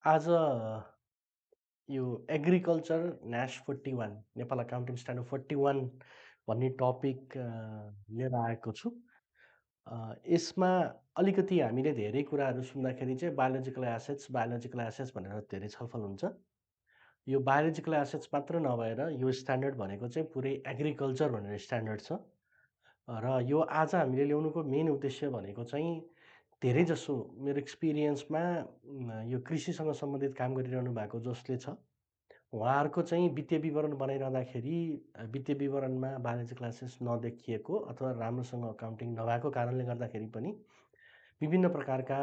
आज यो एग्रिकल्चर न्यास 41 नेपाल अकाउन्टिङ स्ट्यान्डर्ड 41 भन्ने टपिक लिएर आएको छु। यसमा अलिकति हामीले धेरै कुराहरू सुन्दाखेरि चाहिँ बायोलोजिकल एसेट्स भनेर धेरै छलफल हुन्छ। यो बायोलोजिकल एसेट्स मात्र नभएर यो स्ट्यान्डर्ड भनेको चाहिँ पुरै एग्रिकल्चर भनेर स्ट्यान्डर्ड छ। र यो आज हामीले ल्याउनुको मेन उद्देश्य भनेको चाहिँ धेरैजसो मेरो एक्सपिरियन्समा यो कृषिसँग सम्बन्धित काम गरिरहनु भएको जसले छ उहाँहरूको चाहिँ वित्तीय विवरण बनाइरहँदाखेरि वित्तीय विवरणमा बायोलोजिकल एसेट्स नदेखिएको अथवा राम्रोसँग अकाउन्टिङ नभएको कारणले गर्दाखेरि पनि विभिन्न प्रकारका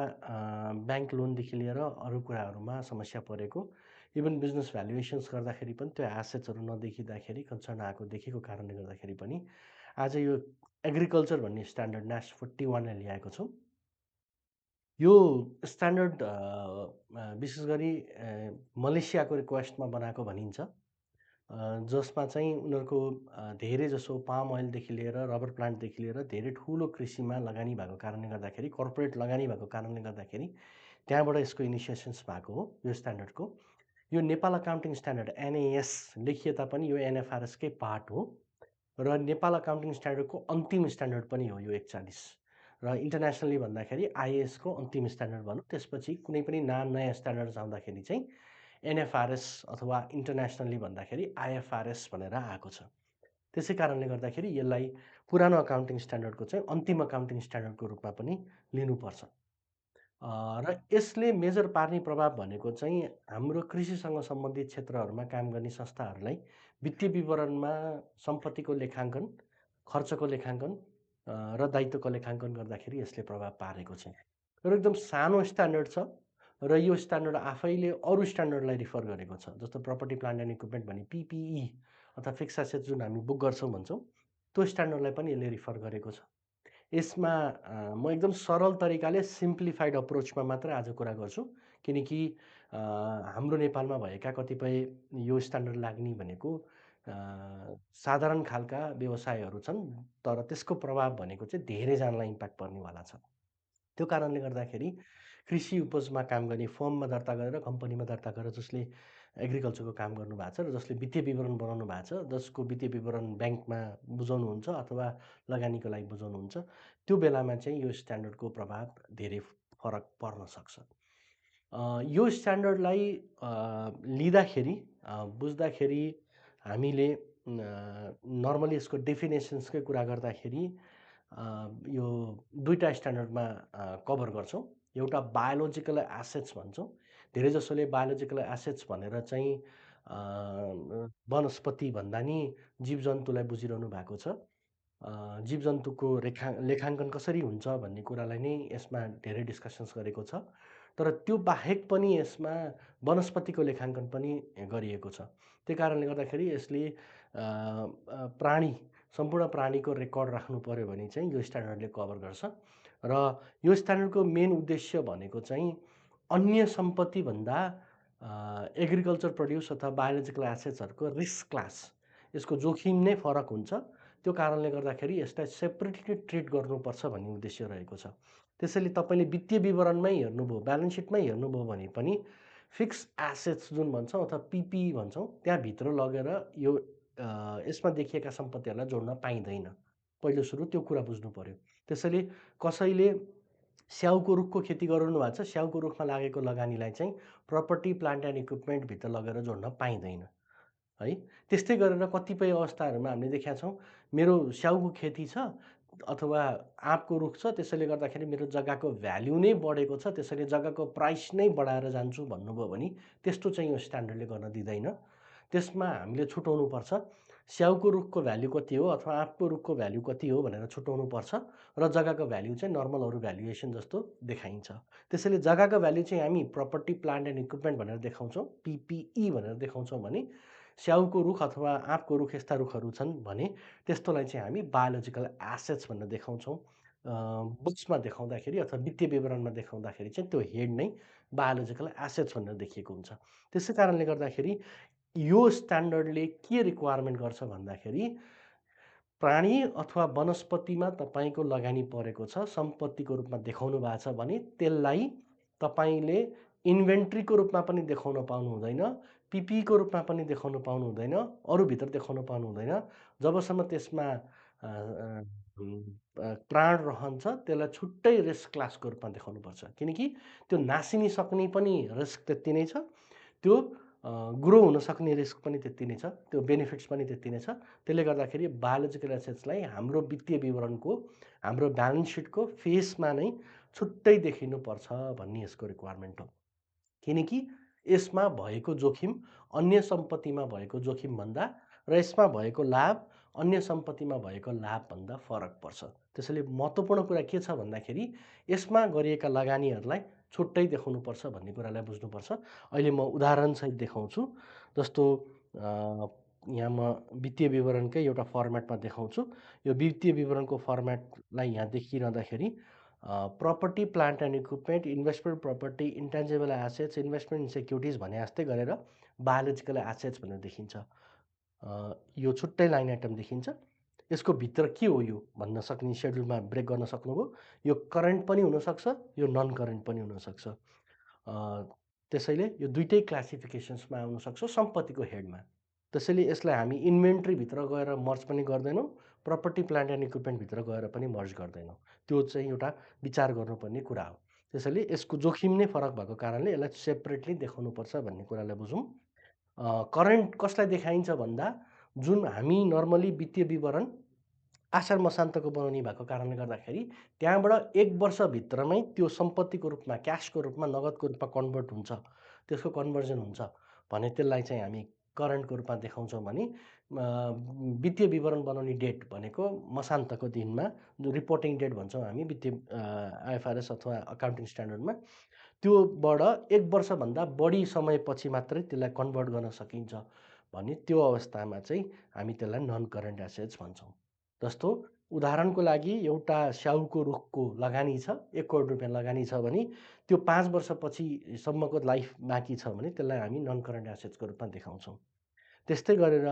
ब्याङ्क लोनदेखि लिएर अरू कुराहरूमा समस्या परेको, इभन बिजनेस भ्यालुएसन्स गर्दाखेरि पनि त्यो एसेट्सहरू नदेखिँदाखेरि कन्सर्न आएको देखेको कारणले गर्दाखेरि पनि आज यो एग्रिकल्चर भन्ने स्ट्यान्डर्ड न्यास 41 लाई ल्याएको छौँ। यो स्ट्यान्डर्ड विशेष गरी मलेसियाको रिक्वेस्टमा बनाएको भनिन्छ। जसमा चाहिँ उनीहरूको धेरैजसो पाम ओइलदेखि लिएर रबर प्लान्टदेखि लिएर धेरै ठुलो कृषिमा लगानी भएको कारणले गर्दाखेरि कर्पोरेट लगानी भएको कारणले गर्दाखेरि त्यहाँबाट यसको इनिसिएसन्स भएको हो यो स्ट्यान्डर्डको। यो नेपाल अकाउन्टिङ स्ट्यान्डर्ड एनएएस लेखिए तापनि यो एनएफआरएसकै पार्ट हो र नेपाल अकाउन्टिङ स्ट्यान्डर्डको अन्तिम स्ट्यान्डर्ड पनि हो यो 41 र इन्टरनेसनली भन्दाखेरि आइएएसको अन्तिम स्ट्यान्डर्ड भनौँ। त्यसपछि कुनै पनि नयाँ स्ट्यान्डर्ड आउँदाखेरि चाहिँ एनएफआरएस अथवा इन्टरनेसनली भन्दाखेरि आइएफआरएस भनेर आएको छ। त्यसै कारणले गर्दाखेरि यसलाई पुरानो अकाउन्टिङ स्ट्यान्डर्डको चाहिँ अन्तिम अकाउन्टिङ स्ट्यान्डर्डको रूपमा पनि लिनुपर्छ। र यसले मेजर पार्ने प्रभाव भनेको चाहिँ हाम्रो कृषिसँग सम्बन्धित क्षेत्रहरूमा काम गर्ने संस्थाहरूलाई वित्तीय विवरणमा सम्पत्तिको लेखाङ्कन, खर्चको लेखाङ्कन र दायित्वको लेखाङ्कन गर्दाखेरि यसले प्रभाव पारेको छ। र एकदम सानो स्ट्यान्डर्ड छ र यो स्ट्यान्डर्ड आफैले अरू स्ट्यान्डर्डलाई रिफर गरेको छ। जस्तो प्रपर्टी प्लान्ट एन्ड इक्विपमेन्ट भने पिपिई अथवा फिक्स एसेट जुन हामी बुक गर्छौँ भन्छौँ, त्यो स्ट्यान्डर्डलाई पनि यसले रिफर गरेको छ। यसमा म एकदम सरल तरिकाले सिम्प्लिफाइड अप्रोचमा मात्र आज कुरा गर्छु किनकि हाम्रो नेपालमा भएका कतिपय यो स्ट्यान्डर्ड लाग्ने भनेको साधारण खालका व्यवसायहरू छन् तर त्यसको प्रभाव भनेको चाहिँ धेरैजनालाई इम्प्याक्ट पर्नेवाला छ। त्यो कारणले गर्दाखेरि कृषि उपजमा काम गर्ने फर्ममा दर्ता गरेर कम्पनीमा दर्ता गरेर जसले एग्रिकल्चरको काम गर्नुभएको छ र जसले वित्तीय विवरण बनाउनु भएको छ, जसको वित्तीय विवरण ब्याङ्कमा बुझाउनुहुन्छ अथवा लगानीको लागि बुझाउनुहुन्छ, त्यो बेलामा चाहिँ यो स्ट्यान्डर्डको प्रभाव धेरै फरक पर्न सक्छ। यो स्ट्यान्डर्डलाई लिँदाखेरि बुझ्दाखेरि हामीले नर्मली यसको डेफिनेसन्सकै कुरा गर्दाखेरि यो दुईवटा स्ट्यान्डर्डमा कभर गर्छौँ। एउटा बायोलोजिकल एसेट्स भन्छौँ। धेरैजसोले बायोलोजिकल एसेट्स भनेर चाहिँ वनस्पति भन्दा नि जीवजन्तुलाई बुझिरहनु भएको छ। जीवजन्तुको लेखाङ्कन कसरी हुन्छ भन्ने कुरालाई नै यसमा धेरै डिस्कसन्स गरेको छ। तर त्यो बाहेक पनि यसमा वनस्पतिको लेखाङ्कन पनि गरिएको छ। त्यही कारणले गर्दाखेरि यसले प्राणी सम्पूर्ण प्राणीको रेकर्ड राख्नु पऱ्यो भने चाहिँ यो स्ट्यान्डर्डले कभर गर्छ र यो स्ट्यान्डर्डको मेन उद्देश्य भनेको चाहिँ अन्य सम्पत्तिभन्दा एग्रिकल्चर प्रड्युस अथवा बायोलोजिकल एसेट्सहरूको रिस्क क्लास यसको जोखिम नै फरक हुन्छ। त्यो कारणले गर्दाखेरि यसलाई सेपरेटली ट्रिट गर्नुपर्छ भन्ने उद्देश्य रहेको छ। त्यसैले तपाईँले वित्तीय विवरणमै हेर्नुभयो, ब्यालेन्स सिटमै हेर्नुभयो भने पनि फिक्स एसेट्स जुन भन्छौँ अथवा पिपी भन्छौँ त्यहाँभित्र लगेर यो यसमा देखिएका सम्पत्तिहरूलाई जोड्न पाइँदैन। पहिलो सुरु त्यो कुरा बुझ्नु पऱ्यो। त्यसैले कसैले स्याउको रुखको खेती गराउनु भएको छ, स्याउको रुखमा लागेको लगानीलाई चाहिँ प्रपर्टी प्लान्ट एन्ड इक्विपमेन्टभित्र लगेर जोड्न पाइँदैन। है त्यस्तै गरेर कतिपय अवस्थाहरूमा हामीले देखेका छौँ मेरो स्याउको खेती छ अथवा आँपको रुख छ त्यसैले गर्दाखेरि मेरो जग्गाको भ्याल्यु नै बढेको छ त्यसैले जग्गाको प्राइस नै बढाएर जान्छु भन्नुभयो भने त्यस्तो चाहिँ यो स्ट्यान्डर्डले गर्न दिँदैन। त्यसमा हामीले छुट्याउनुपर्छ स्याउको रुखको भ्याल्यु कति हो अथवा आँपको रुखको भ्याल्यु कति हो भनेर छुट्याउनुपर्छ र जग्गाको भ्याल्यु चाहिँ नर्मल अरू भ्यालुएसन जस्तो देखाइन्छ। त्यसैले जग्गाको भ्याल्यु चाहिँ हामी प्रपर्टी प्लान्ट एन्ड इक्विपमेन्ट भनेर देखाउँछौँ, पिपिई भनेर देखाउँछौँ भने स्याउको रुख अथवा आँपको रुख यस्ता रुखहरू छन् भने त्यस्तोलाई चाहिँ हामी बायोलोजिकल एसेट्स भनेर देखाउँछौँ। बुक्समा देखाउँदाखेरि अथवा वित्तीय विवरणमा देखाउँदाखेरि चाहिँ त्यो हेड नै बायोलोजिकल एसेट्स भनेर देखिएको हुन्छ। त्यसै कारणले गर्दाखेरि यो स्ट्यान्डर्डले के रिक्वायरमेन्ट गर्छ भन्दाखेरि प्राणी अथवा वनस्पतिमा तपाईँको लगानी परेको छ, सम्पत्तिको रूपमा देखाउनु भएको छ भने त्यसलाई तपाईँले इन्भेन्ट्रीको रूपमा पनि देखाउन पाउनु हुँदैन, पिपीको रूपमा पनि देखाउन पाउनु हुँदैन, अरूभित्र देखाउन पाउनु हुँदैन। जबसम्म त्यसमा प्राण रहन्छ त्यसलाई छुट्टै रिस्क क्लासको रूपमा देखाउनुपर्छ, किनकि त्यो नासिनिसक्ने पनि रिस्क त्यति नै छ, त्यो ग्रो हुनसक्ने रिस्क पनि त्यति नै छ, त्यो बेनिफिट्स पनि त्यति नै छ। त्यसले गर्दाखेरि बायोलोजिकल एसेट्सलाई हाम्रो वित्तीय विवरणको, हाम्रो ब्यालेन्स सिटको फेसमा नै छुट्टै देखिनुपर्छ भन्ने यसको रिक्वायरमेन्ट हो। किनकि यसमा भएको जोखिम अन्य सम्पत्तिमा भएको जोखिमभन्दा र यसमा भएको लाभ अन्य सम्पत्तिमा भएको लाभभन्दा फरक पर्छ। त्यसैले महत्त्वपूर्ण कुरा के छ भन्दाखेरि यसमा गरिएका लगानीहरूलाई छुट्टै देखाउनुपर्छ भन्ने कुरालाई बुझ्नुपर्छ। अहिले म उदाहरणसहित देखाउँछु। जस्तो यहाँ म वित्तीय विवरणकै एउटा फर्मेटमा देखाउँछु। यो वित्तीय विवरणको फर्मेटलाई यहाँ देखिरहँदाखेरि property, plant and equipment, investment property, intangible assets, investment in securities भने जस्तै गरेर बायोलोजिकल एसेट्स भनेर देखिन्छ। यो छुट्टै लाइन आइटम देखिन्छ। यसको भित्र के हो यो भन्न सक्ने सेड्युलमा ब्रेक गर्न सक्नुभयो। यो करेन्ट पनि हुनसक्छ, यो नन करेन्ट पनि हुनसक्छ। त्यसैले यो दुइटै क्लासिफिकेसन्समा आउनसक्छ सम्पत्तिको हेडमा। त्यसैले यसलाई हामी इन्भेन्ट्रीभित्र गएर मर्ज पनि गर्दैनौँ, प्रपर्टी, प्लान्ट एन्ड इक्विपमेन्टभित्र गएर पनि मर्ज गर्दैनौँ। त्यो चाहिँ एउटा विचार गर्नुपर्ने कुरा हो। त्यसैले यसको जोखिम नै फरक भएको कारणले यसलाई सेपरेटली देखाउनुपर्छ भन्ने कुरालाई बुझौँ। करेन्ट कसलाई देखाइन्छ भन्दा जुन हामी नर्मली वित्तीय विवरण आषाढ मसान्तको बनाउने भएको कारणले गर्दाखेरि त्यहाँबाट 1 वर्षभित्रमै त्यो सम्पत्तिको रूपमा, क्यासको रूपमा, नगदको रूपमा कन्भर्ट हुन्छ, त्यसको कन्भर्जन हुन्छ भने त्यसलाई चाहिँ हामी करेन्टको रूपमा देखाउँछौँ भने वित्तीय विवरण बनाउने डेट भनेको मसान्तको दिनमा, जो रिपोर्टिङ डेट भन्छौँ हामी वित्तीय आइएफआरएस अथवा अकाउन्टिङ स्ट्यान्डर्डमा, त्योबाट 1 वर्षभन्दा बढी समयपछि मात्रै त्यसलाई कन्भर्ट गर्न सकिन्छ भने त्यो अवस्थामा चाहिँ हामी त्यसलाई नन करेन्ट एसेट्स भन्छौँ। जस्तो उदाहरणको लागि एउटा स्याउको रुखको लगानी छ, 1 करोड रुपियाँ लगानी छ भने त्यो 5 वर्षपछिसम्मको लाइफ बाँकी छ भने त्यसलाई हामी नन करेन्ट एसेट्सको रूपमा देखाउँछौँ। त्यस्तै गरेर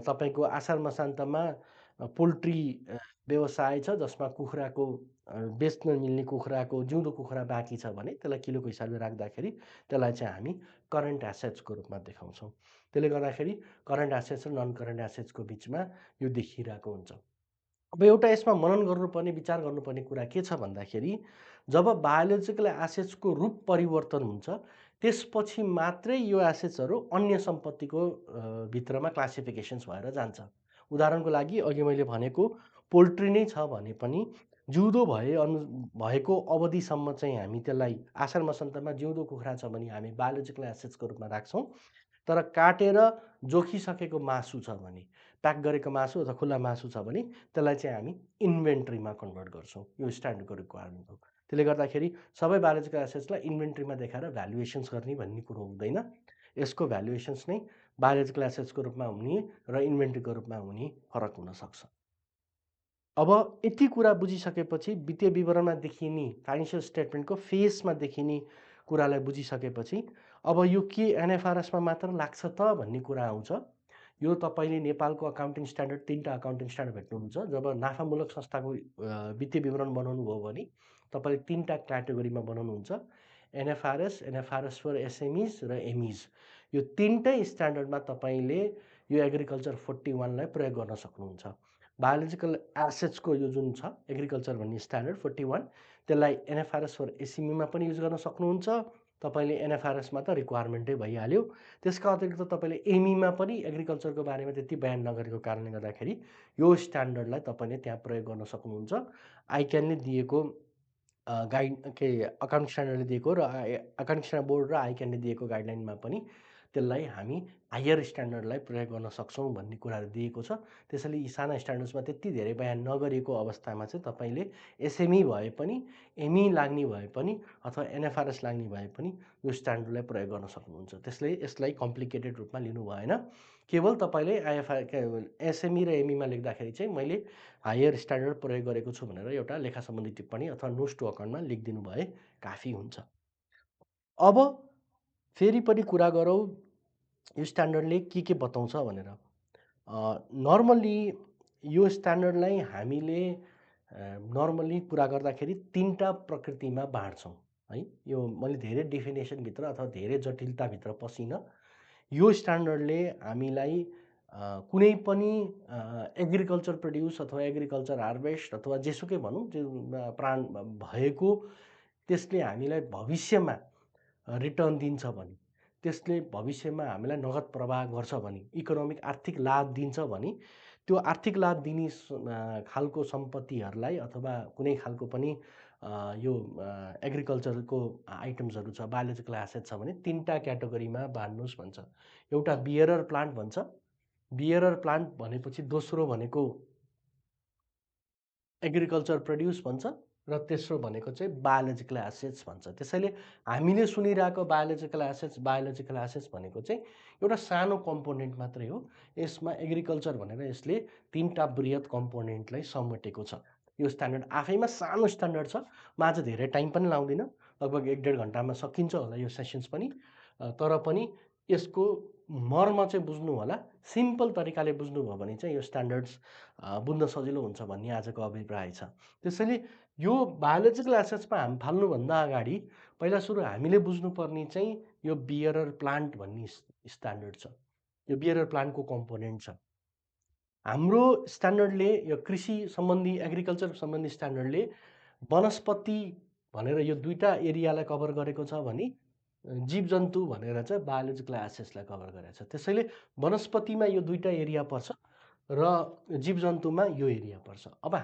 तपाईँको आषाढ मसान्तमा पोल्ट्री व्यवसाय छ जसमा कुखुराको बेच्न मिल्ने कुखुराको जिउँदो कुखुरा बाँकी छ भने त्यसलाई किलोको हिसाबले राख्दाखेरि त्यसलाई चाहिँ हामी करेन्ट एसेट्सको रूपमा देखाउँछौँ। त्यसले गर्दाखेरि करेन्ट एसेट्स र नन करेन्ट एसेट्सको बिचमा यो देखिरहेको हुन्छ। अब एउटा यसमा मनन गर्नुपर्ने, विचार गर्नुपर्ने कुरा के छ भन्दाखेरि जब बायोलोजिकल एसेट्सको रूप परिवर्तन हुन्छ त्यसपछि मात्रै यो एसेट्सहरू अन्य सम्पत्तिको भित्रमा क्लासिफिकेसन्स भएर जान्छ। उदाहरणको लागि अघि मैले भनेको पोल्ट्री नै छ भने पनि जिउँदो भएको अवधिसम्म चाहिँ हामी त्यसलाई आषाढ मसान्तमा जिउँदो कुखुरा छ भने हामी बायोलोजिकल एसेट्सको रूपमा राख्छौँ। तर काटेर जोखिसकेको मासु छ भने, प्याक गरेको मासु अथवा खुल्ला मासु छ भने त्यसलाई चाहिँ हामी इन्भेन्ट्रीमा कन्भर्ट गर्छौँ। यो स्ट्यान्डर्डको रिक्वायरमेन्ट हो। त्यसले गर्दाखेरि सबै बायोलोजिकल एसेट्सलाई इन्भेन्ट्रीमा देखाएर भ्यालुएसन्स गर्ने भन्ने कुरो हुँदैन। यसको भ्यालुएसन्स नै बायोलोजिकल एसेट्सको रूपमा हुने र इन्भेन्ट्रीको रूपमा हुने फरक हुनसक्छ। अब यति कुरा बुझिसकेपछि वित्तीय विवरणमा देखिने फाइनेन्सियल स्टेटमेन्टको फेसमा देखिने कुरालाई बुझिसकेपछि अब यो के एनएफआरएसमा मात्र लाग्छ त भन्ने कुरा आउँछ। यो तपाईँले नेपालको अकाउन्टिङ स्ट्यान्डर्ड 3टा अकाउन्टिङ स्ट्यान्डर्ड भेट्नुहुन्छ। जब नाफामूलक संस्थाको वित्तीय विवरण बनाउनु भयो भने तपाईँले 3टा क्याटेगोरीमा बनाउनुहुन्छ, एनएफआरएस, एनएफआरएस फर एसएमइज र एमइज। यो 3टै स्ट्यान्डर्डमा तपाईँले यो एग्रिकल्चर 41लाई प्रयोग गर्न सक्नुहुन्छ। बायोलोजिकल एसेट्सको यो जुन छ एग्रिकल्चर भन्ने स्ट्यान्डर्ड 41 त्यसलाई एनएफआरएस फर एसएमईमा पनि युज गर्न सक्नुहुन्छ। तपाईँले एनएफआरएसमा त रिक्वायरमेन्टै भइहाल्यो। त्यसका अतिरिक्त तपाईँले एमईमा पनि एग्रिकल्चरको बारेमा त्यति बयान नगरेको कारणले गर्दाखेरि यो स्ट्यान्डर्डलाई तपाईँले त्यहाँ प्रयोग गर्न सक्नुहुन्छ। आइक्यानले दिएको अकाउन्टिङ स्ट्यान्डर्डले दिएको र अकाउन्टिङ स्ट्यान्डर्ड बोर्ड र आइक्यानले दिएको गाइडलाइनमा पनि त्यसलाई हामी हायर स्ट्यान्डर्डलाई प्रयोग गर्न सक्छौँ भन्ने कुराहरू दिएको छ। त्यसैले यी साना स्ट्यान्डर्ड्समा त्यति धेरै बयान नगरिएको अवस्थामा चाहिँ तपाईँले एसएमई भए पनि, एमई लाग्ने भए पनि अथवा एनएफआरएस लाग्ने भए पनि यो स्ट्यान्डर्डलाई प्रयोग गर्न सक्नुहुन्छ। त्यसले यसलाई कम्प्लिकेटेड रूपमा लिनु भएन। केवल तपाईँले एसएमई र एमईमा लेख्दाखेरि चाहिँ मैले हायर स्ट्यान्डर्ड प्रयोग गरेको छु भनेर एउटा लेखा सम्बन्धी टिप्पणी अथवा नोट्स टु अकाउन्टमा लेखिदिनु भए काफी हुन्छ। अब फेरि पनि कुरा गरौँ यो स्ट्यान्डर्डले के बताउँछ भनेर। नर्मली यो स्ट्यान्डर्डलाई हामीले नर्मली कुरा गर्दाखेरि 3टा प्रकृतिमा बाँड्छौँ। है। यो मैले धेरै डेफिनेसनभित्र अथवा धेरै जटिलताभित्र पसिनँ। यो स्ट्यान्डर्डले हामीलाई कुनै पनि एग्रिकल्चर प्रड्युस अथवा एग्रिकल्चर हार्भेस्ट अथवा जेसुकै भनौँ त्यो प्राण भएको त्यसले हामीलाई भविष्यमा रिटर्न दिन्छ भने, त्यसले भविष्यमा हामीलाई नगद प्रवाह गर्छ भने, इकोनोमिक आर्थिक लाभ दिन्छ भने, त्यो आर्थिक लाभ दिने खालको सम्पत्तिहरूलाई अथवा कुनै खालको पनि यो एग्रिकल्चरको आइटम्सहरू छ, बायोलोजिकल एसेट छ भने 3टा क्याटेगोरीमा बाँड्नुहोस् भन्छ। एउटा बियरर प्लान्ट भन्छ। बियरर प्लान्ट भनेपछि दोस्रो भनेको एग्रिकल्चर प्रड्युस भन्छ र तेस्रो भनेको चाहिँ बायोलोजिकल एसेट्स भन्छ। त्यसैले हामीले सुनिरहेको बायोलोजिकल एसेट्स भनेको चाहिँ एउटा सानो कम्पोनेन्ट मात्रै हो। यसमा एग्रिकल्चर भनेर यसले 3टा बृहत कम्पोनेन्टलाई समेटेको छ। यो स्ट्यान्डर्ड आफैमा सानो स्ट्यान्डर्ड छ। म आज धेरै टाइम पनि लाउँदिनँ, लगभग 1-1.5 घन्टामा सकिन्छ होला यो सेसन्स पनि। तर पनि यसको मर्म चाहिँ बुझ्नु होला। सिम्पल तरिकाले बुझ्नुभयो भने चाहिँ यो स्ट्यान्डर्ड्स बुझ्न सजिलो हुन्छ भन्ने आजको अभिप्राय छ। त्यसैले यो बायोलोजिकल एसेट्समा हामी फाल्नुभन्दा अगाडि पहिला सुरु हामीले बुझ्नुपर्ने चाहिँ यो बियरर प्लान्ट भन्ने स्ट्यान्डर्ड छ। यो बियरर प्लान्टको कम्पोनेन्ट छ। हाम्रो स्ट्यान्डर्डले यो कृषि सम्बन्धी एग्रिकल्चर सम्बन्धी स्ट्यान्डर्डले वनस्पति भनेर यो 2टा एरियालाई कभर गरेको छ भने जीवजन्तु भनेर चाहिँ बायोलोजिकल एसेट्सलाई कभर गरेको छ। त्यसैले वनस्पतिमा यो 2टा एरिया पर्छ र जीवजन्तुमा यो एरिया पर्छ। अब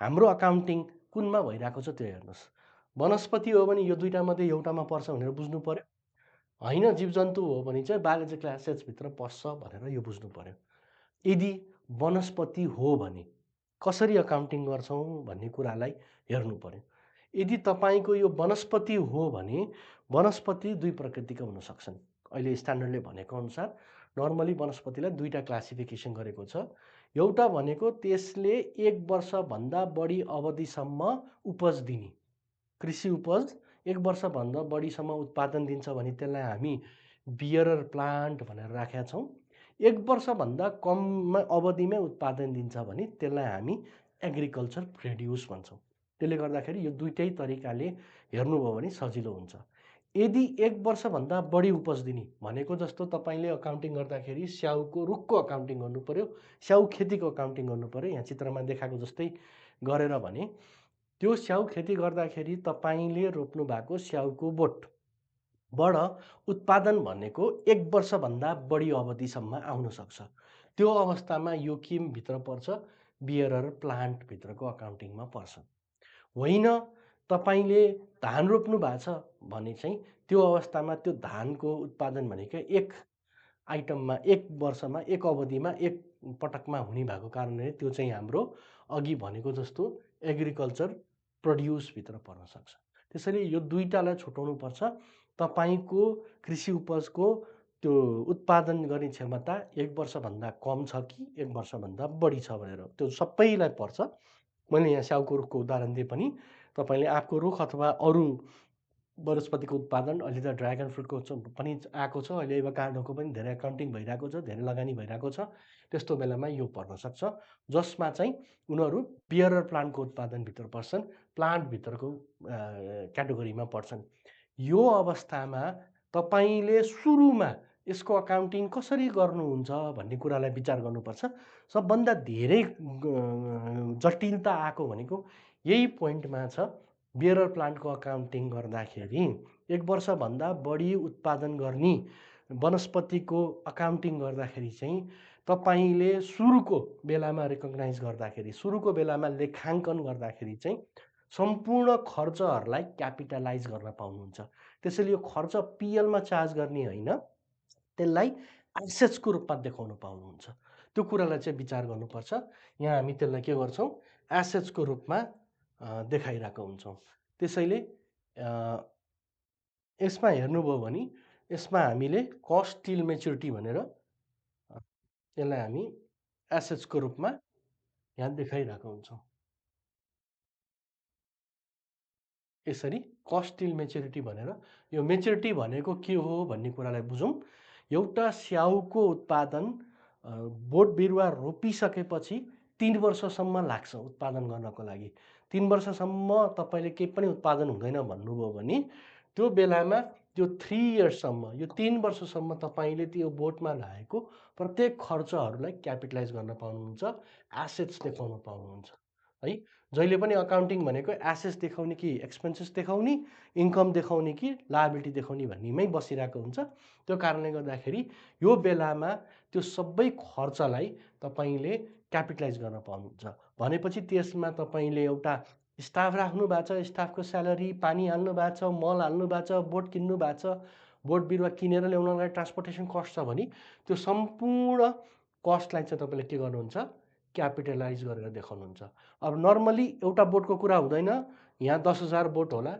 हाम्रो अकाउन्टिङ कुनमा भइरहेको छ त्यो हेर्नुहोस्। वनस्पति हो भने यो 2टा मध्ये एउटामा पर्छ भनेर बुझ्नु पर्यो। होइन जीवजन्तु हो भने चाहिँ बायोलोजिकल एसेट्सभित्र पस्छ भनेर यो बुझ्नु पर्यो। यदि वनस्पति हो भने कसरी अकाउन्टिङ गर्छौँ भन्ने कुरालाई हेर्नु पर्यो। यदि तपाईँको यो वनस्पति हो भने वनस्पति 2 प्रकृतिका हुन सक्छन्। अहिले स्ट्यान्डर्डले भनेको अनुसार नर्मली वनस्पतिलाई 2टा क्लासिफिकेसन गरेको छ। एउटा भनेको त्यसले 1 वर्षभन्दा बढी अवधिसम्म उपज दिने कृषि उपज 1 वर्षभन्दा बढीसम्म उत्पादन दिन्छ भने त्यसलाई हामी बियरर प्लान्ट भनेर राखेका छौँ। 1 वर्षभन्दा कम अवधिमै उत्पादन दिन्छ भने त्यसलाई हामी एग्रिकल्चर प्रड्युस भन्छौँ। त्यसले गर्दाखेरि यो 2टै तरिकाले हेर्नुभयो भने सजिलो हुन्छ। यदि 1 वर्षभन्दा बढी उपज दिने भनेको जस्तो तपाईँले अकाउन्टिङ गर्दाखेरि स्याउको रुखको अकाउन्टिङ गर्नु पर्यो, स्याउ खेतीको अकाउन्टिङ गर्नु पर्यो। यहाँ चित्रमा देखाएको जस्तै गरेर भने त्यो स्याउ खेती गर्दाखेरि तपाईँले रोप्नु भएको स्याउको बोटबाट उत्पादन भनेको 1 वर्षभन्दा बढी अवधिसम्म आउन सक्छ। त्यो अवस्थामा यो के भित्र पर्छ? बियरर प्लान्टभित्रको अकाउन्टिङमा पर्छ। होइन तपाईँले धान रोप्नु भएको छ भने चाहिँ त्यो अवस्थामा त्यो धानको उत्पादन भनेको 1 आइटममा 1 वर्षमा 1 अवधिमा 1 पटकमा हुने भएको कारणले त्यो चाहिँ हाम्रो अघि भनेको जस्तो एग्रिकल्चर प्रड्युसभित्र पर्न सक्छ। त्यसैले यो 2टालाई छुटाउनुपर्छ। तपाईँको कृषि उपजको त्यो उत्पादन गर्ने क्षमता 1 वर्षभन्दा कम छ कि 1 वर्षभन्दा बढी छ भनेर त्यो सबैलाई पर्छ। मैले यहाँ स्याउको रुखको उदाहरण दिए पनि तपाईँले आँपको रुख अथवा अरू वनस्पतिको उत्पादन अहिले त ड्रागन फ्रुटको पनि आएको छ। अहिले एभोकाडोको पनि धेरै अकाउन्टिङ भइरहेको छ, धेरै लगानी भइरहेको छ। त्यस्तो बेलामा यो पर्न सक्छ जसमा चाहिँ उनीहरू बियरर प्लान्टको उत्पादनभित्र पर्छन्, प्लान्टभित्रको क्याटेगोरीमा पर्छन्। यो अवस्थामा तपाईँले सुरुमा यसको अकाउन्टिङ कसरी गर्नुहुन्छ भन्ने कुरालाई विचार गर्नुपर्छ। सबभन्दा धेरै जटिलता आएको भनेको यही पोइन्टमा छ। बियरर प्लान्टको अकाउन्टिङ गर्दाखेरि 1 वर्षभन्दा बढी उत्पादन गर्ने वनस्पतिको अकाउन्टिङ गर्दाखेरि चाहिँ तपाईँले सुरुको बेलामा रिकग्नाइज गर्दाखेरि, सुरुको बेलामा लेखाङ्कन गर्दाखेरि चाहिँ सम्पूर्ण खर्चहरूलाई क्यापिटलाइज गर्न पाउनुहुन्छ। त्यसैले यो खर्च पिएलमा चार्ज गर्ने होइन, त्यसलाई एसेट्सको रूपमा देखाउन पाउनुहुन्छ। त्यो कुरालाई चाहिँ विचार गर्नुपर्छ। यहाँ हामी त्यसलाई के गर्छौँ? एसेट्सको रूपमा देखाइरहेको हुन्छौँ। त्यसैले यसमा हेर्नुभयो भने यसमा हामीले कस्ट टिल मेच्युरिटी भनेर यसलाई हामी एसेट्सको रूपमा यहाँ देखाइरहेको हुन्छौँ। यसरी कस्ट टिल मेच्युरिटी भनेर यो मेच्युरिटी भनेको के हो भन्ने कुरालाई बुझौँ। एउटा स्याउको उत्पादन बोट बिरुवा रोपिसकेपछि 3 वर्षसम्म लाग्छ उत्पादन गर्नको लागि। 3 वर्षसम्म तपाईँले केही पनि उत्पादन हुँदैन भन्नुभयो भने त्यो बेलामा त्यो 3 इयर्ससम्म यो 3 वर्षसम्म तपाईँले त्यो बोटमा लागेको प्रत्येक खर्चहरूलाई क्यापिटलाइज गर्न पाउनुहुन्छ, एसेट्स देखाउन पाउनुहुन्छ है। जहिले पनि अकाउन्टिङ भनेको एसेट्स देखाउने कि एक्सपेन्सेस देखाउने, इन्कम देखाउने कि लायबिलिटी देखाउने भन्नेमै बसिरहेको हुन्छ। त्यो कारणले गर्दाखेरि यो बेलामा त्यो सबै खर्चलाई तपाईँले क्यापिटलाइज गर्न पाउनुहुन्छ। भनेपछि त्यसमा तपाईँले एउटा स्टाफ राख्नु भएको छ, स्टाफको स्यालेरी, पानी हाल्नु भएको छ, मल हाल्नु भएको छ, बोट किन्नु भएको छ, बोट बिरुवा किनेर ल्याउनलाई ट्रान्सपोर्टेसन कस्ट छ भने त्यो सम्पूर्ण कस्टलाई चाहिँ तपाईँले के गर्नुहुन्छ, क्यापिटलाइज गरेर देखाउनुहुन्छ। अब नर्मली एउटा बोटको कुरा हुँदैन, यहाँ 10,000 बोट होला,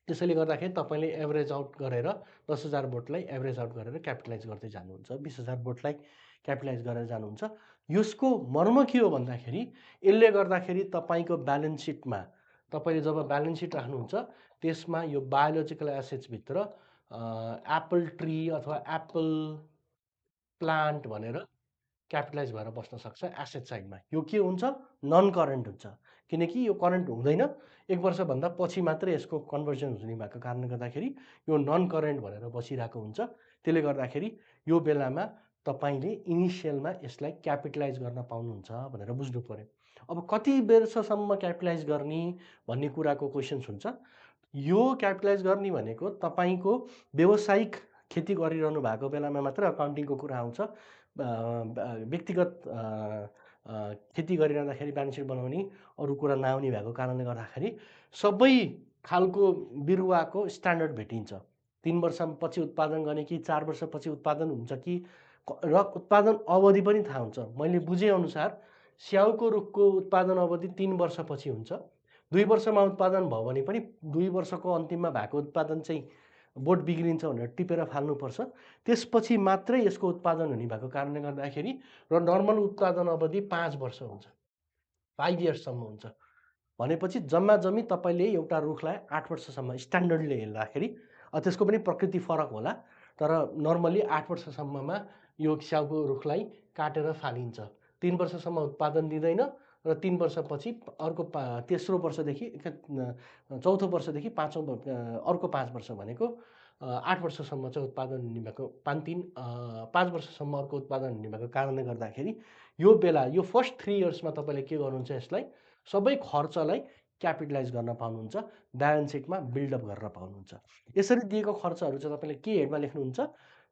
त्यसैले गर्दाखेरि तपाईँले एभरेज आउट गरेर 10,000 बोटलाई एभरेज आउट गरेर क्यापिटलाइज गर्दै जानुहुन्छ, 20,000 बोटलाई क्यापिटलाइज गरेर जानुहुन्छ। यसको मर्म के हो भन्दाखेरि यसले गर्दाखेरि तपाईँको ब्यालेन्स सिटमा तपाईँले जब ब्यालेन्स सिट राख्नुहुन्छ त्यसमा यो बायोलोजिकल एसेट्सभित्र एप्पल ट्री अथवा एप्पल प्लान्ट भनेर क्यापिटलाइज भएर बस्न सक्छ एसेट साइडमा। यो के हुन्छ, नन करेन्ट हुन्छ, किनकि यो करेन्ट हुँदैन, 1 वर्षभन्दा पछि मात्रै यसको कन्भर्जन हुने भएको कारणले गर्दाखेरि यो नन करेन्ट भनेर बसिरहेको हुन्छ। त्यसले गर्दाखेरि यो बेलामा तपाईँले इनिसियलमा यसलाई क्यापिटलाइज गर्न पाउनुहुन्छ भनेर बुझ्नु पर्यो। अब कति वर्षसम्म क्यापिटलाइज गर्ने भन्ने कुराको क्वेसन्स हुन्छ। यो क्यापिटलाइज गर्ने भनेको तपाईँको व्यावसायिक खेती गरिरहनु भएको बेलामा मात्र अकाउन्टिङको कुरा आउँछ। व्यक्तिगत खेती गरिरहँदाखेरि ब्यालेन्स सिट बनाउने अरू कुरा नआउने भएको कारणले गर्दाखेरि सबै खालको बिरुवाको स्ट्यान्डर्ड भेटिन्छ। 3 वर्षपछि उत्पादन गर्ने कि 4 वर्षपछि उत्पादन हुन्छ कि र उत्पादन अवधि पनि थाहा हुन्छ। मैले बुझेअनुसार स्याउको रुखको उत्पादन अवधि 3 वर्षपछि हुन्छ। 2 वर्षमा उत्पादन भयो भने पनि 2 वर्षको अन्तिममा भएको उत्पादन चाहिँ बोट बिग्रिन्छ भनेर टिपेर फाल्नुपर्छ, त्यसपछि मात्रै यसको उत्पादन हुने भएको कारणले गर्दाखेरि र नर्मल उत्पादन अवधि 5 वर्ष हुन्छ, 5 इयर्ससम्म हुन्छ। भनेपछि जम्मा जम्मी तपाईँले एउटा रुखलाई 8 वर्षसम्म स्ट्यान्डर्डले हेर्दाखेरि, त्यसको पनि प्रकृति फरक होला, तर नर्मली 8 वर्षसम्ममा यो स्याउको रुखलाई काटेर फालिन्छ। 3 वर्षसम्म उत्पादन दिँदैन र 3 वर्षपछि अर्को तेस्रो वर्षदेखि चौथो वर्षदेखि अर्को 5 वर्ष भनेको 8 वर्षसम्म चाहिँ उत्पादन हुने भएको 5 वर्षसम्म अर्को उत्पादन हुने भएको कारणले गर्दाखेरि यो बेला यो फर्स्ट 3 इयर्समा तपाईँले के गर्नुहुन्छ, यसलाई सबै खर्चलाई क्यापिटलाइज गर्न पाउनुहुन्छ, ब्यालेन्स सिटमा बिल्डअप गरेर पाउनुहुन्छ। यसरी दिएको खर्चहरू चाहिँ तपाईँले के हेडमा लेख्नुहुन्छ,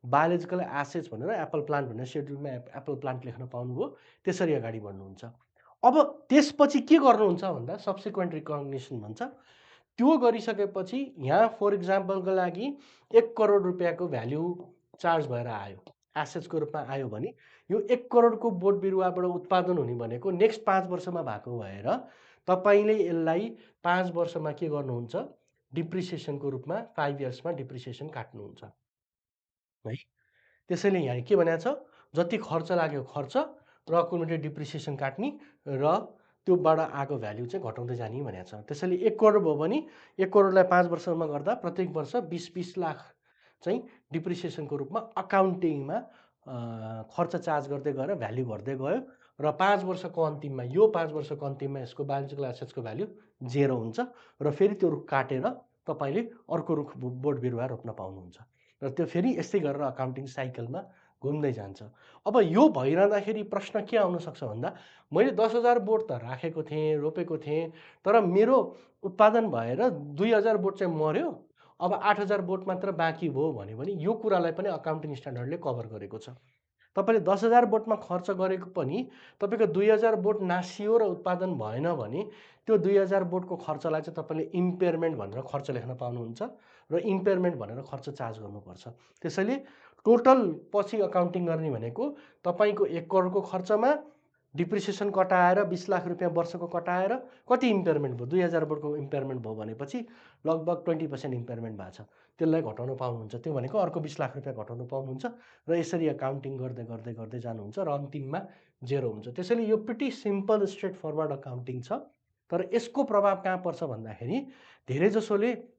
बायोलोजिकल एसेट्स भनेर एप्पल प्लान्ट भनेर सेड्युलमा एप्पल प्लान्ट लेख्न पाउनुभयो, त्यसरी अगाडि बढ्नुहुन्छ। अब त्यसपछि के गर्नुहुन्छ भन्दा सब्सिक्वेन्ट रिकग्निसन भन्छ। त्यो गरिसकेपछि यहाँ फर इक्जाम्पलको लागि 1 करोड रुपियाँको भ्याल्यु चार्ज भएर आयो, एसेट्सको रूपमा आयो भने यो 1 करोडको बोट बिरुवाबाट उत्पादन हुने भनेको नेक्स्ट 5 वर्षमा भएको भएर तपाईँले यसलाई 5 वर्षमा के गर्नुहुन्छ, डिप्रिसिएसनको रूपमा 5 इयर्समा डिप्रिसिएसन काट्नुहुन्छ है। त्यसैले यहाँ के भनेको छ, जति खर्च लाग्यो खर्च र अकुमुलेटेड डिप्रिसिएसन काट्ने र त्योबाट आएको भ्याल्यु चाहिँ घटाउँदै जाने भनेको छ। त्यसैले 1 करोड भयो भने 1 करोडलाई 5 वर्षमा गर्दा प्रत्येक वर्ष 20-20 लाख चाहिँ डिप्रिसिएसनको रूपमा अकाउन्टिङमा खर्च चार्ज गर्दै गएर भ्याल्यु घट्दै गयो र 5 वर्षको अन्तिममा यसको बायोलोजिकल एसेट्सको भ्याल्यु 0 हुन्छ र फेरि त्यो रुख काटेर तपाईँले अर्को रुख बोट बिरुवा रोप्न पाउनुहुन्छ र त्यो फेरि यस्तै गरेर अकाउन्टिङ साइकलमा घुम्दै जान्छ। अब यो भइरहँदाखेरि प्रश्न के आउन सक्छ भन्दा मैले 10,000 बोट त राखेको थिएँ, रोपेको थिएँ, तर मेरो उत्पादन भएर 2,000 बोट चाहिँ मर्यो, अब 8,000 बोट मात्र बाँकी भयो भने यो कुरालाई पनि अकाउन्टिङ स्ट्यान्डर्डले कभर गरेको छ। तपाईँले 10,000 बोटमा खर्च गरेको पनि तपाईँको 2,000 बोट नासियो र उत्पादन भएन भने त्यो 2,000 बोटको खर्चलाई चाहिँ तपाईँले इम्पेयरमेन्ट भनेर खर्च लेख्न पाउनुहुन्छ र इम्पेयरमेन्ट भनेर खर्च चार्ज गर्नुपर्छ। त्यसैले टोटल पछि अकाउन्टिङ गर्ने भनेको तपाईँको 1 करोडको खर्चमा डिप्रिसिएसन कटाएर 20 लाख रुपियाँ वर्षको कटाएर कति इम्पेयरमेन्ट भयो, 2,000 बोटको इम्पेयरमेन्ट भयो भनेपछि लगभग 20% इम्पेयरमेन्ट भएको छ, त्यसलाई घटाउन पाउनुहुन्छ। त्यो भनेको अर्को 20 लाख रुपियाँ घटाउन पाउनुहुन्छ र यसरी अकाउन्टिङ गर्दै गर्दै गर्दै जानुहुन्छ र अन्तिममा 0 हुन्छ। त्यसैले यो pretty simple straight forward accounting छ। तर यसको प्रभाव कहाँ पर्छ भन्दाखेरि धेरै जसोले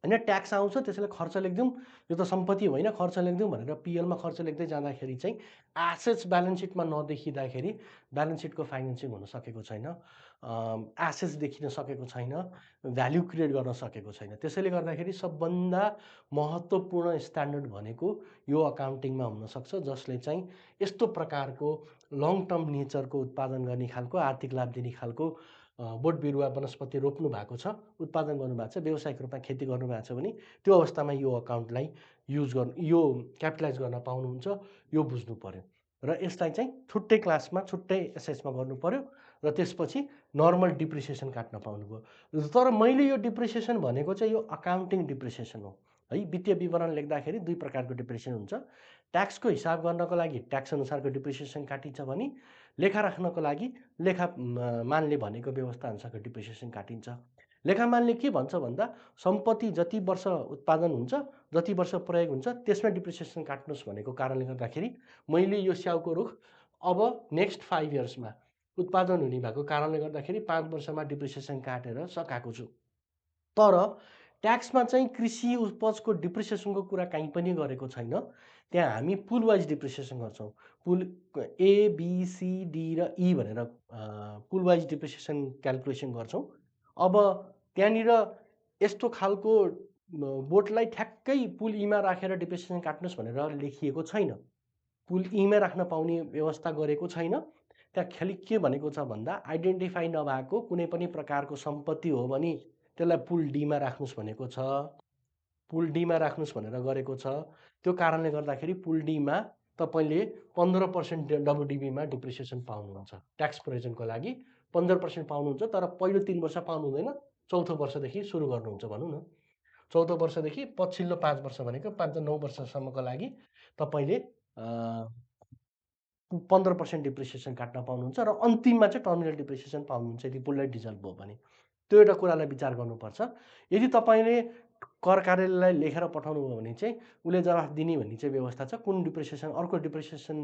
हैन ट्याक्स आउँछ त्यसैले खर्च लेख्दिउँ, यो त सम्पत्ति होइन खर्च लेख्दिउँ भनेर पिएलमा खर्च लेख्दै जाँदाखेरि चाहिँ एसेट्स ब्यालेन्स सिटमा नदेखिँदाखेरि ब्यालेन्स सिटको फाइनेन्सिङ हुन सकेको छैन। एसेट्स देखिन सकेको छैन, भ्याल्यु क्रिएट गर्न सकेको छैन। त्यसैले गर्दाखेरि सबभन्दा महत्त्वपूर्ण स्ट्यान्डर्ड भनेको यो अकाउन्टिङमा हुनसक्छ, जसले चाहिँ यस्तो प्रकारको लङ टर्म नेचरको उत्पादन गर्ने खालको, आर्थिक लाभ दिने खालको बोट बिरुवा वनस्पति रोप्नु भएको छ, उत्पादन गर्नुभएको छ, व्यावसायिक रूपमा खेती गर्नुभएको छ भने त्यो अवस्थामा यो अकाउन्टलाई युज गर्नु, यो क्यापिटलाइज गर्न पाउनुहुन्छ, यो बुझ्नु पर्यो। र यसलाई चाहिँ छुट्टै क्लासमा छुट्टै एसेसमा गर्नु पर्यो र त्यसपछि नर्मल डिप्रिसिएसन काट्न पाउनुभयो। तर मैले यो डिप्रिसिएसन भनेको चाहिँ यो अकाउन्टिङ डिप्रिसिएसन हो है। वित्तीय विवरण लेख्दाखेरि दुई प्रकारको डिप्रिसिएसन हुन्छ। ट्याक्सको हिसाब गर्नको लागि ट्याक्स अनुसारको डिप्रिसिएसन काटिन्छ भने लेखा राख्नको लागि लेखा मानले भनेको व्यवस्था अनुसारको डिप्रिसिएसन काटिन्छ। लेखामानले के भन्छ भन्दा सम्पत्ति जति वर्ष उत्पादन हुन्छ, जति वर्ष प्रयोग हुन्छ, त्यसमा डिप्रिसिएसन काट्नुहोस् भनेको कारणले गर्दाखेरि मैले यो स्याउको रुख अब नेक्स्ट 5 इयर्समा उत्पादन हुने भएको कारणले गर्दाखेरि 5 वर्षमा डिप्रिसिएसन काटेर सकाएको छु। तर ट्याक्समा चाहिँ कृषि उपजको डिप्रिसिएसनको कुरा कहीँ पनि गरेको छैन। त्यहाँ हामी पुल वाइज डिप्रिसिएसन गर्छौँ। पुल ए, बी, सी, डी र ई भनेर पुल वाइज डिप्रिसिएसन क्यालकुलेसन गर्छौँ। अब त्यहाँनिर यस्तो खालको बोटलाई ठ्याक्कै पुल ईमा राखेर डिप्रिसिएसन काट्नुहोस् भनेर लेखिएको छैन। पुल ईमा राख्न पाउने व्यवस्था गरेको छैन। त्यहाँ खालि के भनेको छ भन्दा आइडेन्टिफाई नभएको कुनै पनि प्रकारको सम्पत्ति हो भने त्यसलाई पुल डीमा राख्नुहोस् भनेको छ। पुल डीमा राख्नुहोस् भनेर गरेको छ। त्यो कारणले गर्दाखेरि पुल डीमा तपाईँले 15% डब्लुडिबीमा डिप्रिसिएसन पाउनुहुन्छ। ट्याक्स प्रोभिजनको लागि 15% पाउनुहुन्छ, तर पहिलो 3 वर्ष पाउनु हुँदैन, चौथो वर्षदेखि सुरु गर्नुहुन्छ भनौँ न। चौथो वर्षदेखि पछिल्लो 5 वर्ष भनेको 5-9 वर्षसम्मको लागि तपाईँले 15% डिप्रिसिएसन काट्न पाउनुहुन्छ र अन्तिममा चाहिँ टर्मिनल डिप्रिसिएसन पाउनुहुन्छ यदि पुललाई डिजल्भ भयो भने। त्यो एउटा कुरालाई विचार गर्नुपर्छ। यदि तपाईँले कर कार्यालयलाई लेखेर पठाउनु भयो भने चाहिँ उसले जवाफ दिने भन्ने चाहिँ व्यवस्था छ। कुन डिप्रिसिएसन, अर्को डिप्रिसिएसन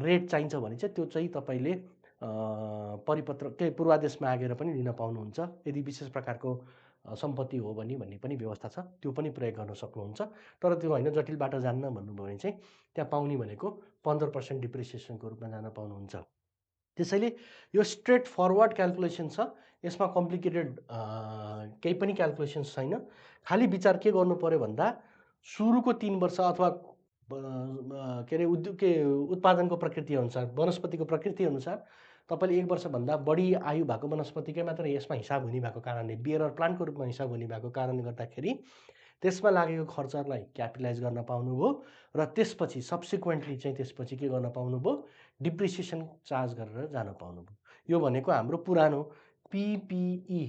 रेट चाहिन्छ भने चाहिँ त्यो चाहिँ तपाईँले परिपत्र के पूर्वादेश मागेर पनि लिन पाउनुहुन्छ। यदि विशेष प्रकारको सम्पत्ति हो भने भन्ने पनि व्यवस्था छ, त्यो पनि प्रयोग गर्न सक्नुहुन्छ। तर त्यो होइन, जटिल बाटो जान्न भन्नुभयो भने चाहिँ त्यहाँ पाउने भनेको 15% डिप्रिसिएसनको रूपमा जान पाउनुहुन्छ। त्यसैले यो स्ट्रेट फरवर्ड क्यालकुलेसन छ, यसमा कम्प्लिकेटेड केही पनि क्यालकुलेसन्स छैन। खालि विचार के गर्नु पर्यो भन्दा सुरुको 3 वर्ष अथवा के अरे उत्पादनको प्रकृति अनुसार, वनस्पतिको प्रकृति अनुसार तपाईँले 1 वर्षभन्दा बढी आयु भएको वनस्पतिकै मात्र यसमा हिसाब हुने भएको कारणले, बियरर प्लान्टको रूपमा हिसाब हुने भएको कारणले गर्दाखेरि त्यसमा लागेको खर्चलाई क्यापिटलाइज गर्न पाउनुभयो र त्यसपछि सब्सिक्वेन्टली चाहिँ त्यसपछि के गर्न पाउनुभयो, डिप्रिसिएसन चार्ज गरेर जान पाउनुभयो। यो भनेको हाम्रो पुरानो पिपिई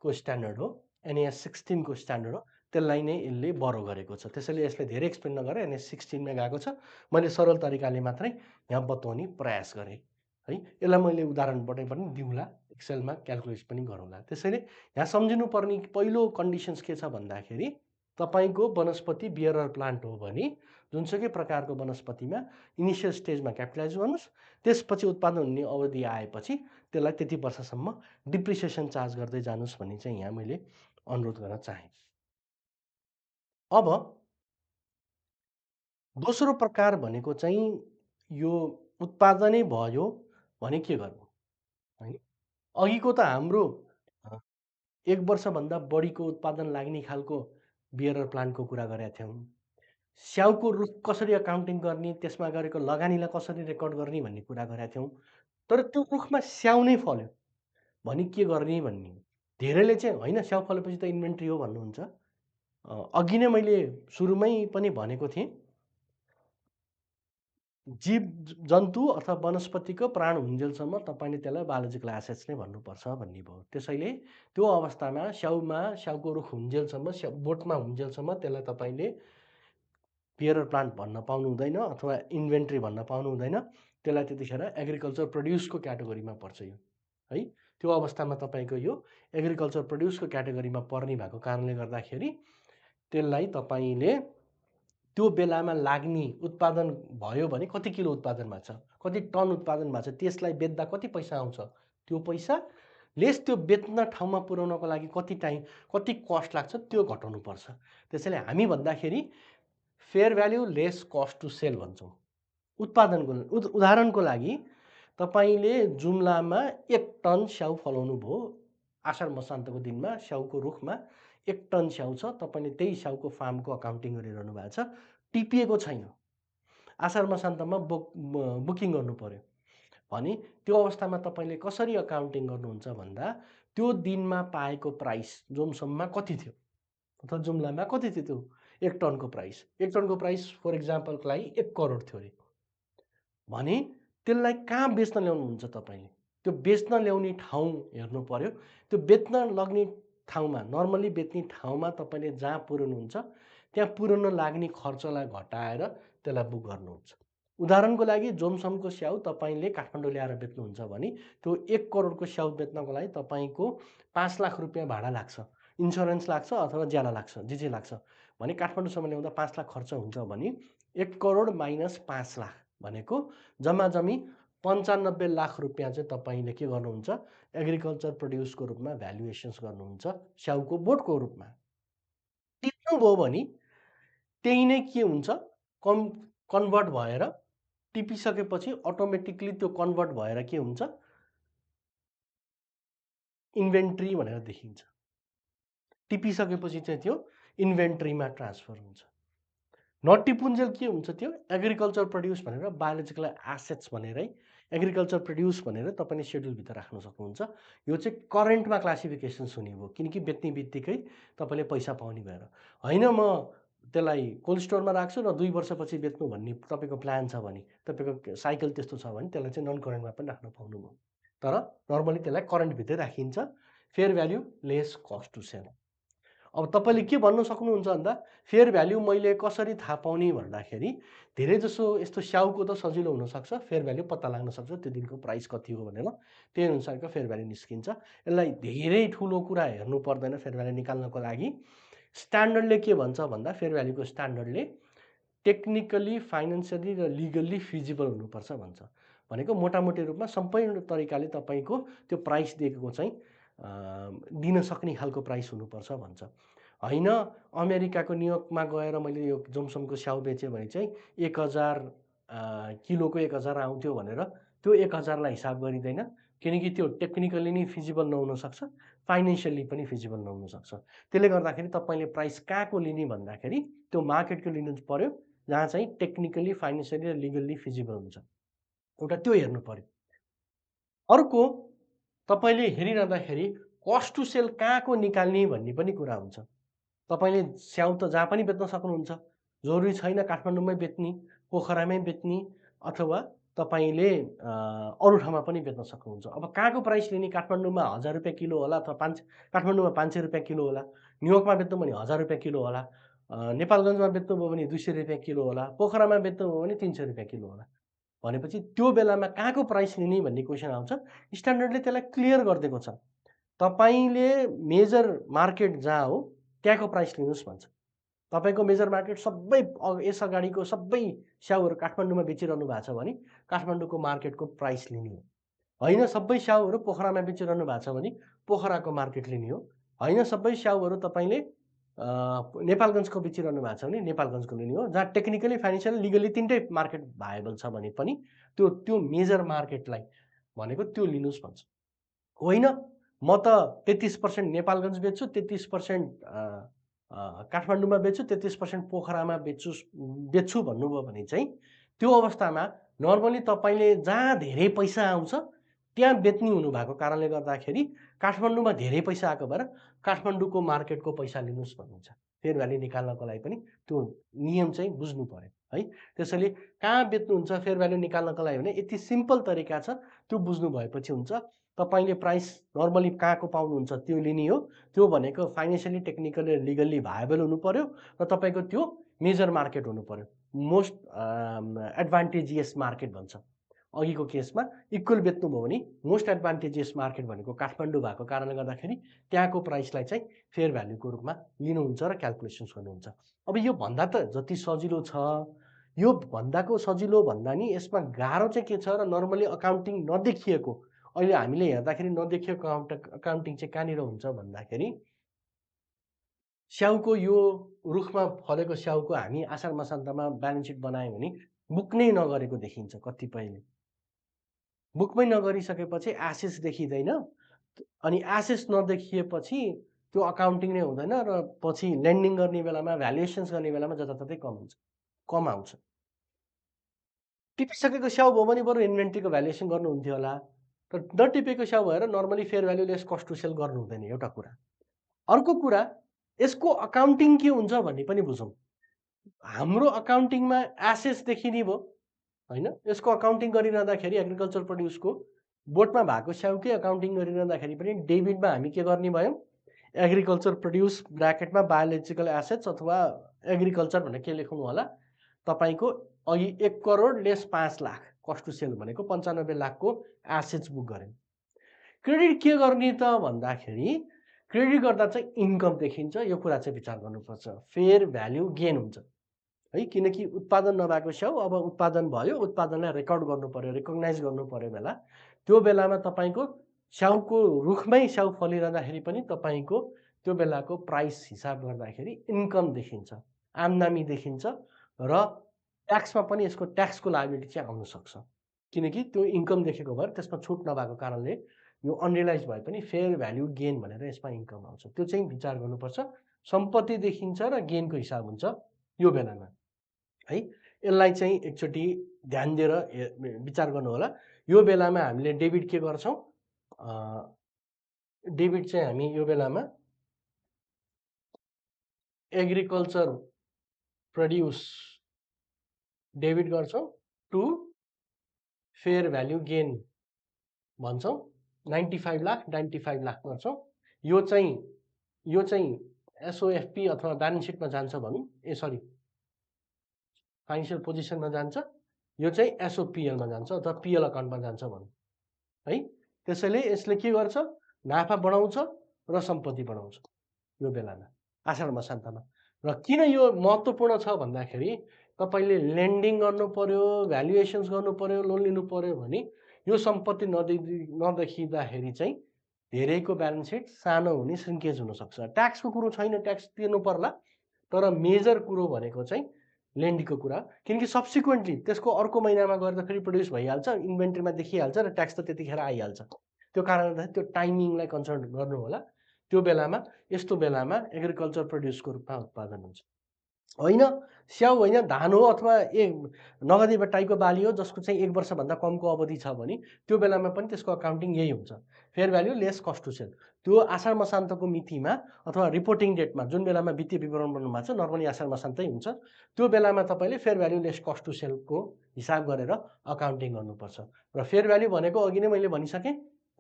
को स्ट्यान्डर्ड हो, एनएएस 16 को स्ट्यान्डर्ड हो। त्यसलाई नै यसले बरो गरेको छ। त्यसैले यसलाई धेरै एक्सप्लेन नगरेर एनएएस 16 मा गएको छ। मैले सरल तरिकाले मात्रै यहाँ बताउने प्रयास गरेँ है। यसलाई मैले उदाहरणबाट पनि दिउँला, एक्सेलमा क्यालकुलेट पनि गरौँला। त्यसैले यहाँ सम्झिनुपर्ने पहिलो कन्डिसन्स के छ भन्दाखेरि तपाईँको वनस्पति बियरर प्लान्ट हो भने जुनसुकै प्रकारको वनस्पतिमा इनिसियल स्टेजमा क्यापिटलाइज गर्नुहोस्, त्यसपछि उत्पादन हुने अवधि आएपछि त्यसलाई त्यति वर्षसम्म डिप्रिसिएसन चार्ज गर्दै जानुहोस् भन्ने चाहिँ यहाँ मैले अनुरोध गर्न चाहेँ। अब दोस्रो प्रकार भनेको चाहिँ यो उत्पादनै भयो भने के गर्नु है। अघिको त हाम्रो 1 वर्षभन्दा बढीको उत्पादन लाग्ने खालको बियरर प्लान्टको कुरा गरेका थियौँ। स्याउको रुख कसरी अकाउन्टिङ गर्ने, त्यसमा गरेको लगानीलाई कसरी रेकर्ड गर्ने भन्ने कुरा गरेका थियौँ। तर त्यो रुखमा स्याउ नै फल्यो भने के गर्ने भन्ने। धेरैले चाहिँ होइन स्याउ फलेपछि त इन्भेन्ट्री हो भन्नुहुन्छ। अघि नै मैले सुरुमै पनि भनेको थिएँ, जीव जन्तु अथवा वनस्पतिको प्राण हुन्जेलसम्म तपाईँले त्यसलाई बायोलोजिकल एसेट्स नै भन्नुपर्छ भन्ने भयो। त्यसैले त्यो अवस्थामा स्याउको रुख हुन्जेलसम्म, बोटमा हुन्जेलसम्म त्यसलाई तपाईँले बियरर प्लान्ट भन्न पाउनु हुँदैन अथवा इन्भेन्ट्री भन्न पाउनु हुँदैन। त्यसलाई त्यतिखेर एग्रिकल्चर प्रड्युसको क्याटेगोरीमा पर्छ यो है। त्यो अवस्थामा तपाईँको यो एग्रिकल्चर प्रड्युसको क्याटेगोरीमा पर्ने भएको कारणले गर्दाखेरि त्यसलाई तपाईँले त्यो बेलामा लाग्ने उत्पादन भयो भने कति किलो उत्पादन भएको छ, कति टन उत्पादन भएको छ, त्यसलाई बेच्दा कति पैसा आउँछ, त्यो पैसा लेस त्यो बेच्न ठाउँमा पुर्याउनको लागि कति टाइम, कति कस्ट लाग्छ, त्यो घटाउनुपर्छ। त्यसैले हामी भन्दाखेरि fair value less cost to sell भन्छौँ। उत्पादनको उदाहरणको लागि तपाईँले जुम्लामा 1 टन स्याउ फलाउनु भयो। आषाढ मसान्तको दिनमा स्याउको रुखमा 1 टन स्याउ छ। तपाईँले त्यही स्याउको फार्मको अकाउन्टिङ गरिरहनु भएको छ। टिपिएको छैन। आषाढ मसान्तमा बुकिङ गर्नु पर्यो भने त्यो अवस्थामा तपाईँले कसरी अकाउन्टिङ गर्नुहुन्छ भन्दा त्यो दिनमा पाएको प्राइस जोमसममा कति थियो अथवा जुम्लामा कति थियो त्यो 1 टनको प्राइस। 1 टनको प्राइस फर इक्जाम्पलको लागि 1 करोड थियो अरे भने त्यसलाई कहाँ बेच्न ल्याउनुहुन्छ तपाईँले? त्यो बेच्न ल्याउने ठाउँ हेर्नु पर्यो। त्यो बेच्न लग्ने ठाउँमा नर्मली बेच्ने ठाउँमा तपाईँले जहाँ पुर्याउनुहुन्छ त्यहाँ पुर्याउन लाग्ने खर्चलाई घटाएर त्यसलाई बुक गर्नुहुन्छ। उदाहरणको लागि जोमसमको स्याउ तपाईँले काठमाडौँ ल्याएर बेच्नुहुन्छ भने त्यो 1 करोडको स्याउ बेच्नको लागि तपाईँको 5 लाख रुपियाँ भाडा लाग्छ, इन्सुरेन्स लाग्छ अथवा ज्याला लाग्छ, जे लाग्छ भने काठमाडौँसम्म ल्याउँदा 5 लाख खर्च हुन्छ भने 1 करोड माइनस 5 लाख भनेको जम्माजम्मी 95 लाख रुपियाँ चाहिँ तपाईँले के गर्नुहुन्छ? एग्रिकल्चर प्रड्युसको रूपमा भ्यालुएसन्स गर्नुहुन्छ स्याउको बोटको रूपमा। टिप्नुभयो भने त्यही नै के हुन्छ? कन्भर्ट भएर टिपिसकेपछि अटोमेटिकली त्यो कन्भर्ट भएर के हुन्छ? इन्भेन्ट्री भनेर देखिन्छ। टिपिसकेपछि चाहिँ त्यो इन्भेन्ट्रीमा ट्रान्सफर हुन्छ। नटिपुन्जेल के हुन्छ? त्यो एग्रिकल्चर प्रड्युस भनेर बायोलोजिकल एसेट्स भनेर एग्रिकल्चर प्रड्युस भनेर तपाईँले सेड्युलभित्र राख्न सक्नुहुन्छ। यो चाहिँ करेन्टमा क्लासिफिकेसन्स हुने भयो किनकि बेच्ने बित्तिकै तपाईँले पैसा पाउने भएर होइन। म त्यसलाई कोल्ड स्टोरमा राख्छु र 2 वर्षपछि बेच्नु भन्ने तपाईँको प्लान छ भने, तपाईँको साइकल त्यस्तो छ भने त्यसलाई चाहिँ नन करेन्टमा पनि राख्न पाउनुभयो। तर नर्मली त्यसलाई करेन्टभित्रै राखिन्छ। Fair value less cost to sell. अब तपाईँले के भन्न सक्नुहुन्छ भन्दा फेयर भ्याल्यु मैले कसरी थाहा पाउने भन्दाखेरि धेरैजसो यस्तो स्याउको त सजिलो हुनसक्छ, फेयर भ्याल्यु पत्ता लाग्न सक्छ त्यो दिनको प्राइस कति हो भनेर, त्यही अनुसारको फेयर भ्याल्यु निस्किन्छ। यसलाई धेरै ठुलो कुरा हेर्नु पर्दैन फेयर भ्याल्यु निकाल्नको लागि। स्ट्यान्डर्डले के भन्छ भन्दा फेयर भ्याल्युको स्ट्यान्डर्डले टेक्निकली, फाइनेन्सियली र लिगल्ली फिजिबल हुनुपर्छ भन्छ। भनेको मोटामोटी रूपमा सम्पूर्ण तरिकाले तपाईँको त्यो प्राइस दिएको चाहिँ दिन सक्ने खालको प्राइस हुनुपर्छ भन्छ। होइन अमेरिकाको न्युयोर्कमा गएर मैले यो जोमसमको स्याउ बेचेँ भने चाहिँ 1000 किलोको 1000 आउँथ्यो भनेर त्यो 1000लाई हिसाब गरिँदैन किनकि त्यो टेक्निकली नै फिजिबल नहुन सक्छ, फाइनेन्सियली पनि फिजिबल नहुन सक्छ। त्यसले गर्दाखेरि तपाईँले प्राइस कहाँको लिने भन्दाखेरि त्यो मार्केटको लिनु पर्यो जहाँ चाहिँ टेक्निकली, फाइनेन्सियली र लिगल्ली फिजिबल हुन्छ। एउटा त्यो हेर्नु पर्यो। अर्को तपाईँले हेरिरहँदाखेरि कस्ट टु सेल कहाँको निकाल्ने भन्ने पनि कुरा हुन्छ। तपाईँले स्याउ त जहाँ पनि बेच्न सक्नुहुन्छ। जरुरी छैन काठमाडौँमै बेच्ने, पोखरामै बेच्ने अथवा तपाईँले अरू ठाउँमा पनि बेच्न सक्नुहुन्छ। अब कहाँको प्राइस लिने? काठमाडौँमा 1000 रुपियाँ किलो होला अथवा काठमाडौँमा 500 रुपियाँ किलो होला, न्युयोर्कमा बेच्नु भने 1000 रुपियाँ किलो होला, नेपालगञ्जमा बेच्नुभयो भने 200 रुपियाँ किलो होला, पोखरामा बेच्नुभयो भने 300 रुपियाँ किलो होला। भनेपछि त्यो बेलामा कहाँको प्राइस लिने भन्ने क्वेसन आउँछ। स्ट्यान्डर्डले त्यसलाई क्लियर गरिदिएको छ। तपाईँले मेजर मार्केट जहाँ हो त्यहाँको प्राइस लिनुहोस् भन्छ। तपाईँको मेजर मार्केट सबै यस अगाडिको सबै स्याउहरू काठमाडौँमा बेचिरहनु भएको छ भने काठमाडौँको मार्केटको प्राइस लिने हो। होइन सबै स्याउहरू पोखरामा बेचिरहनु भएको छ भने पोखराको मार्केट लिने हो। होइन सबै स्याउहरू तपाईँले नेपालगञ्जको बेचिरहनु भएको छ भने नेपालगञ्जको लिने हो। जहाँ टेक्निकली, फाइनेन्सियली, लिगली तिनटै मार्केट भाएबल छ भने पनि त्यो मेजर मार्केटलाई भनेको त्यो लिनुहोस् भन्छ। होइन म त 33% नेपालगञ्ज बेच्छु, 33% काठमाडौँमा बेच्छु, 33% पोखरामा बेच्छु भन्नुभयो भने चाहिँ त्यो अवस्थामा नर्मली तपाईँले जहाँ धेरै पैसा आउँछ त्यहाँ बेच्ने हुनुभएको कारणले गर्दाखेरि काठमाडौँमा धेरै पैसा आएको भएर काठमाडौँको मार्केटको पैसा लिनुहोस् भन्नुहुन्छ। फेयर भ्याल्यु निकाल्नको लागि पनि त्यो नियम चाहिँ बुझ्नु पर्यो है। त्यसैले कहाँ बेच्नुहुन्छ फेयर भ्याल्यु निकाल्नको लागि भने यति सिम्पल तरिका छ, त्यो बुझ्नु भएपछि हुन्छ। तपाईँले प्राइस नर्मली कहाँको पाउनुहुन्छ त्यो लिने हो। त्यो भनेको फाइनेन्सियली, टेक्निकली, लिगल्ली भाएबल हुनु पर्यो र तपाईँको त्यो मेजर मार्केट हुनु पर्यो। मोस्ट एडभान्टेजियस मार्केट भन्छ। अघिको केसमा इक्वल बेच्नुभयो भने मोस्ट एडभान्टेजियस मार्केट भनेको काठमाडौँ भएको कारणले गर्दाखेरि त्यहाँको प्राइसलाई चाहिँ फेयर भ्याल्युको रूपमा लिनुहुन्छ र क्यालकुलेसन्स गर्नुहुन्छ। अब यो भन्दा त जति सजिलो छ, यो भन्दाको सजिलो भन्दा नि यसमा गाह्रो चाहिँ के छ र नर्मली अकाउन्टिङ नदेखिएको, अहिले हामीले हेर्दाखेरि नदेखिएको अकाउन्टिङ चाहिँ कहाँनिर हुन्छ भन्दाखेरि स्याउको यो रुखमा फलेको स्याउको हामी आषाढ मसान्तमा ब्यालेन्स सिट बनायौँ भने बुक नै नगरेको देखिन्छ कतिपयले। बुकमै नगरिसकेपछि एसेट्स देखिँदैन, अनि एसेट्स नदेखिएपछि त्यो अकाउन्टिङ नै हुँदैन र पछि लेन्डिङ गर्ने बेलामा भ्यालुएसन्स गर्ने बेलामा जताततै कम आउँछ। टिपिसकेको स्याउ भयो भने बरु इन्भेन्ट्रीको भ्यालुएसन गर्नुहुन्थ्यो होला, तर नटिपेको स्याउ भएर normally fair value less cost to sell गर्नु हुँदैन, एउटा कुरा। अर्को कुरा, यसको अकाउन्टिङ के हुन्छ भन्ने पनि बुझौँ। हाम्रो अकाउन्टिङमा एसेट्स देखिने भयो होइन, यसको अकाउन्टिङ गरिरहँदाखेरि एग्रिकल्चर प्रोड्युसको बोटमा भएको स्याउकै अकाउन्टिङ गरिरहँदाखेरि पनि डेबिटमा हामी के गर्ने भयौँ, एग्रिकल्चर प्रोड्युस ब्राकेटमा बायोलोजिकल एसेट्स अथवा एग्रिकल्चर भनेर के लेख्नु होला, तपाईँको अघि 1 crore less 5 lakh cost to sell भनेको 95 लाखको एसेट्स बुक गऱ्यौँ। क्रेडिट के गर्ने त भन्दाखेरि क्रेडिट गर्दा चाहिँ इन्कम देखिन्छ, यो कुरा चाहिँ विचार गर्नुपर्छ। फेयर भ्याल्यु गेन हुन्छ है, किनकि उत्पादन नभएको स्याउ अब उत्पादन भयो, उत्पादनलाई रेकर्ड गर्नु पर्यो, रिकग्नाइज गर्नु पर्यो बेला, त्यो बेलामा तपाईँको स्याउको रुखमै स्याउ फलिरहँदाखेरि पनि तपाईँको त्यो बेलाको प्राइस हिसाब गर्दाखेरि इन्कम देखिन्छ, आम्दानी देखिन्छ र ट्याक्समा पनि यसको ट्याक्सको लायबिलिटी चाहिँ आउन सक्छ, किनकि त्यो इन्कम देखेको भएर त्यसमा छुट नभएको कारणले यो अनरियलाइज भए पनि फेयर भ्याल्यु गेन भनेर यसमा इन्कम आउँछ। त्यो चाहिँ विचार गर्नुपर्छ। सम्पत्ति देखिन्छ र गेनको हिसाब हुन्छ यो बेलामा है। यसलाई चाहिँ एकचोटि ध्यान दिएर विचार गर्नु होला। यो बेलामा हामीले डेबिट के गर्छौँ, डेबिट चाहिँ हामी यो बेलामा एग्रिकल्चर प्रोड्युस डेबिट गर्छौँ टु फेयर भ्याल्यु गेन भन्छौँ, 95 लाख गर्छौँ। यो चाहिँ एसओएफपी अथवा ब्यालेन्स सिटमा जान्छ भनौँ, सरी फाइनेन्सियल पोजिसनमा जान्छ, यो चाहिँ एसओपिएलमा जान्छ अथवा पिएल अकाउन्टमा जान्छ भनौँ है। त्यसैले यसले के गर्छ, नाफा बढाउँछ र सम्पत्ति बढाउँछ यो बेलामा आषाढ मसान्तमा। र किन यो महत्त्वपूर्ण छ भन्दाखेरि तपाईँले लेन्डिङ गर्नु पर्यो, भ्यालुएसन्स गर्नु पर्यो, लोन लिनु पर्यो भने यो सम्पत्ति नदेखिँदाखेरि चाहिँ धेरैको ब्यालेन्स सिट सानो हुने, श्रिङ्केज हुनसक्छ। ट्याक्सको कुरो छैन, ट्याक्स तिर्नु पर्ला, तर मेजर कुरो भनेको चाहिँ लेन्डीको कुरा, किनकि सब्सिक्वेन्टली त्यसको अर्को महिनामा गएर फेरि प्रड्युस भइहाल्छ, इन्भेन्ट्रीमा देखिहाल्छ र ट्याक्स त त्यतिखेर आइहाल्छ। त्यो कारणले त्यो टाइमिङलाई कन्सर्न गर्नु होला। त्यो बेलामा यस्तो बेलामा एग्रिकल्चर प्रोड्युसको रूपमा उत्पादन हुन्छ, होइन स्याउ होइन धान हो अथवा नगदी बटाइको बाली हो जसको चाहिँ 1 वर्षभन्दा कमको अवधि छ भने त्यो बेलामा पनि त्यसको अकाउन्टिङ यही हुन्छ, fair value less cost to sell. त्यो आषाढ मसान्तको मितिमा अथवा रिपोर्टिङ डेटमा जुन बेलामा वित्तीय विवरण बनाउनु भएको छ, नर्मली आषाढ मसान्तै हुन्छ, त्यो बेलामा तपाईँले fair value less cost to सेलको हिसाब गरेर अकाउन्टिङ गर्नुपर्छ। र फेयर भ्याल्यु भनेको अघि नै मैले भनिसकेँ,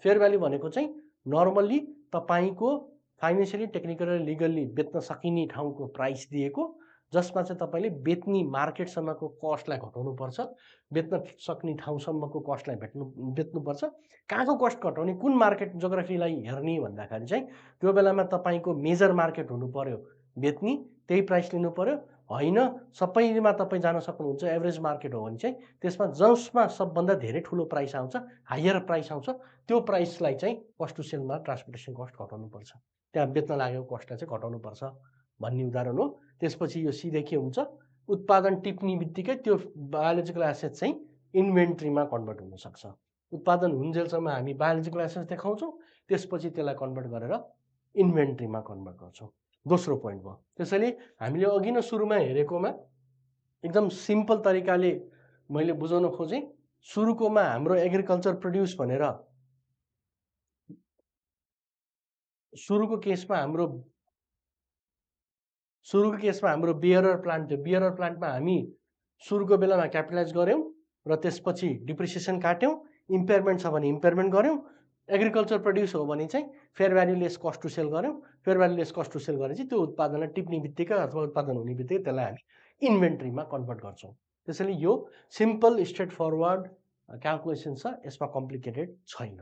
फेयर भ्याल्यु भनेको चाहिँ नर्मल्ली तपाईँको फाइनेन्सियली, टेक्निकल र लिगल्ली बेच्न सकिने ठाउँको प्राइस दिएको, जसमा चाहिँ तपाईँले बेच्ने मार्केटसम्मको कस्टलाई घटाउनुपर्छ, बेच्न सक्ने ठाउँसम्मको कस्टलाई बेच्नुपर्छ। कहाँको कस्ट घटाउने, कुन मार्केट जोग्राफीलाई हेर्ने भन्दाखेरि चाहिँ त्यो बेलामा तपाईँको मेजर मार्केट हुनु पर्यो बेच्ने, त्यही प्राइस लिनु पर्यो। होइन सबैमा तपाईँ जान सक्नुहुन्छ, एभरेज मार्केट हो भने चाहिँ त्यसमा जसमा सबभन्दा धेरै ठुलो प्राइस आउँछ, हायर प्राइस आउँछ, त्यो प्राइसलाई चाहिँ कस्ट टु सेलमा ट्रान्सपोर्टेसन कस्ट घटाउनुपर्छ, त्यहाँ बेच्न लागेको कस्टलाई चाहिँ घटाउनुपर्छ भन्ने उदाहरण हो। त्यसपछि यो सिधै के हुन्छ, उत्पादन टिप्ने बित्तिकै त्यो बायोलोजिकल एसेट चाहिँ इन्भेन्ट्रीमा कन्भर्ट हुनसक्छ। उत्पादन हुन्जेलसम्म हामी बायोलोजिकल एसेट्स देखाउँछौँ, त्यसपछि त्यसलाई कन्भर्ट गरेर इन्भेन्ट्रीमा कन्भर्ट गर्छौँ। दोस्रो पोइन्ट भयो। त्यसैले हामीले अघि नै सुरुमा हेरेकोमा एकदम सिम्पल तरिकाले मैले बुझाउन खोजेँ। सुरुकोमा हाम्रो एग्रिकल्चर प्रोड्युस भनेर सुरुको केसमा हाम्रो बियरर प्लान्ट थियो। बियरर प्लान्टमा हामी सुरुको बेलामा क्यापिटलाइज गऱ्यौँ र त्यसपछि डिप्रिसिएसन काट्यौँ, इम्पेयरमेन्ट छ भने इम्पेयरमेन्ट गऱ्यौँ, एग्रिकल्चर प्रोड्युस हो भने चाहिँ fair value less cost to sell गऱ्यौँ। Fair value less cost to sell गरेपछि त्यो उत्पादनलाई टिप्ने बित्तिकै अथवा उत्पादन हुने बित्तिकै त्यसलाई हामी इन्भेन्ट्रीमा कन्भर्ट गर्छौँ। त्यसैले यो सिम्पल स्ट्रेट फरवर्ड क्यालकुलेसन छ, यसमा कम्प्लिकेटेड छैन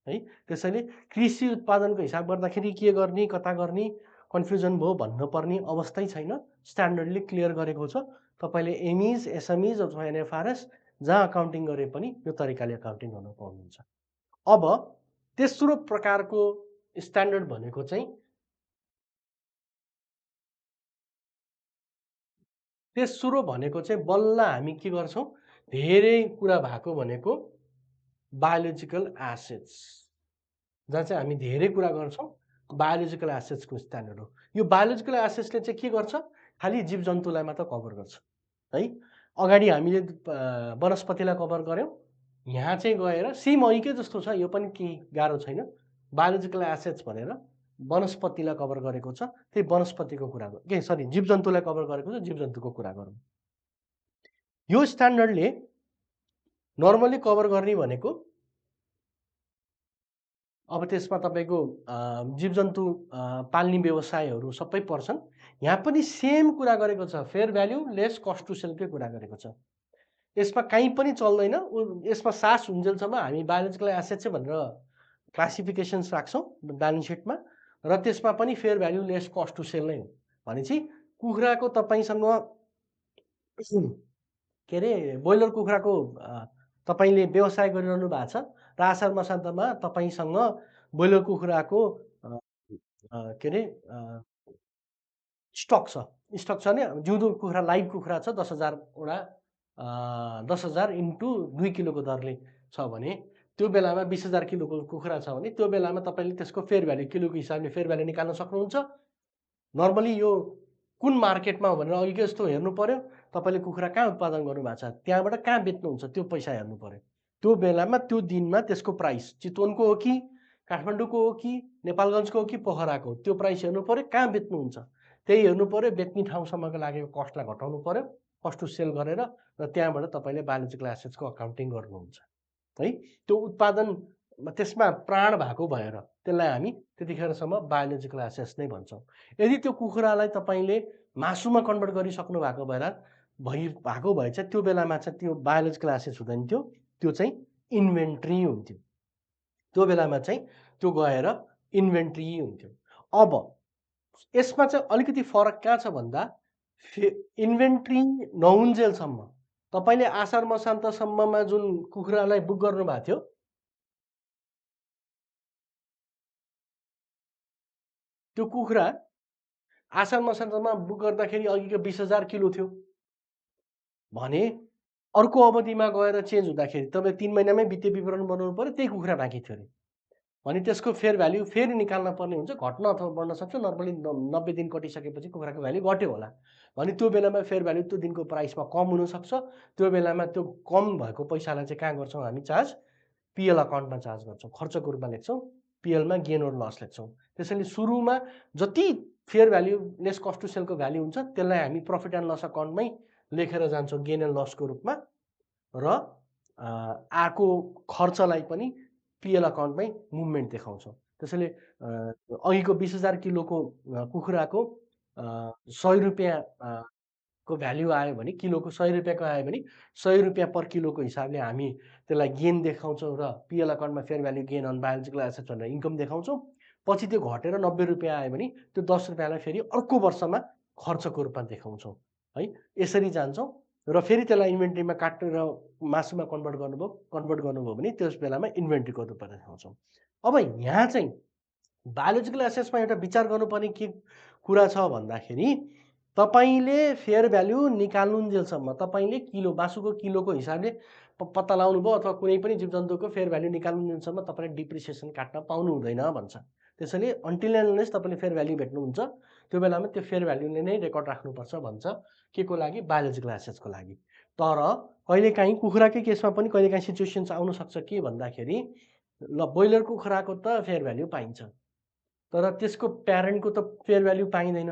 है। त्यसैले कृषि उत्पादनको हिसाब गर्दाखेरि के गर्ने, कता गर्ने, कन्फ्युजन भयो भन्नुपर्ने अवस्थै छैन। स्ट्यान्डर्डली क्लियर गरेको छ। तपाईँले एमइज, एसएमइज अथवा एनएफआरएस जहाँ अकाउन्टिङ गरे पनि यो तरिकाले अकाउन्टिङ गर्न पाउनुहुन्छ। अब तेस्रो प्रकारको स्ट्यान्डर्ड भनेको चाहिँ बल्ल हामी के गर्छौँ, धेरै कुरा भएको भनेको बायोलोजिकल एसेट्स, जहाँ चाहिँ हामी धेरै कुरा गर्छौँ बायोलोजिकल एसेट्सको स्ट्यान्डर्ड हो। यो बायोलोजिकल एसेट्सले चाहिँ के गर्छ, खालि जीव जन्तुलाई मात्र कभर गर्छ है। अगाडि हामीले वनस्पतिलाई कभर गऱ्यौँ, यहाँ चाहिँ गएर सेम अहिकै जस्तो छ, यो पनि केही गाह्रो छैन। बायोलोजिकल एसेट्स भनेर वनस्पतिलाई कभर गरेको छ, त्यही वनस्पतिको कुरा के सरी जीव जन्तुलाई कभर गरेको छ, जीव जन्तुको कुरा गरौँ। यो स्ट्यान्डर्डले नर्मली कभर गर्ने भनेको अब त्यसमा तपाईँको जीवजन्तु पाल्ने व्यवसायहरू सबै पर्छन्। यहाँ पनि सेम कुरा गरेको छ, fair value less cost to सेलकै कुरा गरेको छ। यसमा कहीँ पनि चल्दैन, यसमा सास हुन्जेलसम्म हामी बायोलोजिकल एसेट चाहिँ भनेर क्लासिफिकेसन्स राख्छौँ ब्यालेन्स सिटमा, र त्यसमा पनि fair value less cost to sell नै हो। भनेपछि कुखुराको तपाईँसँग के अरे ब्रोइलर कुखुराको तपाईँले व्यवसाय गरिरहनु भएको छ र आषाढ मसान्तमा तपाईँसँग ब्रोइलर कुखुराको के अरे स्टक छ नि, जिउँदो कुखुरा लाइभ कुखुरा छ 10,000वटा, 10,000 इन्टु 2 किलोको दरले छ भने, त्यो बेलामा 20,000 किलोको कुखुरा छ भने त्यो बेलामा तपाईँले त्यसको फेयर भ्याल्यु किलोको हिसाबले फेयर भ्याल्यु निकाल्न सक्नुहुन्छ। नर्मली यो कुन मार्केटमा हो भनेर अघिकै जस्तो हेर्नु पर्यो, तपाईँले कुखुरा कहाँ उत्पादन गर्नुभएको छ, त्यहाँबाट कहाँ बेच्नुहुन्छ त्यो पैसा हेर्नु पर्यो। त्यो बेलामा त्यो दिनमा त्यसको प्राइस चितवनको हो कि काठमाडौँको हो कि नेपालगञ्जको हो कि पोखराको हो, त्यो प्राइस हेर्नु पर्यो, कहाँ बेच्नुहुन्छ त्यही हेर्नु पर्यो, बेच्ने ठाउँसम्मको लागेको कस्टलाई घटाउनु पर्यो, कस्ट टु सेल गरेर, र त्यहाँबाट तपाईँले बायोलोजिकल एसेट्सको अकाउन्टिङ गर्नुहुन्छ है। त्यो उत्पादन त्यसमा प्राण भएको भएर त्यसलाई हामी त्यतिखेरसम्म बायोलोजिकल एसेट्स नै भन्छौँ। यदि त्यो कुखुरालाई तपाईँले मासुमा कन्भर्ट गरिसक्नु भएको भए चाहिँ त्यो बेलामा चाहिँ त्यो बायोलोजिकल एसेट्स हुँदैन थियो, त्यो चाहिँ इन्भेन्ट्री हुन्थ्यो। त्यो बेलामा चाहिँ त्यो गएर इन्भेन्ट्री हुन्थ्यो। अब यसमा चाहिँ अलिकति फरक कहाँ छ भन्दा, इन्भेन्ट्री नहुन्जेलसम्म तपाईँले आषाढ मसान्तसम्ममा जुन कुखुरालाई बुक गर्नुभएको थियो, त्यो कुखुरा आषाढ मसान्तमा बुक गर्दाखेरि अघिको 20,000 किलो थियो भने अर्को अवधिमा गएर चेन्ज हुँदाखेरि तपाईँ 3 महिनामै वित्तीय विवरण बनाउनु पर्यो, त्यही कुखुरा बाँकी थियो अरे भने त्यसको फेयर भ्याल्यु फेरि निकाल्न पर्ने हुन्छ, घट्न अथवा बढ्न सक्छ। नर्मली 90 दिन कटिसकेपछि कुखुराको भ्याल्यु घट्यो होला भने त्यो बेलामा फेयर भ्याल्यु त्यो दिनको प्राइसमा कम हुनसक्छ। त्यो बेलामा त्यो कम भएको पैसालाई चाहिँ कहाँ गर्छौँ हामी चार्ज, पिएल अकाउन्टमा चार्ज गर्छौँ, खर्चको रूपमा लेख्छौँ, पिएलमा गेन ओर लस लेख्छौँ। त्यसैले सुरुमा जति fair value less cost to सेलको भ्याल्यु हुन्छ त्यसलाई हामी प्रफिट एन्ड लस अकाउन्टमै लेखेर जान्छौँ गेन एन्ड लसको रूपमा, र आएको खर्चलाई पनि पिएल अकाउन्टमै मुभमेन्ट देखाउँछौँ। त्यसैले अघिको 20,000 किलोको कुखुराको 100 रुपियाँ को भ्याल्यु आयो भने, किलोको 100 रुपियाँको आयो भने 100 रुपियाँ पर किलोको हिसाबले हामी त्यसलाई गेन देखाउँछौँ र पिएल अकाउन्टमा fair value gain on biological assets भनेर इन्कम देखाउँछौँ। पछि त्यो घटेर 90 रुपियाँ आयो भने त्यो 10 रुपियाँलाई फेरि अर्को वर्षमा खर्चको रूपमा देखाउँछौँ है। यसरी जान्छौँ र फेरि त्यसलाई इन्भेन्ट्रीमा काटेर मासुमा कन्भर्ट गर्नुभयो भने त्यस बेलामा इन्भेन्ट्रीको रूपमा देखाउँछौँ। अब यहाँ चाहिँ बायोलोजिकल एसेट्समा एउटा विचार गर्नुपर्ने के कुरा छ भन्दाखेरि, तपाईँले फेयर भ्याल्यु निकाल्नुन्जेलसम्म तपाईँले किलो मासुको किलोको हिसाबले पत्ता लगाउनु भयो अथवा कुनै पनि जीवजन्तुको फेयर भ्याल्यु निकाल्नुन्जेलसम्म तपाईँले डिप्रिसिएसन काट्न पाउनु हुँदैन भन्छ। त्यसैले अन्टिल एन्ड अनलेस तपाईँले फेयर भ्याल्यु भेट्नुहुन्छ त्यो बेलामा त्यो फेयर भ्याल्युले नै रेकर्ड राख्नुपर्छ भन्छ, के को लागि, बायोलोजिकल एसेट्सको लागि। तर कहिलेकाहीँ कुखुराकै केसमा पनि कहिलेकाहीँ सिचुएसन्स आउन सक्छ के भन्दाखेरि, ल ब्रोइलर कुखुराको त फेयर भ्याल्यु पाइन्छ तर त्यसको प्यारेन्टको त फेयर भ्याल्यु पाइँदैन।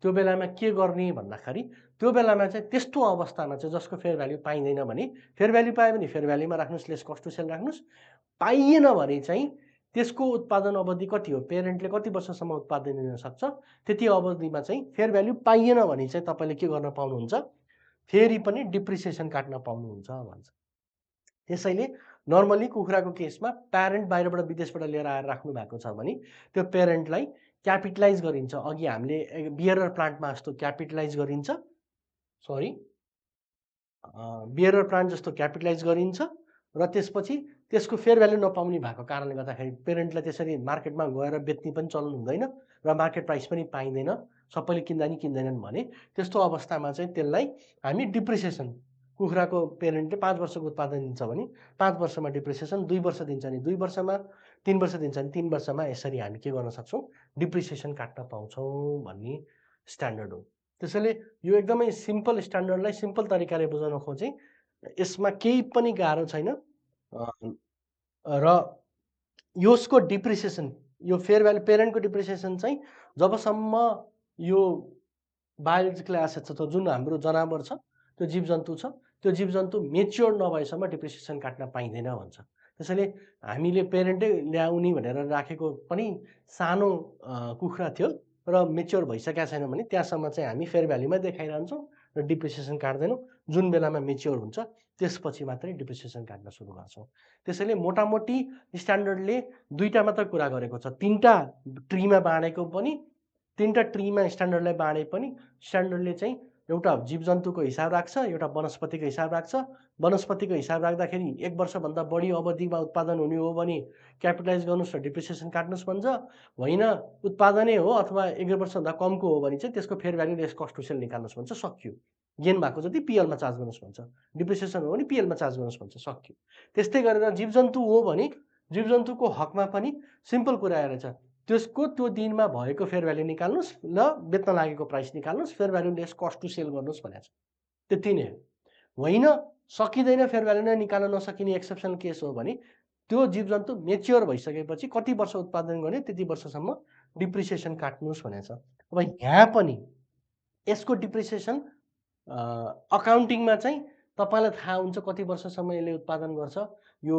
त्यो बेलामा के गर्ने भन्दाखेरि, त्यो बेलामा चाहिँ त्यस्तो अवस्थामा चाहिँ जसको फेयर भ्याल्यु पाइँदैन भने फेयर भ्याल्यु पायो भने फेयर भ्याल्युमा राख्नुहोस्, लेस कस्ट टु सेल राख्नुहोस्। पाइएन भने चाहिँ त्यसको उत्पादन अवधि कति हो, पेरेन्टले कति वर्षसम्म उत्पादन दिन सक्छ, त्यति अवधिमा चाहिँ फेयर भ्याल्यु पाइएन भने चाहिँ तपाईँले के गर्न पाउनुहुन्छ, फेरि पनि डिप्रिसिएसन काट्न पाउनुहुन्छ भन्छ। त्यसैले नर्मली कुखुराको केसमा प्यारेन्ट बाहिरबाट विदेशबाट लिएर आएर राख्नु भएको छ भने त्यो पेरेन्टलाई क्यापिटलाइज गरिन्छ। अघि हामीले बियरर प्लान्टमा जस्तो क्यापिटलाइज गरिन्छ, बियरर प्लान्ट जस्तो क्यापिटलाइज गरिन्छ र त्यसपछि त्यसको फेयर भ्याल्यु नपाउने भएको कारणले गर्दाखेरि पेरेन्टलाई त्यसरी मार्केटमा गएर बेच्ने पनि चलन हुँदैन र मार्केट प्राइस पनि पाइँदैन, सबैले किन्दैनन् भने त्यस्तो अवस्थामा चाहिँ त्यसलाई हामी डिप्रिसिएसन कुखुराको पेरेन्टले 5 वर्षको उत्पादन दिन्छ भने 5 वर्षमा डिप्रिसिएसन, 2 वर्ष दिन्छ भने 2 वर्षमा, 3 वर्ष दिन्छ भने 3 वर्षमा यसरी हामी के गर्न सक्छौँ, डिप्रिसिएसन काट्न पाउँछौँ भन्ने स्ट्यान्डर्ड हो। त्यसैले यो एकदमै सिम्पल स्ट्यान्डर्डलाई सिम्पल तरिकाले बुझाउन खोजेँ। यसमा केही पनि गाह्रो छैन। र यसको डिप्रिसिएसन, यो फेयर भ्यालु पेरेन्टको डिप्रिसिएसन चाहिँ जबसम्म यो बायोलोजिकल एसेट छ, जुन हाम्रो जनावर छ, त्यो जीवजन्तु छ, त्यो जीवजन्तु मेच्योर नभएसम्म डिप्रिसिएसन काट्न पाइँदैन भन्छ। त्यसैले हामीले पेरेन्टै ल्याउने भनेर राखेको पनि सानो कुखुरा थियो र मेच्योर भइसकेका छैन भने त्यहाँसम्म चाहिँ हामी फेयर भ्याल्युमै देखाइरहन्छौँ र डिप्रिसिएसन काट्दैनौँ। जुन बेलामा मेच्योर हुन्छ त्यसपछि मात्रै डिप्रिसिएसन काट्न सुरु गर्छौँ। त्यसैले मोटामोटी स्ट्यान्डर्डले दुईवटा मात्र कुरा गरेको छ। तिनवटा ट्रीमा बाँडेको पनि, तिनवटा ट्रीमा स्ट्यान्डर्डलाई बाँडे पनि स्ट्यान्डर्डले चाहिँ एउटा जीवजन्तुको हिसाब राख्छ, एउटा वनस्पतिको हिसाब राख्छ। वनस्पतिको हिसाब राख्दाखेरि 1 वर्षभन्दा बढी अवधिमा उत्पादन हुने हो भने क्यापिटलाइज गर्नुहोस् र डिप्रिसिएसन काट्नुहोस् भन्छ। होइन उत्पादनै हो अथवा 1 वर्षभन्दा कमको हो भने चाहिँ त्यसको fair value less cost to sell निकाल्नुहोस् भन्छ, सक्यो। गेन भएको जति पिएलमा चार्ज गर्नुहोस् भन्छ। डिप्रिसिएसन हो भने पिएलमा चार्ज गर्नुहोस् भन्छ, सक्यो। त्यस्तै गरेर जीवजन्तु हो भने जीवजन्तुको हकमा पनि सिम्पल कुरा रहेछ। त्यसको त्यो दिनमा भएको फेयर भ्याल्यु निकाल्नुहोस् ल बेच्न लागेको प्राइस निकाल्नुहोस्, fair value less cost to sell गर्नुहोस् भनेको छ। त्यति नै हो। होइन सकिँदैन, फेयर भ्याल्यु नै निकाल्न नसकिने एक्सेप्सनल केस हो भने त्यो जीवजन्तु मेच्योर भइसकेपछि कति वर्ष उत्पादन गर्ने त्यति वर्षसम्म डिप्रिसिएसन काट्नुहोस् भनेको छ। अब यहाँ पनि यसको डिप्रिसिएसन अकाउन्टिङमा चाहिँ तपाईँलाई थाहा हुन्छ कति वर्षसम्म यसले उत्पादन गर्छ, यो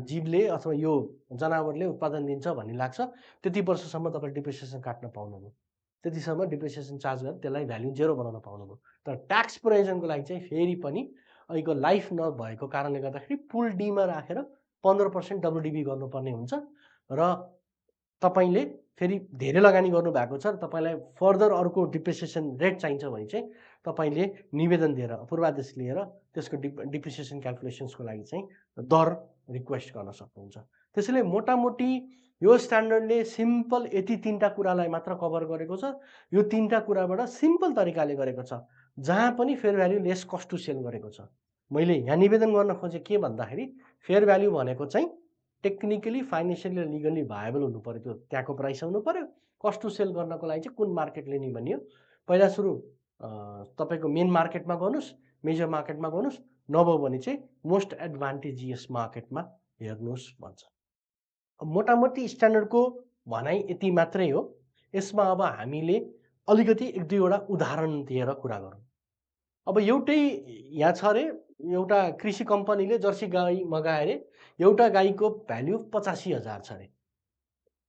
जीवले अथवा यो जनावरले उत्पादन दिन्छ भन्ने लाग्छ। त्यति वर्षसम्म तपाईँ डिप्रिसिएसन काट्न पाउनुभयो, त्यतिसम्म डिप्रिसिएसन चार्ज गरेर त्यसलाई भ्याल्यु जेरो बनाउन पाउनुभयो। तर ट्याक्स प्रोभिजनको लागि चाहिँ फेरि पनि अहिलेको लाइफ नभएको कारणले गर्दाखेरि पुल डीमा राखेर 15% डब्लुडिबी गर्नुपर्ने हुन्छ र तपाईँले फेरि धेरै लगानी गर्नुभएको छ र तपाईँलाई फर्दर अर्को डिप्रिसिएसन रेट चाहिन्छ भने चाहिँ तपाईँले निवेदन दिएर पूर्वादेश लिएर त्यसको डिप्रिसिएसन क्यालकुलेसन्सको लागि चाहिँ दर रिक्वेस्ट गर्न सक्नुहुन्छ। त्यसैले मोटामोटी यो स्ट्यान्डर्डले सिम्पल यति तिनवटा कुरालाई मात्र कभर गरेको छ। यो तिनवटा कुराबाट सिम्पल तरिकाले गरेको छ, जहाँ पनि fair value less cost to sell गरेको छ। मैले यहाँ निवेदन गर्न खोजेँ के भन्दाखेरि फेयर भ्याल्यु भनेको चाहिँ टेक्निकली फाइनेन्सियली लिगली भायबल हुनु पऱ्यो, त्यो त्यहाँको प्राइस आउनु पऱ्यो। कस्ट टु सेल गर्नको लागि चाहिँ कुन मार्केट लिने भन्ने हो। पहिला सुरु तपाईँको मेन मार्केटमा गर्नुहोस्, मेजर मार्केटमा गर्नुहोस्, नभयो भने चाहिँ मोस्ट एडभान्टेजियस मार्केटमा हेर्नुहोस् भन्छ। मोटामोटी स्ट्यान्डर्डको भनाइ यति मात्रै हो। यसमा अब हामीले अलिकति 1-2वटा उदाहरण दिएर कुरा गरौँ। अब एउटै यहाँ छ अरे, एउटा कृषि कम्पनीले जर्सी गाई मगाए अरे, एउटा गाईको भ्याल्यु 85,000 छ अरे।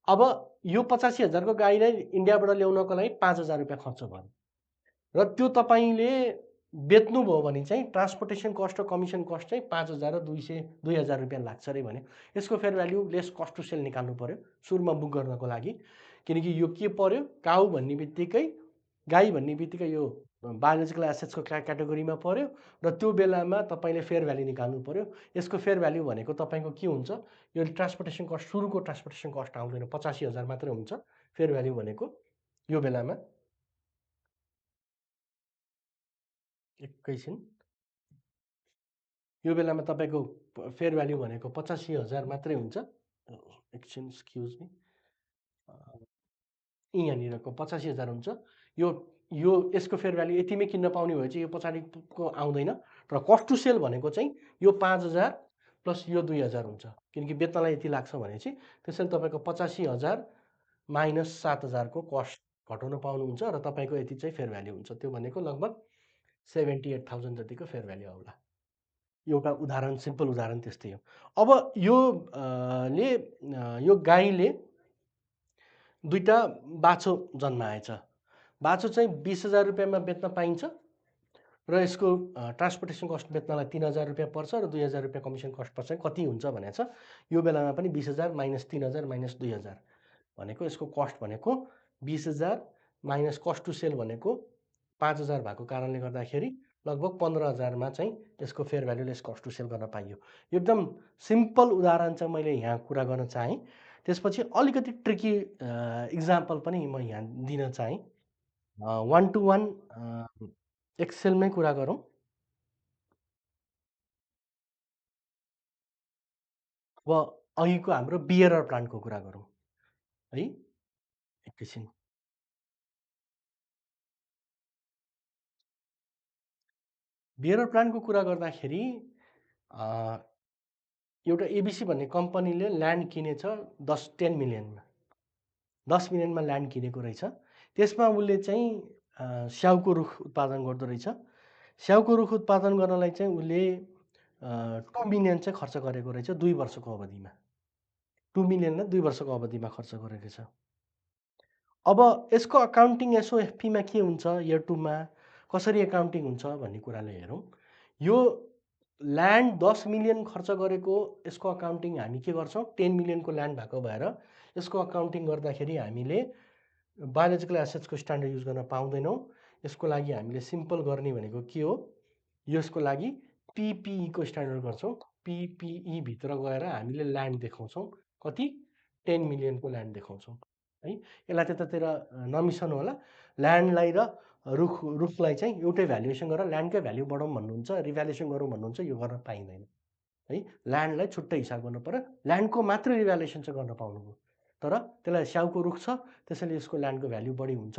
अब यो 85,000 को गाईलाई इन्डियाबाट ल्याउनको लागि 5,000 रुपियाँ खर्च भयो र त्यो तपाईँले बेच्नुभयो भने चाहिँ ट्रान्सपोर्टेसन कस्ट र कमिसन कस्ट चाहिँ 5,000 र 2,000 रुपियाँ लाग्छ अरे भने यसको fair value less cost to sell निकाल्नु पर्यो सुरुमा बुक गर्नको लागि। किनकि यो के पर्यो, काउ भन्ने बित्तिकै, गाई भन्ने बित्तिकै यो बायोलोजिकल एसेट्सको क्याटेगोरीमा पर्यो र त्यो बेलामा तपाईँले फेयर भ्याल्यु निकाल्नु पर्यो। यसको फेयर भ्याल्यु भनेको तपाईँको के हुन्छ, यो ट्रान्सपोर्टेसन कस्ट, सुरुको ट्रान्सपोर्टेसन कस्ट आउँदैन, 85,000 मात्रै हुन्छ फेयर भ्याल्यु भनेको। यो बेलामा एकैछिन, यो बेलामा तपाईँको फेयर भ्याल्यु भनेको 85,000 मात्रै हुन्छ। एकछिन एक्सक्युज मी, यहाँनिरको 85,000 हुन्छ। यो यसको फेयर भ्याल्यु यतिमै किन्न पाउने भए चाहिँ यो पछाडिको आउँदैन। र कस्ट टु सेल भनेको चाहिँ यो 5,000 प्लस यो 2,000 हुन्छ, किनकि बेच्नलाई यति लाग्छ भने चाहिँ। त्यसैले तपाईँको 85,000 माइनस 7,000 को कस्ट घटाउन पाउनुहुन्छ र तपाईँको यति चाहिँ फेयर भ्याल्यु हुन्छ। त्यो भनेको लगभग 78,000 जतिको फेयर भ्याल्यु आउला। एउटा उदाहरण, सिम्पल उदाहरण त्यस्तै हो। अब यो गाईले दुईटा बाछो जन्माएछ। बाछो चाहिँ 20,000 रुपियाँमा बेच्न पाइन्छ र यसको ट्रान्सपोर्टेसन कस्ट बेच्नलाई 3,000 रुपियाँ पर्छ र 2,000 रुपियाँ कमिसन कस्ट पर्छ। कति हुन्छ भनेको छ, यो बेलामा पनि 20,000 माइनस 3,000 माइनस 2,000 भनेको यसको कस्ट भनेको 20,000 माइनस कस्ट टु सेल भनेको 5,000 भएको कारणले गर्दाखेरि लगभग 15,000मा चाहिँ यसको fair value less cost to sell गर्न पाइयो। एकदम सिम्पल उदाहरण चाहिँ मैले यहाँ कुरा गर्न चाहेँ। त्यसपछि अलिकति ट्रिकी इक्जाम्पल पनि म यहाँ दिन चाहेँ। 1 to 1 एक्सेलमै कुरा गरौँ। अब अघिको हाम्रो बियरर प्लान्टको कुरा गरौँ है एकैछिन। बियरर प्लान्टको कुरा गर्दाखेरि एउटा एबिसी भन्ने कम्पनीले ल्यान्ड किनेछ 10 मिलियनमा। 10 मिलियनमा ल्यान्ड किनेको रहेछ। त्यसमा उसले चाहिँ स्याउको रुख उत्पादन गर्दो रहेछ। स्याउको रुख उत्पादन गर्नलाई चाहिँ उसले 2 मिलियन चाहिँ खर्च गरेको रहेछ 2 वर्षको अवधिमा। 2 मिलियनलाई 2 वर्षको अवधिमा खर्च गरेको छ। अब यसको अकाउन्टिङ एसओएफपीमा के हुन्छ इयर 2 मा कसरी एकाउन्टिङ हुन्छ भन्ने कुरालाई हेरौँ। यो ल्यान्ड 10 मिलियन खर्च गरेको यसको अकाउन्टिङ हामी के गर्छौँ 10 मिलियनको ल्यान्ड भएको भएर यसको अकाउन्टिङ गर्दाखेरि हामीले बायोलोजिकल एसेट्सको स्ट्यान्डर्ड युज गर्न पाउँदैनौँ। यसको लागि हामीले सिम्पल गर्ने भनेको के हो यसको लागि पिपिईको स्ट्यान्डर्ड गर्छौँ। पिपिई भित्र गएर हामीले ल्यान्ड देखाउँछौँ कति 10 मिलियनको ल्यान्ड देखाउँछौँ है। यसलाई त्यतातिर नमिसाउनु होला। ल्यान्डलाई र रुखलाई चाहिँ एउटै भ्यालुएसन गरेर ल्यान्डकै भ्याल्यु बढाउँ भन्नुहुन्छ रिभ्यालुएसन गरौँ भन्नुहुन्छ यो गर्न पाइँदैन है। ल्यान्डलाई छुट्टै हिसाब गर्नु पर्यो। ल्यान्डको मात्रै रिभ्यालुएसन चाहिँ गर्न पाउनुभयो। तर त्यसलाई स्याउको रुख छ त्यसैले यसको ल्यान्डको भ्याल्यु बढी हुन्छ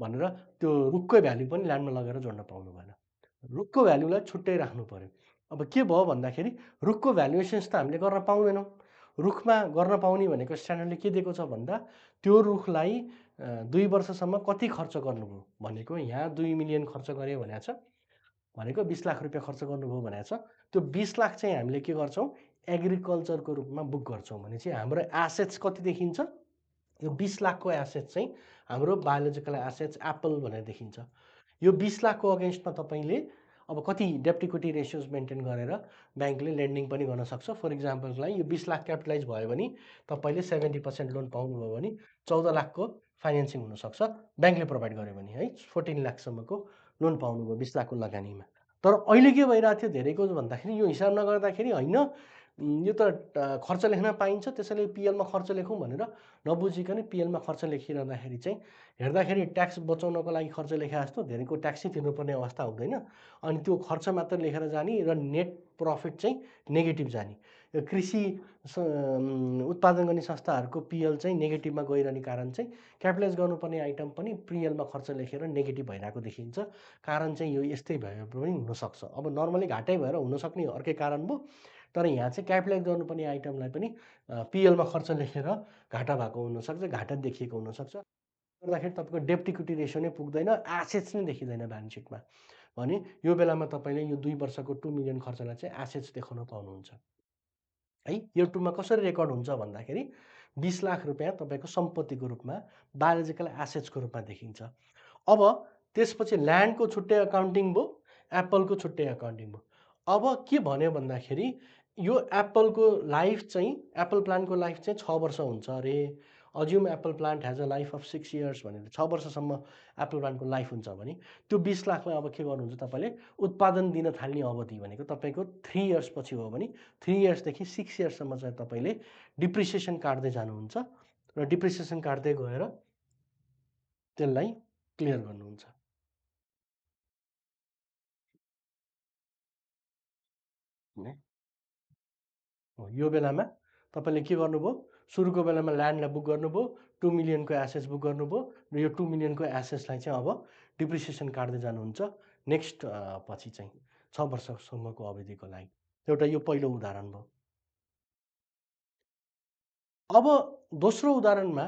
भनेर त्यो रुखकै भ्याल्यु पनि ल्यान्डमा लगेर जोड्न पाउनु भएन। रुखको भ्यालुलाई छुट्टै राख्नु पर्यो। अब के भयो भन्दाखेरि रुखको भ्यालुएसन्स त हामीले गर्न पाउँदैनौँ। रुखमा गर्न पाउने भनेको स्ट्यान्डर्डले के दिएको छ भन्दा त्यो रुखलाई 2 वर्षसम्म कति खर्च गर्नुभयो भनेको यहाँ 2 मिलियन खर्च गऱ्यो भनेको छ भनेको 20 लाख रुपियाँ खर्च गर्नुभयो भनेको छ। त्यो 20 लाख चाहिँ हामीले के गर्छौँ एग्रिकल्चरको रूपमा बुक गर्छौँ भने चाहिँ हाम्रो एसेट्स कति देखिन्छ यो 20 लाखको एसेट चाहिँ हाम्रो बायोलोजिकल एसेट्स एप्पल भनेर देखिन्छ। यो 20 लाखको अगेन्स्टमा तपाईँले अब कति डेप्ट इक्विटी रेसियोज मेन्टेन गरेर ब्याङ्कले लेन्डिङ पनि गर्न सक्छ। फर इक्जाम्पलको लागि यो 20 लाख क्यापिटलाइज भयो भने तपाईँले 70% लोन पाउनुभयो भने 14 लाखको फाइनेन्सिङ हुनसक्छ ब्याङ्कले प्रोभाइड गर्यो भने है। 14 लाखसम्मको लोन पाउनुभयो 20 लाखको लगानीमा। तर अहिले के भइरहेको थियो धेरैको भन्दाखेरि यो हिसाब नगर्दाखेरि होइन यो त खर्च लेख्न पाइन्छ त्यसैले पिएलमा खर्च लेखौँ भनेर नबुझिकन पिएलमा खर्च लेखिरहँदाखेरि चाहिँ हेर्दाखेरि ट्याक्स बचाउनको लागि खर्च लेखा जस्तो धेरैको ट्याक्सै तिर्नुपर्ने अवस्था हुँदैन। अनि त्यो खर्च मात्र लेखेर जाने र नेट प्रफिट चाहिँ नेगेटिभ जाने। यो कृषि उत्पादन गर्ने संस्थाहरूको पिएल चाहिँ नेगेटिभमा गइरहने कारण चाहिँ क्यापिटलाइज गर्नुपर्ने आइटम पनि पिएलमा खर्च लेखेर नेगेटिभ भइरहेको देखिन्छ। कारण चाहिँ यो यस्तै भए पनि हुनसक्छ। अब नर्मली घाटै भएर हुनसक्ने अर्कै कारण भयो। तर यहाँ चाहिँ क्यापिटलाइज गर्नुपर्ने आइटमलाई पनि पिएलमा खर्च लेखेर घाटा भएको हुनसक्छ घाटा देखिएको हुनसक्छ। गर्दाखेरि तपाईँको डेप्ट इक्विटी रेसियो नै पुग्दैन एसेट्स नै देखिँदैन ब्यालेन्स सिटमा भने यो बेलामा तपाईँले यो 2 वर्षको 2 मिलियन खर्चलाई चाहिँ एसेट्स देखाउन पाउनुहुन्छ है। यो 2 मा कसरी रेकर्ड हुन्छ भन्दाखेरि 20 लाख रुपियाँ तपाईँको सम्पत्तिको रूपमा बायोलोजिकल एसेट्सको रूपमा देखिन्छ। अब त्यसपछि ल्यान्डको छुट्टै अकाउन्टिङ भयो एप्पलको छुट्टै अकाउन्टिङ भयो। अब के भन्यो भन्दाखेरि यो एप्पलको लाइफ चाहिँ एप्पल प्लान्टको लाइफ चाहिँ 6 वर्ष हुन्छ अरे। Assume Apple plant has a life of 6 years भनेर 6 वर्षसम्म एप्पल प्लान्टको लाइफ हुन्छ भने त्यो 20 लाखलाई अब के गर्नुहुन्छ तपाईँले उत्पादन दिन थाल्ने अवधि भनेको तपाईँको 3 इयर्स पछि हो भने 3 इयर्सदेखि 6 इयर्ससम्म चाहिँ तपाईँले डिप्रिसिएसन काट्दै जानुहुन्छ र डिप्रिसिएसन काट्दै गएर त्यसलाई क्लियर गर्नुहुन्छ। यो बेलामा तपाईँले के गर्नुभयो सुरुको बेलामा ल्यान्डलाई बुक गर्नुभयो 2 मिलियनको एसेट्स बुक गर्नुभयो र यो 2 मिलियनको एसेट्सलाई चाहिँ अब डिप्रिसिएसन काट्दै जानुहुन्छ नेक्स्ट पछि चाहिँ 6 वर्षसम्मको अवधिको लागि। एउटा यो पहिलो उदाहरण भयो। अब दोस्रो उदाहरणमा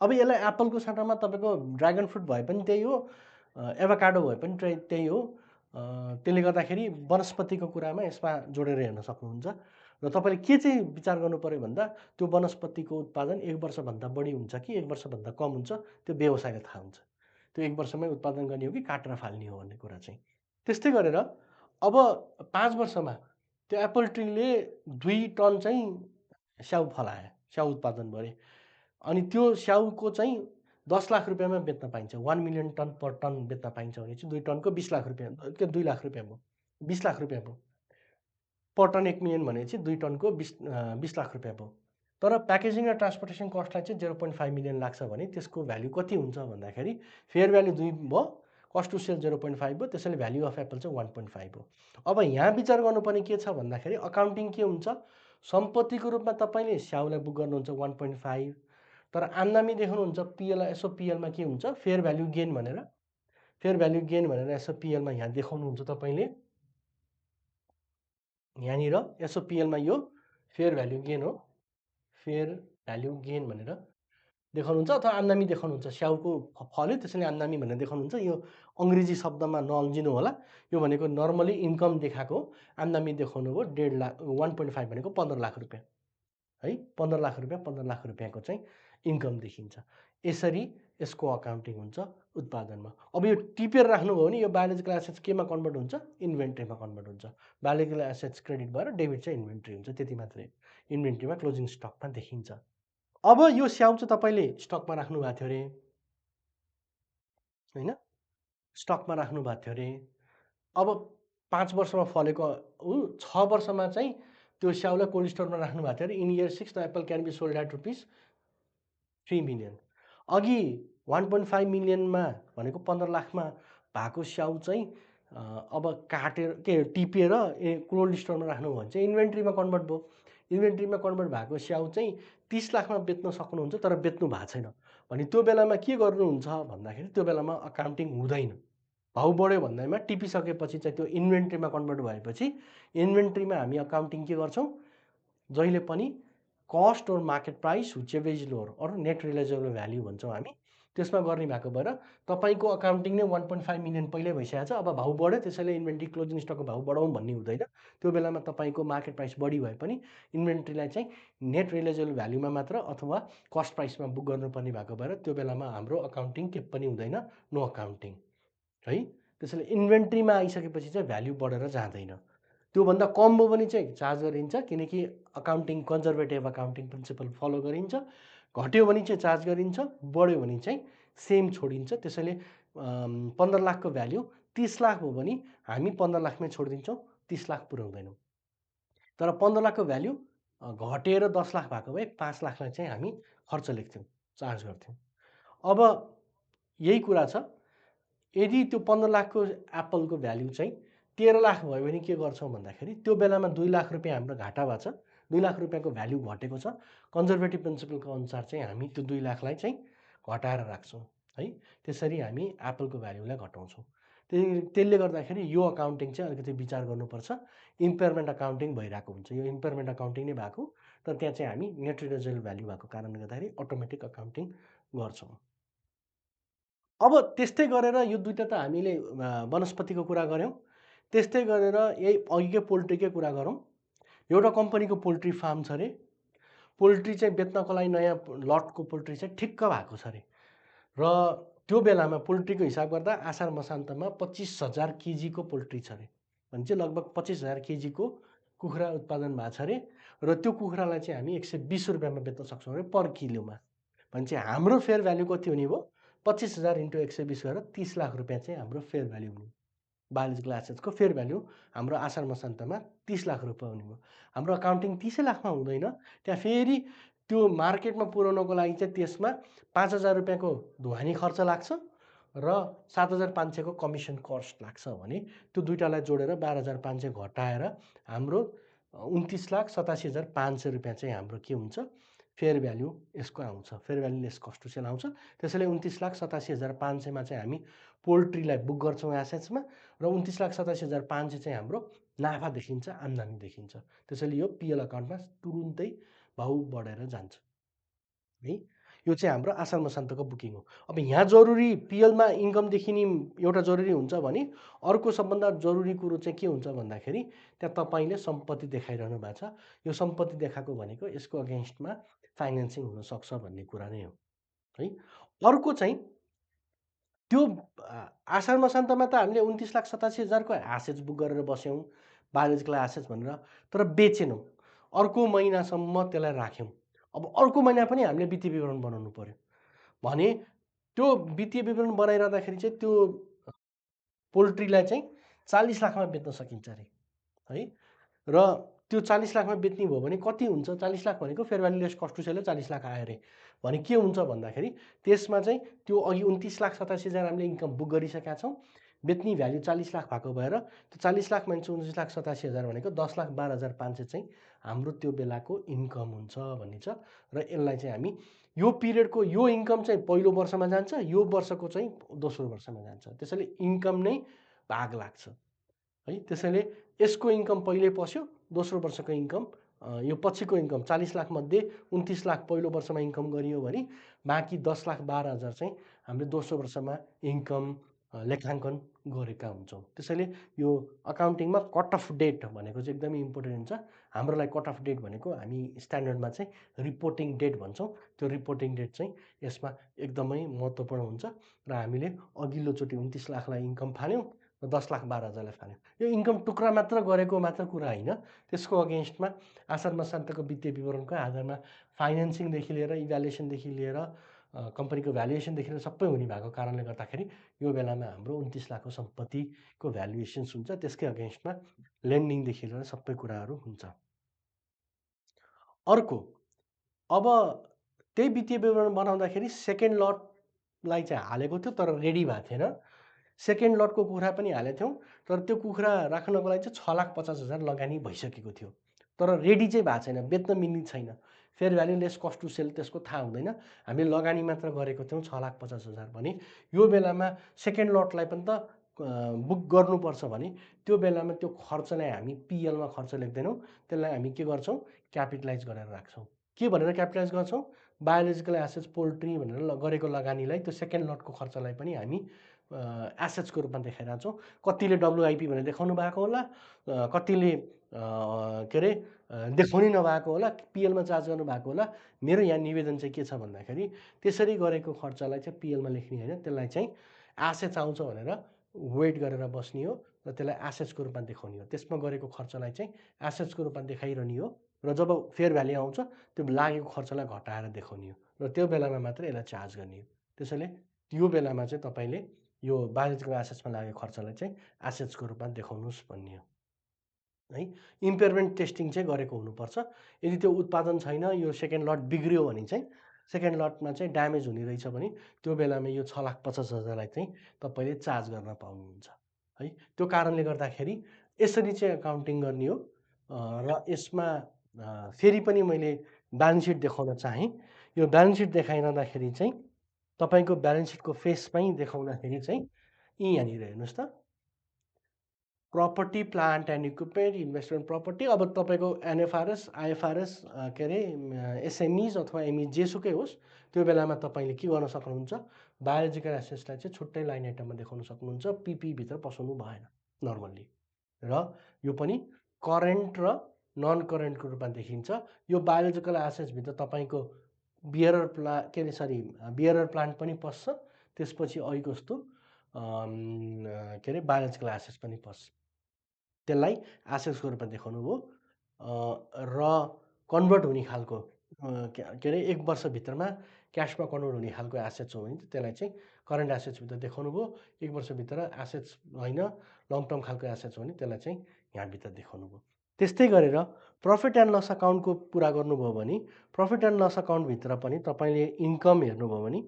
अब यसलाई एप्पलको साटामा तपाईँको ड्रागन फ्रुट भए पनि त्यही हो एभाकाडो भए पनि त्यही हो। त्यसले गर्दाखेरि वनस्पतिको कुरामा यसमा जोडेर हेर्न सक्नुहुन्छ र तपाईँले के चाहिँ विचार गर्नु पऱ्यो भन्दा त्यो वनस्पतिको उत्पादन 1 वर्षभन्दा बढी हुन्छ कि 1 वर्षभन्दा कम हुन्छ त्यो व्यवसायलाई थाहा हुन्छ। त्यो 1 वर्षमै उत्पादन गर्ने हो कि काटेर फाल्ने हो भन्ने कुरा चाहिँ। त्यस्तै गरेर अब 5 वर्षमा त्यो एप्पल ट्रीले 2 टन चाहिँ स्याउ फलायो स्याउ उत्पादन भयो अनि त्यो स्याउको चाहिँ 10 लाख रुपियाँमा बेच्न पाइन्छ 1 मिलियन टन पर टन बेच्न पाइन्छ भने चाहिँ 2 टनको 20 लाख रुपियाँ के 2 लाख रुपियाँ भयो 20 लाख रुपियाँ भयो पर टन 1 मिलियन भनेपछि 2 टनको 20 लाख रुपियाँ भयो। तर प्याकेजिङ र ट्रान्सपोर्टेसन कस्टलाई चाहिँ 0.5 मिलियन लाग्छ भने त्यसको भ्याल्यु कति हुन्छ भन्दाखेरि फेयर भ्याल्यु 2 भयो कस्ट टु सेल 0.5 भयो त्यसैले भ्याल्यु अफ एप्पल चाहिँ 1.5 हो। अब यहाँ विचार गर्नुपर्ने के छ भन्दाखेरि अकाउन्टिङ के हुन्छ सम्पत्तिको रूपमा तपाईँले स्याउलाई बुक गर्नुहुन्छ 1.5, तर आम्दानी देखाउनुहुन्छ पिएललाई यसो पिएलमा के हुन्छ फेयर भ्याल्यु गेन भनेर यसो पिएलमा यहाँ देखाउनुहुन्छ तपाईँले यहाँनिर यसो पिएलमा यो फेयर भ्याल्यु गेन हो, फेयर भ्याल्यु गेन भनेर देखाउनुहुन्छ अथवा आम्दानी देखाउनुहुन्छ। स्याउको फल्यो त्यसैले आम्दानी भनेर देखाउनुहुन्छ। यो अङ्ग्रेजी शब्दमा नअल्झिनु होला। यो भनेको नर्मली इन्कम देखाएको आम्दानी देखाउनु हो 1.5 लाख 1.5 भनेको 15 लाख रुपियाँ है, 15 लाख रुपियाँ 15 लाख रुपियाँको चाहिँ इन्कम देखिन्छ। यसरी यसको अकाउन्टिङ हुन्छ उत्पादनमा। अब यो टिपेर राख्नुभयो भने यो बायोलोजिकल एसेट्स केमा कन्भर्ट हुन्छ, इन्भेन्ट्रीमा कन्भर्ट हुन्छ। बायोलोजिकल एसेट्स क्रेडिट भएर डेबिट चाहिँ इन्भेन्ट्री हुन्छ, त्यति मात्रै। इन्भेन्ट्रीमा क्लोजिङ स्टकमा देखिन्छ। अब यो स्याउ चाहिँ तपाईँले स्टकमा राख्नु भएको थियो अरे होइन, स्टकमा राख्नु भएको थियो अरे। अब 5 वर्षमा फलेको 6 वर्षमा चाहिँ त्यो स्याउलाई कोल्ड स्टोरमा राख्नु भएको थियो अरे। In year 6 the apple can be sold at ₹3 million. अघि 1.5 मिलियनमा भनेको 15 लाखमा भएको स्याउ चाहिँ अब काटेर टिपेर कोल्ड स्टोरमा राख्नु भयो भने चाहिँ इन्भेन्ट्रीमा कन्भर्ट भयो। इन्भेन्ट्रीमा कन्भर्ट भएको स्याउ चाहिँ 30 लाखमा बेच्न सक्नुहुन्छ, तर बेच्नु भएको छैन भने त्यो बेलामा के गर्नुहुन्छ भन्दाखेरि त्यो बेलामा अकाउन्टिङ हुँदैन। भाउ बढ्यो भन्दैमा टिपिसकेपछि चाहिँ त्यो इन्भेन्ट्रीमा कन्भर्ट भएपछि इन्भेन्ट्रीमा हामी अकाउन्टिङ के गर्छौँ, जहिले पनि कस्ट और market price whichever is lower or net realisable value भन्छौँ हामी, त्यसमा गर्ने भएको भएर तपाईँको अकाउन्टिङ नै 1.5 मिलियन पहिल्यै भइसकेको छ। अब भाउ बढ्यो त्यसैले इन्भेन्ट्री क्लोजिङ स्टकको भाउ बढाउँ भन्ने हुँदैन। त्यो बेलामा तपाईँको मार्केट प्राइस बढी भए पनि इन्भेन्ट्रीलाई चाहिँ नेट रियलाइजेबल भ्याल्युमा मात्र अथवा कस्ट प्राइसमा बुक गर्नुपर्ने भएको भएर त्यो बेलामा हाम्रो अकाउन्टिङ के पनि हुँदैन, नो अकाउन्टिङ है। त्यसैले इन्भेन्ट्रीमा आइसकेपछि चाहिँ भ्याल्यु बढेर जाँदैन। त्योभन्दा कम भयो भने चाहिँ चार्ज गरिन्छ, किनकि accounting conservative accounting principle follow गरिन्छ। घट्यो भने चाहिँ चार्ज गरिन्छ, बढ्यो भने चाहिँ सेम छोडिन्छ। त्यसैले 15 लाखको भ्याल्यु 30 लाख भयो भने हामी 15 लाखमै छोडिदिन्छौँ, 30 लाख पुर्याउँदैनौँ। तर 15 लाखको भ्याल्यु घटेर 10 लाख भएको भए 5 लाखलाई चाहिँ हामी खर्च लेख्थ्यौँ, चार्ज गर्थ्यौँ। अब यही कुरा छ, यदि त्यो 15 लाखको एप्पलको भ्याल्यु चाहिँ 13 लाख भयो भने के गर्छौँ भन्दाखेरि त्यो बेलामा 2 लाख रुपियाँ हाम्रो घाटा भएको छ, 2 लाख रुपियाँको भ्याल्यु घटेको छ। कन्जर्भेटिभ प्रिन्सिपलको अनुसार चाहिँ हामी त्यो 2 लाखलाई चाहिँ घटाएर राख्छौँ है। त्यसरी हामी एप्पलको भ्याल्युलाई घटाउँछौँ। त्यसले गर्दाखेरि यो अकाउन्टिङ चाहिँ अलिकति विचार गर्नुपर्छ। इम्पेयरमेन्ट अकाउन्टिङ भइरहेको हुन्छ, यो इम्पेयरमेन्ट अकाउन्टिङ नै भएको, तर त्यहाँ चाहिँ हामी नेट रियलाइजेबल भ्याल्यु भएको कारणले गर्दाखेरि अटोमेटिक अकाउन्टिङ गर्छौँ। अब त्यस्तै गरेर यो दुईटा त हामीले वनस्पतिको कुरा गऱ्यौँ। त्यस्तै गरेर यही अघिकै पोल्ट्रीकै कुरा गरौँ। एउटा कम्पनीको पोल्ट्री फार्म छ अरे। पोल्ट्री चाहिँ बेच्नको लागि नयाँ लटको पोल्ट्री चाहिँ ठिक्क भएको छ अरे। र त्यो बेलामा पोल्ट्रीको हिसाब गर्दा आषाढ मसान्तमा 25,000 केजीको पोल्ट्री छ अरे। भने चाहिँ लगभग 25,000 केजीको कुखुरा उत्पादन भएको छ अरे। र त्यो कुखुरालाई चाहिँ हामी 120 रुपियाँमा बेच्न सक्छौँ अरे पर किलोमा। भने चाहिँ हाम्रो फेयर भ्याल्यु कति हुने भयो, 25,000 × 120 गरेर 30 लाख रुपियाँ चाहिँ हाम्रो फेयर भ्याल्यु हुने। बायोलोजिकल एसेट्सको फेयर भ्याल्यु हाम्रो आषाढ मसान्तमा 30 लाख रुपियाँ हुने भयो। हाम्रो अकाउन्टिङ 30 लाखमा हुँदैन, त्यहाँ फेरि त्यो मार्केटमा पुर्याउनको लागि चाहिँ त्यसमा 5,000 रुपियाँको ढुवानी खर्च लाग्छ र 7,500 को कमिसन कस्ट लाग्छ भने त्यो दुईटालाई जोडेर 12,500 घटाएर हाम्रो 29,87,500 रुपियाँ चाहिँ हाम्रो के हुन्छ, फेयर भ्याल्यु यसको आउँछ। Fair value less cost to sell आउँछ। त्यसैले 29,87,500मा चाहिँ हामी पोल्ट्रीलाई बुक गर्छौँ एसेट्समा र 29,87,500 चाहिँ हाम्रो नाफा देखिन्छ, आम्दानी देखिन्छ। त्यसैले यो पिएल अकाउन्टमा तुरुन्तै भाउ बढेर जान्छ है। यो चाहिँ हाम्रो आषाढ मसान्तको बुकिङ हो। अब यहाँ जरुरी पिएलमा इन्कम देखिने एउटा जरुरी हुन्छ भने अर्को सबभन्दा जरुरी कुरो चाहिँ के हुन्छ भन्दाखेरि त्यहाँ तपाईँले सम्पत्ति देखाइरहनु भएको छ। यो सम्पत्ति देखाएको भनेको यसको अगेन्स्टमा फाइनेन्सिङ हुनसक्छ भन्ने कुरा नै हो है। अर्को चाहिँ त्यो आषाढ मसान्तमा त हामीले 29,87,000 को एसेट्स बुक गरेर बस्यौँ बायोलोजिकल एसेट्स भनेर, तर बेचेनौँ। अर्को महिनासम्म त्यसलाई राख्यौँ। अब अर्को महिना पनि हामीले वित्तीय विवरण बनाउनु पर्यो भने त्यो वित्तीय विवरण बनाइरहँदाखेरि चाहिँ त्यो पोल्ट्रीलाई चाहिँ 40 लाखमा बेच्न सकिन्छ अरे है। र त्यो 40 लाखमा बेच्ने भयो भने कति हुन्छ, 40 लाख भनेको fair value less cost to सेलले 40 लाख आयो अरे भने के हुन्छ भन्दाखेरि त्यसमा चाहिँ त्यो अघि 29,87,000 हामीले इन्कम बुक गरिसकेका छौँ, बेच्ने भ्याल्यु 40 लाख भएको भएर त्यो 40 लाख माइनस 29,87,000 भनेको 10,12,500 चाहिँ हाम्रो त्यो बेलाको इन्कम हुन्छ भन्ने छ। र यसलाई चाहिँ हामी यो पिरियडको यो इन्कम चाहिँ पहिलो वर्षमा जान्छ, यो वर्षको चाहिँ दोस्रो वर्षमा जान्छ। त्यसैले इन्कम नै भाग लाग्छ है। त्यसैले यसको इन्कम पहिल्यै पस्यो, दोस्रो वर्षको इन्कम यो पछिको इन्कम 40 लाख मध्ये 29 लाख पहिलो वर्षमा इन्कम गरियो भने बाँकी 10,12,000 चाहिँ हामीले दोस्रो वर्षमा इन्कम लेखाङ्कन गरेका हुन्छौँ। त्यसैले यो अकाउन्टिङमा कट अफ डेट भनेको चाहिँ एकदमै इम्पोर्टेन्ट हुन्छ। हाम्रो लागि कट अफ डेट भनेको हामी स्ट्यान्डर्डमा चाहिँ रिपोर्टिङ डेट भन्छौँ। त्यो रिपोर्टिङ डेट चाहिँ यसमा एकदमै महत्त्वपूर्ण हुन्छ र हामीले अघिल्लोचोटि 29 लाखलाई इन्कम फाल्यौँ र 10,12,000लाई फाल्यौँ। यो इन्कम टुक्रा मात्र गरेको मात्र कुरा होइन, त्यसको अगेन्स्टमा आसार मसान्तको वित्तीय विवरणको आधारमा फाइनेन्सिङदेखि लिएर इभ्यालुएसनदेखि लिएर कम्पनीको भ्यालुएसनदेखि लिएर सबै हुने भएको कारणले गर्दाखेरि यो बेलामा हाम्रो 29 लाखको सम्पत्तिको भ्यालुएसन्स हुन्छ। त्यसकै अगेन्स्टमा लेन्डिङदेखि लिएर सबै कुराहरू हुन्छ। अर्को, अब त्यही वित्तीय विवरण बनाउँदाखेरि सेकेन्ड लटलाई चाहिँ हालेको थियो तर रेडी भएको थिएन। सेकेन्ड लटको कुखुरा पनि हालेको थियौँ, तर त्यो कुखुरा राख्नको लागि चाहिँ 6,50,000 लगानी भइसकेको थियो, तर रेडी चाहिँ भएको छैन, बेच्न मिल्ने छैन। Fair value less cost to sell त्यसको थाहा हुँदैन। हामीले लगानी मात्र गरेको थियौँ 6,50,000 भने यो बेलामा सेकेन्ड लटलाई पनि त बुक गर्नुपर्छ भने त्यो बेलामा त्यो खर्चलाई हामी पिएलमा खर्च लेख्दैनौँ, त्यसलाई हामी के गर्छौँ, क्यापिटलाइज गरेर राख्छौँ। के भनेर क्यापिटलाइज गर्छौँ, बायोलोजिकल एसेट्स पोल्ट्री भनेर गरेको लगानीलाई त्यो सेकेन्ड लटको खर्चलाई पनि हामी एसेट्सको रूपमा देखाइरहेको छौँ। कतिले डब्लुआइपी भनेर देखाउनु भएको होला, कतिले के अरे देखाउनै नभएको होला, पिएलमा चार्ज गर्नुभएको होला। मेरो यहाँ निवेदन चाहिँ के छ भन्दाखेरि त्यसरी गरेको खर्चलाई चाहिँ पिएलमा लेख्ने होइन, त्यसलाई चाहिँ एसेट्स आउँछ भनेर वेट गरेर बस्ने हो र त्यसलाई एसेट्सको रूपमा देखाउने हो। त्यसमा गरेको खर्चलाई चाहिँ एसेट्सको रूपमा देखाइरहने हो र जब फेयर भ्याल्यु आउँछ त्यो लागेको खर्चलाई घटाएर देखाउने हो र त्यो बेलामा मात्र यसलाई चार्ज गर्ने हो। त्यसैले यो बेलामा चाहिँ तपाईँले यो बायोलोजिकल एसेट्समा लागेको खर्चलाई चाहिँ एसेट्सको रूपमा देखाउनुहोस् भन्ने हो है। इम्पेयरमेन्ट टेस्टिङ चाहिँ गरेको हुनुपर्छ। यदि त्यो उत्पादन छैन, यो सेकेन्ड लट बिग्रियो भने चाहिँ सेकेन्ड लटमा चाहिँ ड्यामेज हुने रहेछ भने त्यो बेलामा यो 6,50,000लाई चाहिँ तपाईँले चार्ज गर्न पाउनुहुन्छ है। त्यो कारणले गर्दाखेरि यसरी चाहिँ अकाउन्टिङ गर्ने हो। र यसमा फेरि पनि मैले ब्यालेन्स सिट देखाउन चाहेँ। यो ब्यालेन्स सिट देखाइरहँदाखेरि चाहिँ तपाईँको ब्यालेन्स सिटको फेसमै देखाउँदाखेरि चाहिँ यहाँनिर हेर्नुहोस् त, property plant and equipment, investment property. अब तपाईँको एनएफआरएस, आइएफआरएस के अरे एसएमइज अथवा एमइज जेसुकै होस्, त्यो बेलामा तपाईँले के गर्न सक्नुहुन्छ, बायोलोजिकल एसेट्सलाई चाहिँ छुट्टै लाइन आइटममा देखाउन सक्नुहुन्छ, पिपीभित्र पसाउनु भएन नर्मल्ली। र यो पनि करेन्ट र नन करेन्टको रूपमा देखिन्छ। यो बायोलोजिकल एसेट्सभित्र तपाईँको बियरर के अरे बियरर प्लान्ट पनि पस्छ, त्यसपछि ऐको जस्तो के अरे बायोलोजिकल एसेट्स पनि पस्छ। त्यसलाई एसेट्सको रूपमा देखाउनु भयो र कन्भर्ट हुने खालको के अरे 1 वर्षभित्रमा क्यासमा कन्भर्ट हुने खालको एसेट्स हो भने त्यसलाई चाहिँ करेन्ट एसेट्सभित्र देखाउनु भयो। 1 वर्षभित्र एसेट्स होइन, लङ टर्म खालको एसेट्स हो भने त्यसलाई चाहिँ यहाँभित्र देखाउनु भयो। त्यस्तै गरेर प्रफिट एन्ड लस अकाउन्टको कुरा गर्नुभयो भने प्रफिट एन्ड लस अकाउन्टभित्र पनि तपाईँले इन्कम हेर्नुभयो भने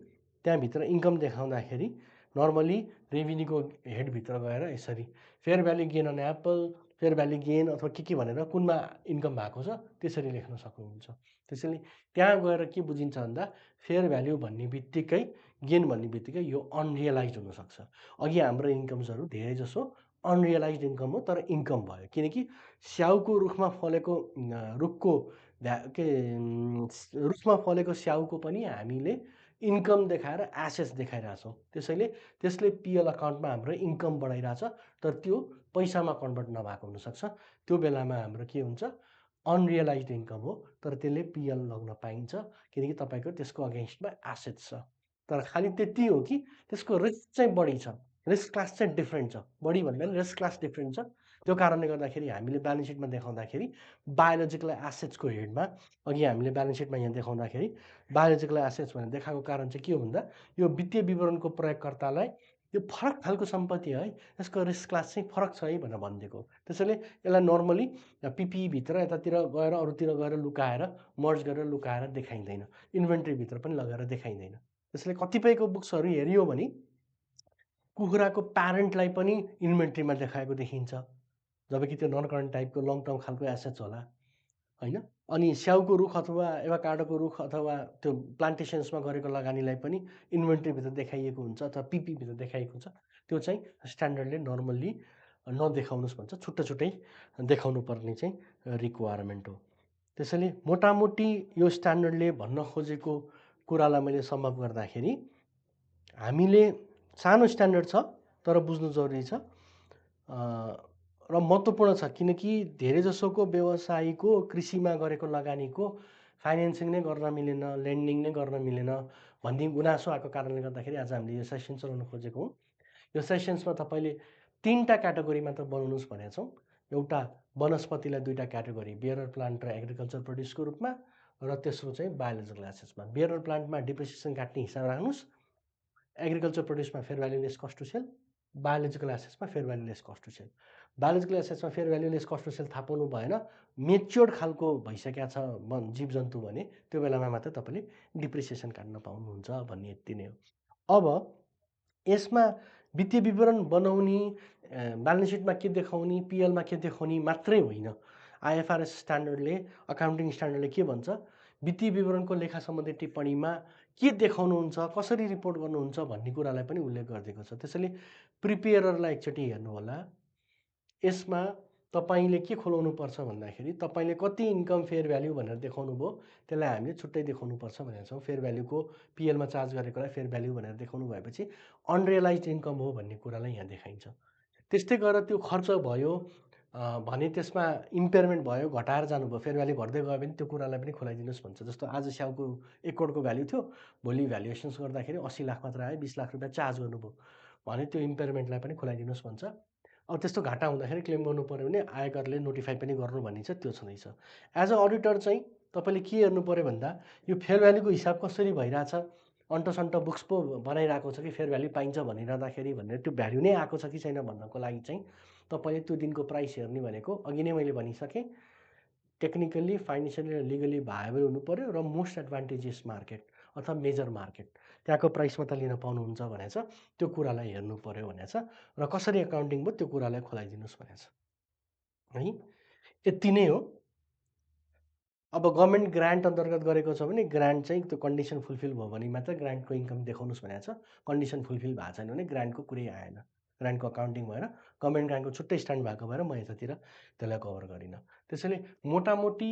त्यहाँभित्र इन्कम देखाउँदाखेरि नर्मली रेभिन्यूको हेडभित्र गएर यसरी fair value gain on apple, fair value gain अथवा के भनेर कुनमा इन्कम भएको छ त्यसरी लेख्न सक्नुहुन्छ। त्यसैले त्यहाँ गएर के बुझिन्छ भन्दा फेयर भ्याल्यु भन्ने बित्तिकै, गेन भन्ने बित्तिकै यो अनरियलाइज हुनसक्छ। अघि हाम्रो इन्कम्सहरू धेरै जसो अनरियलाइज इन्कम हो तर इन्कम भयो, किनकि स्याउको रुखमा फलेको रुखको रुखमा फलेको स्याउको पनि हामीले इन्कम देखाएर एसेट्स देखाइरहेछौँ। त्यसैले त्यसले पिएल अकाउन्टमा हाम्रो इन्कम बढाइरहेछ तर त्यो पैसामा कन्भर्ट नभएको हुनसक्छ। त्यो बेलामा हाम्रो के हुन्छ, अनरियलाइज्ड इन्कम हो तर त्यसले पिएल लग्न पाइन्छ किनकि तपाईँको त्यसको अगेन्स्टमा एसेट्स छ। तर खालि त्यति हो कि त्यसको रिस्क चाहिँ बढी छ, रिस्क क्लास चाहिँ डिफ्रेन्ट छ, बढी भन्दा पनि रिस्क क्लास डिफ्रेन्ट छ। त्यो कारणले गर्दाखेरि हामीले ब्यालेन्स सिटमा देखाउँदाखेरि बायोलोजिकल एसेट्सको हेडमा, अघि हामीले ब्यालेन्स सिटमा यहाँ देखाउँदाखेरि बायोलोजिकल एसेट्स भनेर देखाएको कारण चाहिँ के हो भन्दा यो वित्तीय विवरणको प्रयोगकर्तालाई यो फरक खालको सम्पत्ति है, यसको रिस्क क्लास चाहिँ फरक छ है भनेर भनिदिएको। त्यसैले यसलाई नर्मली पिपीभित्र यतातिर गएर अरूतिर गएर लुकाएर मर्ज गरेर लुकाएर देखाइँदैन, इन्भेन्ट्रीभित्र पनि लगेर देखाइँदैन। त्यसैले कतिपयको बुक्सहरू हेरियो भने कुखुराको प्यारेन्टलाई पनि इन्भेन्ट्रीमा देखाएको देखिन्छ, जबकि त्यो नन करेन्ट टाइपको लङ टर्म खालको एसेट्स होला होइन। अनि स्याउको रुख अथवा एभाकाडोको रुख अथवा त्यो प्लान्टेसन्समा गरेको लगानीलाई पनि इन्भेन्ट्रीभित्र देखाइएको हुन्छ अथवा पिपीभित्र देखाइएको हुन्छ। त्यो चाहिँ स्ट्यान्डर्डले नर्मल्ली नदेखाउनुहोस् भन्छ, छुट्टै छुट्टै देखाउनु पर्ने चाहिँ रिक्वायरमेन्ट हो। त्यसैले मोटामोटी यो स्ट्यान्डर्डले भन्न खोजेको कुरालाई मैले सम्भव गर्दाखेरि हामीले सानो स्ट्यान्डर्ड छ तर बुझ्नु जरुरी छ र महत्त्वपूर्ण छ, किनकि धेरैजसोको व्यवसायीको कृषिमा गरेको लगानीको फाइनेन्सिङ नै गर्न मिलेन, लेन्डिङ नै गर्न मिलेन भन्ने गुनासो आएको कारणले गर्दाखेरि आज हामीले यो सेसन चलाउन खोजेको हौँ। यो सेसन्समा तपाईँले 3टा क्याटेगोरी मात्र बनाउनुहोस् भनेका छौँ। एउटा वनस्पतिलाई 2टा क्याटेगोरी, बियरर प्लान्ट र एग्रिकल्चर प्रड्युसको रूपमा, र तेस्रो चाहिँ बायोलोजिकल एसेट्समा। बियरर प्लान्टमा डिप्रिसिएसन काट्ने हिसाब राख्नुहोस्, एग्रिकल्चर प्रड्युसमा fair value less cost to sell, biological एसेट्समा fair value less cost to sell. Biological एसेट्समा fair value less cost to sell थाहा पाउनु भएन, मेच्योर्ड खालको भइसकेको छ जीव जन्तु भने त्यो बेलामा मात्र तपाईँले डिप्रिसिएसन काट्न पाउनुहुन्छ भन्ने यति नै हो। अब यसमा वित्तीय विवरण बनाउने, ब्यालेन्स सिटमा के देखाउने, पिएलमा के देखाउने मात्रै होइन। आइएफआरएस स्ट्यान्डर्डले, अकाउन्टिङ स्ट्यान्डर्डले के भन्छ, वित्तीय विवरणको लेखा सम्बन्धी टिप्पणीमा के देखाउनुहुन्छ, कसरी रिपोर्ट गर्नुहुन्छ भन्ने कुरालाई पनि उल्लेख गरिदिएको छ। त्यसैले प्रिपेयररलाई एकचोटि हेर्नु होला। यसमा तपाईँले के खोलाउनु पर्छ भन्दाखेरि तपाईँले कति इन्कम फेयर भ्याल्यु भनेर देखाउनु भयो, त्यसलाई हामीले छुट्टै देखाउनु पर्छ भनेको छौँ। फेयर भ्याल्युको पिएलमा चार्ज गरेकोलाई फेयर भ्याल्यु भनेर देखाउनु भएपछि अनरियलाइज इन्कम हो भन्ने कुरालाई यहाँ देखाइन्छ। त्यस्तै गरेर त्यो खर्च भयो भने त्यसमा इम्पेयरमेन्ट भयो, घटाएर जानुभयो, फेयर भ्याल्यु घट्दै गयो भने त्यो कुरालाई पनि खोलाइदिनुहोस् भन्छ। जस्तो आज स्याउको 1 करोडको भ्याल्यु थियो, भोलि भ्यालुएसन्स गर्दाखेरि 80 लाख मात्र आयो, 20 लाख रुपियाँ चार्ज गर्नुभयो भने त्यो इम्पेयरमेन्टलाई पनि खोलाइदिनुहोस् भन्छ। अब त्यस्तो घाटा हुँदाखेरि क्लेम गर्नु पऱ्यो भने आयकरले नोटिफाई पनि गर्नु भनिन्छ, त्यो छँदैछ। एज अ अडिटर चाहिँ तपाईँले के हेर्नु पऱ्यो भन्दा यो फेयर भ्याल्युको हिसाब कसरी भइरहेछ, अन्टसन्ट बुक्स पो बनाइरहेको छ कि फेयर भ्याल्यु पाइन्छ भनिरहँदाखेरि भनेर त्यो भ्याल्यु नै आएको छ कि छैन भन्नको लागि चाहिँ तपाईँले त्यो दिनको प्राइस हेर्ने भनेको अघि नै मैले भनिसकेँ, टेक्निकल्ली, फाइनेन्सियली र लिगली भाएबल हुनु पऱ्यो र मोस्ट एडभान्टेजेस मार्केट अथवा मेजर मार्केट त्यहाँको प्राइस मात्र लिन पाउनुहुन्छ भनेछ, त्यो कुरालाई हेर्नु पऱ्यो भनेछ र कसरी एकाउन्टिङ भयो त्यो कुरालाई खोलाइदिनुहोस् भनेछ है। यति नै हो। अब गभर्मेन्ट ग्रान्ट अन्तर्गत गरेको छ भने ग्रान्ट चाहिँ त्यो कन्डिसन फुलफिल भयो भने मात्र ग्रान्टको इन्कम देखाउनुहोस् भनेको छ। कन्डिसन फुलफिल भएको छैन भने ग्रान्टको कुरै आएन, ग्रान्टको अकाउन्टिङ भएर गभर्मेन्ट ग्रान्टको छुट्टै स्ट्यान्ड भएको भएर म यतातिर त्यसलाई कभर गरिनँ। त्यसैले मोटामोटी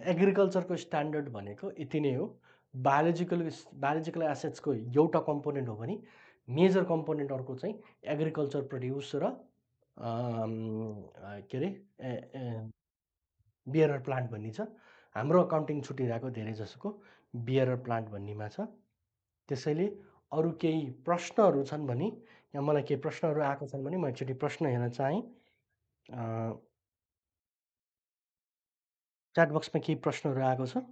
एग्रिकल्चरको स्ट्यान्डर्ड भनेको यति नै हो। बायोलोजिकल एसेट्सको एउटा कम्पोनेन्ट हो भने मेजर कम्पोनेन्ट अर्को चाहिँ एग्रिकल्चर प्रड्युस र के अरे बियरर प्लान्ट भन्ने छ। हाम्रो अकाउन्टिङ छुटिरहेको धेरै जसोको बियरर प्लान्ट भन्नेमा छ। त्यसैले अरू केही प्रश्नहरू छन् भने, यहाँ मलाई केही प्रश्नहरू आएको छन् भने म एकचोटि प्रश्न हेर्न चाहेँ। च्याट बक्समा केही प्रश्नहरू आएको छ,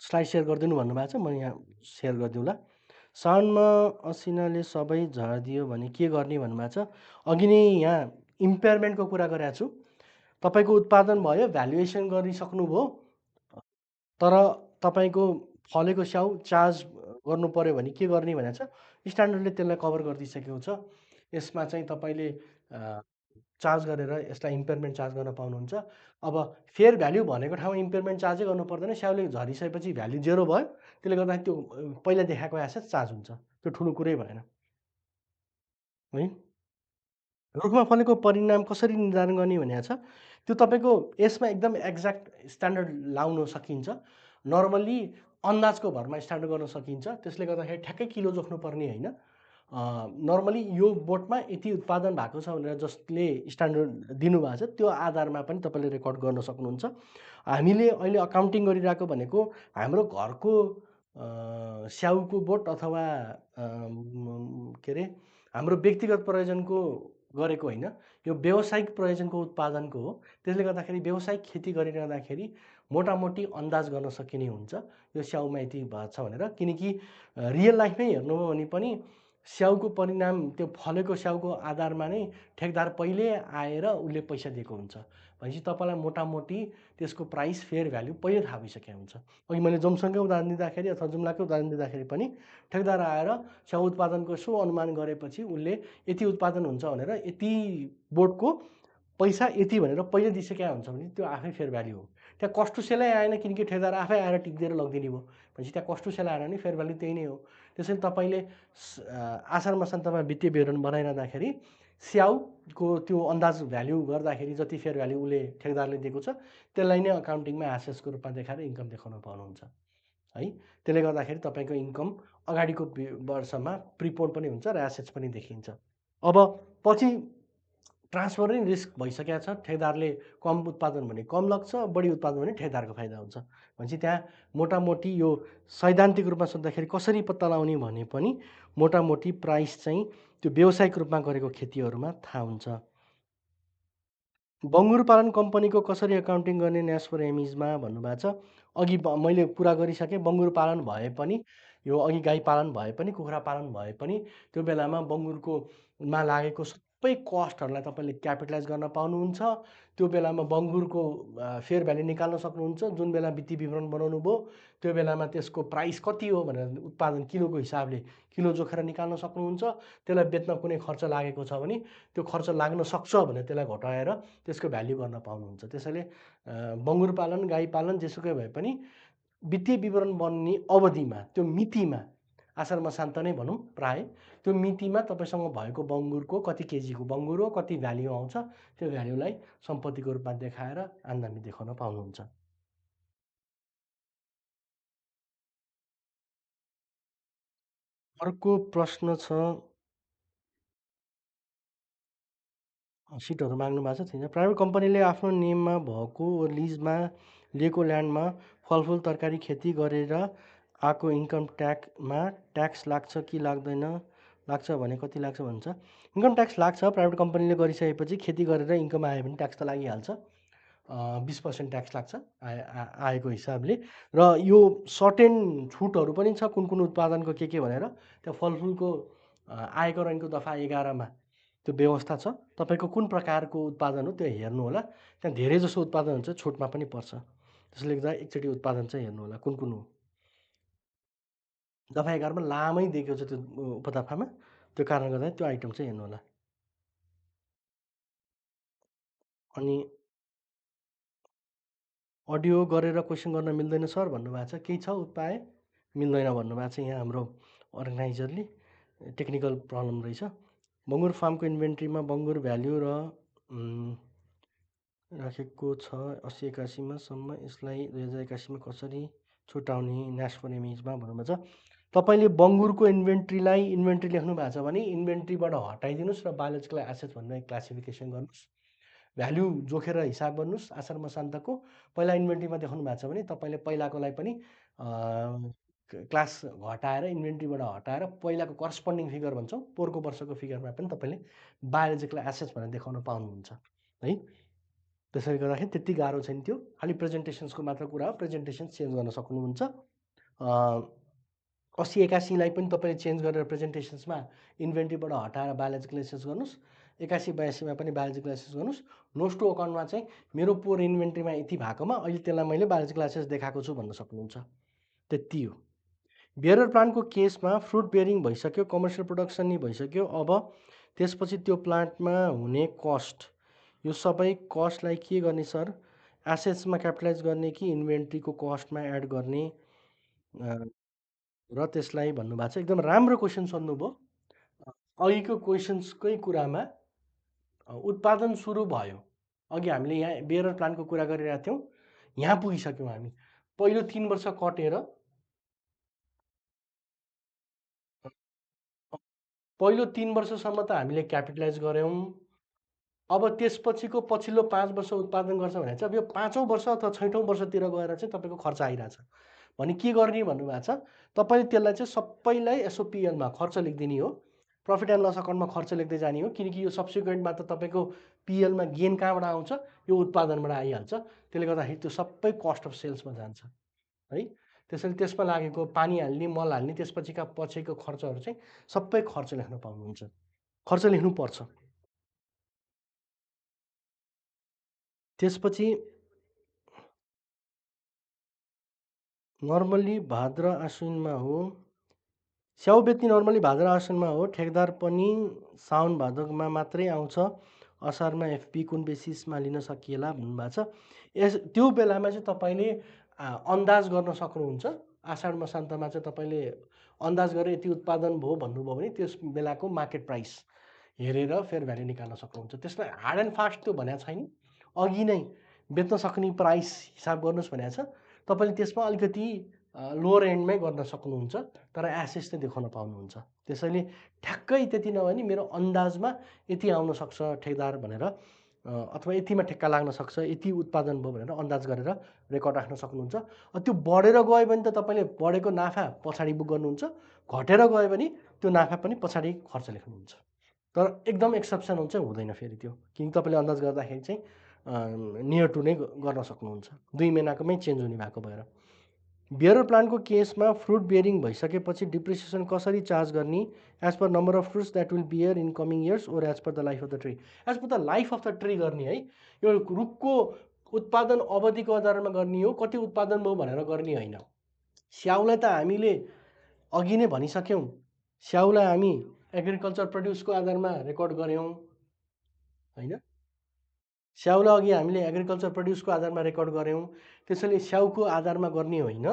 स्लाइड सेयर गरिदिनु भन्नुभएको छ, म यहाँ सेयर गरिदिउँला। साउनमा असिनाले सबै झारिदियो भने के गर्ने भन्नुभएको छ। अघि नै यहाँ इम्पेयरमेन्टको कुरा गरेको छु। तपाईँको उत्पादन भयो, भ्यालुएसन गरिसक्नुभयो, तर तपाईँको फलेको स्याउ चार्ज गर्नु पऱ्यो भने के गर्ने भनेको छ। स्ट्यान्डर्डले त्यसलाई कभर गरिदिइसकेको छ। यसमा चाहिँ तपाईँले चार्ज गरेर यसलाई इम्पेयरमेन्ट चार्ज गर्न पाउनुहुन्छ। अब फेयर भ्याल्यु भनेको ठाउँमा इम्पेयरमेन्ट चार्जै गर्नु पर्दैन, स्याउले झरिसकेपछि भ्याल्यु जेरो भयो, त्यसले गर्दाखेरि त्यो पहिला देखाएको एसेट चार्ज हुन्छ, त्यो ठुलो कुरै भएन है। रुखमा फलेको परिणाम कसरी निर्धारण गर्ने भनेको छ। त्यो तपाईँको यसमा एकदम एक्ज्याक्ट स्ट्यान्डर्ड लाउन सकिन्छ, नर्मल्ली अन्दाजको भरमा स्ट्यान्डर्ड गर्न सकिन्छ। त्यसले गर्दाखेरि ठ्याक्कै किलो जोख्नुपर्ने होइन। नर्मली यो बोटमा यति उत्पादन भएको छ भनेर जसले स्ट्यान्डर्ड दिनुभएको छ त्यो आधारमा पनि तपाईँले रेकर्ड गर्न सक्नुहुन्छ। हामीले अहिले अकाउन्टिङ गरिरहेको भनेको हाम्रो घरको स्याउको बोट अथवा के अरे हाम्रो व्यक्तिगत प्रयोजनको गरेको होइन, यो व्यावसायिक प्रयोजनको उत्पादनको हो। त्यसले गर्दाखेरि व्यावसायिक खेती गरिरहँदाखेरि मोटामोटी अन्दाज गर्न सकिने हुन्छ यो स्याउमा यति भएको छ भनेर। किनकि रियल लाइफमै हेर्नु हो भने पनि स्याउको परिणाम त्यो फलेको स्याउको आधारमा नै ठेकदार पहिले आएर उसले पैसा दिएको हुन्छ। भनेपछि तपाईँलाई मोटामोटी त्यसको प्राइस फेयर भ्याल्यु पहिले थाहा भइसकेको हुन्छ। अघि मैले जोमसङकै उदाहरण दिँदाखेरि अथवा जुम्लाकै उदाहरण दिँदाखेरि पनि ठेकदार आएर स्याउ उत्पादनको यसो अनुमान गरेपछि उसले यति उत्पादन हुन्छ भनेर यति बोटको पैसा यति भनेर पहिले दिइसकेका हुन्छ भने त्यो आफै फेयर भ्याल्यु हो। त्यहाँ कस्ट टु सेलै आएन, किनकि ठेकदार आफै आएर टिपिदिएर लगिदिने भयो। भनेपछि त्यहाँ कस्ट टु सेल आएन भने फेयर भ्याल्यु त्यही नै हो। त्यसैले तपाईँले आसार मसान्तमा वित्तीय विवरण बनाइरहँदाखेरि स्याउको त्यो अन्दाज भ्याल्यु गर्दाखेरि जति फेयर भ्याल्यु उसले ठेकदारले दिएको छ त्यसलाई नै अकाउन्टिङमा एसेट्सको रूपमा देखाएर इन्कम देखाउन पाउनुहुन्छ है। त्यसले गर्दाखेरि तपाईँको इन्कम अगाडिको वर्षमा प्रिपोन्ड पनि हुन्छ र एसेट्स पनि देखिन्छ। अब पछि ट्रान्सफर नै रिस्क भइसकेको छ, ठेकदारले कम उत्पादन भने कम लग्छ, बढी उत्पादन भने ठेकदारको फाइदा हुन्छ। भनेपछि त्यहाँ मोटामोटी यो सैद्धान्तिक रूपमा सोद्धाखेरि कसरी पत्ता लगाउने भने पनि मोटामोटी प्राइस चाहिँ त्यो व्यावसायिक रूपमा गरेको खेतीहरूमा थाहा हुन्छ। बङ्गुर पालन कम्पनीको कसरी अकाउन्टिङ गर्ने न्यास फर एमिजमा भन्नुभएको छ। अघि मैले कुरा गरिसकेँ, बङ्गुर पालन भए पनि यो अघि गाई पालन भए पनि कुखुरा पालन भए पनि त्यो बेलामा बङ्गुरकोमा लागेको सबै कस्टहरूलाई तपाईँले क्यापिटलाइज गर्न पाउनुहुन्छ। त्यो बेलामा बङ्गुरको फेयर भ्याल्यु निकाल्न सक्नुहुन्छ। जुन बेला वित्तीय विवरण बनाउनु भयो त्यो बेलामा त्यसको प्राइस कति हो भनेर उत्पादन किलोको हिसाबले किलो जोखेर निकाल्न सक्नुहुन्छ। त्यसलाई बेच्न कुनै खर्च लागेको छ भने त्यो खर्च लाग्न सक्छ भने त्यसलाई घटाएर त्यसको भ्याल्यु गर्न पाउनुहुन्छ। त्यसैले बङ्गुर पालन, गाई पालन जेसुकै भए पनि वित्तीय विवरण बन्ने अवधिमा त्यो मितिमा आसार मसान्त नै भनौँ प्रायः त्यो मितिमा तपाईँसँग भएको बङ्गुरको कति केजीको बङ्गुर हो, कति भ्याल्यु आउँछ, त्यो भ्याल्युलाई सम्पत्तिको रूपमा देखाएर आम्दानी देखाउन पाउनुहुन्छ। अर्को प्रश्न छ, सिटहरू माग्नु भएको छ थिएन। प्राइभेट कम्पनीले आफ्नो नेममा भएको लिजमा लिएको ल्यान्डमा फलफुल तरकारी खेती गरेर आएको इन्कम ट्याक्समा ट्याक्स लाग्छ कि लाग्दैन, लाग्छ भने कति लाग्छ भन्छ। इन्कम ट्याक्स लाग्छ। प्राइभेट कम्पनीले गरिसकेपछि खेती गरेर इन्कम आयो भने ट्याक्स त लागिहाल्छ। 20% ट्याक्स लाग्छ आएको हिसाबले। र यो सर्टेन छुटहरू पनि छ कुन कुन उत्पादनको के भनेर। त्यो फलफुलको आयकर ऐनको दफा 11मा त्यो व्यवस्था छ। तपाईँको कुन प्रकारको उत्पादन हो त्यो हेर्नु होला। त्यहाँ धेरै जसो उत्पादन हुन्छ छुटमा पनि पर्छ। त्यसले गर्दा एकचोटि उत्पादन चाहिँ हेर्नु होला कुन कुन हो। दफा 11मा लामै दिएको छ त्यो उपदफामा, त्यो कारणले गर्दा त्यो आइटम चाहिँ हेर्नु होला। अनि अडियो गरेर क्वेसन गर्न मिल्दैन सर भन्नुभएको छ। केही छ उपाय? मिल्दैन भन्नुभएको छ यहाँ हाम्रो अर्गनाइजरले, टेक्निकल प्रब्लम रहेछ। बङ्गुर फार्मको इन्भेन्ट्रीमा बङ्गुर भ्याल्यु र राखेको छ 80-81मा सम्म, यसलाई 2081मा कसरी छुटाउने न्यास फर इमेजमा भन्नुभएको छ। तपाईँले बङ्गुरको इन्भेन्ट्रीलाई इन्भेन्ट्री लेख्नु भएको छ भने इन्भेन्ट्रीबाट हटाइदिनुहोस् र बायोलोजिकल एसेट्स भनेर क्लासिफिकेसन गर्नुहोस्। भ्याल्यु जोखेर हिसाब गर्नुहोस् आसार मसान्तको। पहिला इन्भेन्ट्रीमा देखाउनु भएको छ भने तपाईँले पहिलाकोलाई पनि क्लास घटाएर इन्भेन्ट्रीबाट हटाएर पहिलाको करस्पोन्डिङ फिगर भन्छौँ पोहोरको वर्षको फिगरमा पनि तपाईँले बायोलोजिकल एसेट्स भनेर देखाउन पाउनुहुन्छ है। त्यसैले गर्दाखेरि त्यति गाह्रो छैन, त्यो खालि प्रेजेन्टेसन्सको मात्र कुरा हो। प्रेजेन्टेसन चेन्ज गर्न सक्नुहुन्छ। 80-81लाई पनि तपाईँले चेन्ज गरेर प्रेजेन्टेसन्समा इन्भेन्ट्रीबाट हटाएर बायोलोजिकल एसेट्स गर्नुहोस्। 81-82मा पनि बायोलोजिकल एसेट्स गर्नुहोस्। नोट्स टु अकाउन्टमा चाहिँ मेरो पोहोर इन्भेन्ट्रीमा यति भएकोमा अहिले त्यसलाई मैले बायोलोजिकल एसेट्स देखाएको छु भन्न सक्नुहुन्छ। त्यति हो। बियरर प्लान्टको केसमा फ्रुट बेयरिङ भइसक्यो, कमर्सियल प्रोडक्सन नि भइसक्यो। अब त्यसपछि त्यो प्लान्टमा हुने कस्ट, यो सबै कस्टलाई के गर्ने सर? एसेट्समा क्यापिटलाइज गर्ने कि इन्भेन्ट्रीको कस्टमा एड गर्ने र त्यसलाई भन्नुभएको छ। एकदम राम्रो क्वेसन सोध्नुभयो। अघिको क्वेसन्सकै कुरामा उत्पादन सुरु भयो। अघि हामीले यहाँ बियरर प्लान्टको कुरा गरिरहेको थियौँ, यहाँ पुगिसक्यौँ हामी। पहिलो 3 वर्ष कटेर पहिलो 3 वर्षसम्म त हामीले क्यापिटलाइज गऱ्यौँ। अब त्यसपछिको पछिल्लो 5 वर्ष उत्पादन गर्छ भने चाहिँ अब यो 5औँ वर्ष अथवा 6औँ वर्षतिर गएर चाहिँ तपाईँको खर्च आइरहेछ भने के गर्ने भन्नुभएको छ। तपाईँले त्यसलाई चाहिँ सबैलाई एसओपिएलमा खर्च लेखिदिने हो, प्रफिट एन्ड लस अकाउन्टमा खर्च लेख्दै जाने हो। किनकि यो सब्सिक्वेन्टमा त तपाईँको पिएलमा गेन कहाँबाट आउँछ? यो उत्पादनबाट आइहाल्छ। त्यसले गर्दाखेरि त्यो सबै कस्ट अफ सेल्समा जान्छ है। त्यसैले त्यसमा लागेको पानी हाल्ने, मल हाल्ने, त्यसपछिका पछिको खर्चहरू चाहिँ सबै खर्च लेख्न पाउनुहुन्छ। खर्च लेख्नुपर्छ। त्यसपछि नर्मल्ली भाद्र आश्विनमा हो। स्याउ बेच्ने नर्मली भाद्र आश्विनमा हो। ठेकदार पनि साउन भादोमा मात्रै आउँछ। असारमा एफपी कुन बेसिसमा लिन सकिएला भन्नुभएको छ। त्यो बेलामा चाहिँ तपाईँले अन्दाज गर्न सक्नुहुन्छ। आषाढ मसान्तमा चाहिँ तपाईँले अन्दाज गरेर यति उत्पादन भयो भन्नुभयो भने त्यस बेलाको मार्केट प्राइस हेरेर फेयर भ्याल्यु निकाल्न सक्नुहुन्छ। त्यसमा हार्ड एन्ड फास्ट त्यो भनेको छैन। अघि नै बेच्न सक्ने प्राइस हिसाब गर्नुहोस् भनेको छ। तपाईँले त्यसमा अलिकति लोवर एन्डमै गर्न सक्नुहुन्छ, तर एसेस चाहिँ देखाउन पाउनुहुन्छ। त्यसैले ठ्याक्कै त्यति नभए नि मेरो अन्दाजमा यति आउन सक्छ ठेकदार भनेर, अथवा यतिमा ठेक्का लाग्न सक्छ, यति उत्पादन भयो भनेर अन्दाज गरेर रेकर्ड राख्न सक्नुहुन्छ। त्यो बढेर गयो भने त तपाईँले बढेको नाफा पछाडि बुक गर्नुहुन्छ, घटेर गयो भने त्यो नाफा पनि पछाडि खर्च लेख्नुहुन्छ। तर एकदम एक्सेप्सनल चाहिँ हुँदैन फेरि त्यो, किनकि तपाईँले अन्दाज गर्दाखेरि चाहिँ नियर टु नै गर्न सक्नुहुन्छ, 2 महिनाकोमै चेन्ज हुने भएको भएर। बियर प्लान्टको केसमा फ्रुट बियरिङ भइसकेपछि डिप्रिसिएसन कसरी चार्ज गर्ने? As per number of fruits that will bear in coming years or as per the life of the tree? As per the life of the tree गर्ने है। यो रुखको उत्पादन अवधिको आधारमा गर्ने हो, कति उत्पादन भयो भनेर गर्ने होइन। स्याउलाई त हामीले अघि नै भनिसक्यौँ, स्याउलाई हामी एग्रिकल्चर प्रड्युसको आधारमा रेकर्ड गऱ्यौँ होइन। स्याउलाई अघि हामीले एग्रिकल्चर प्रड्युसको आधारमा रेकर्ड गऱ्यौँ। त्यसैले स्याउको आधारमा गर्ने होइन।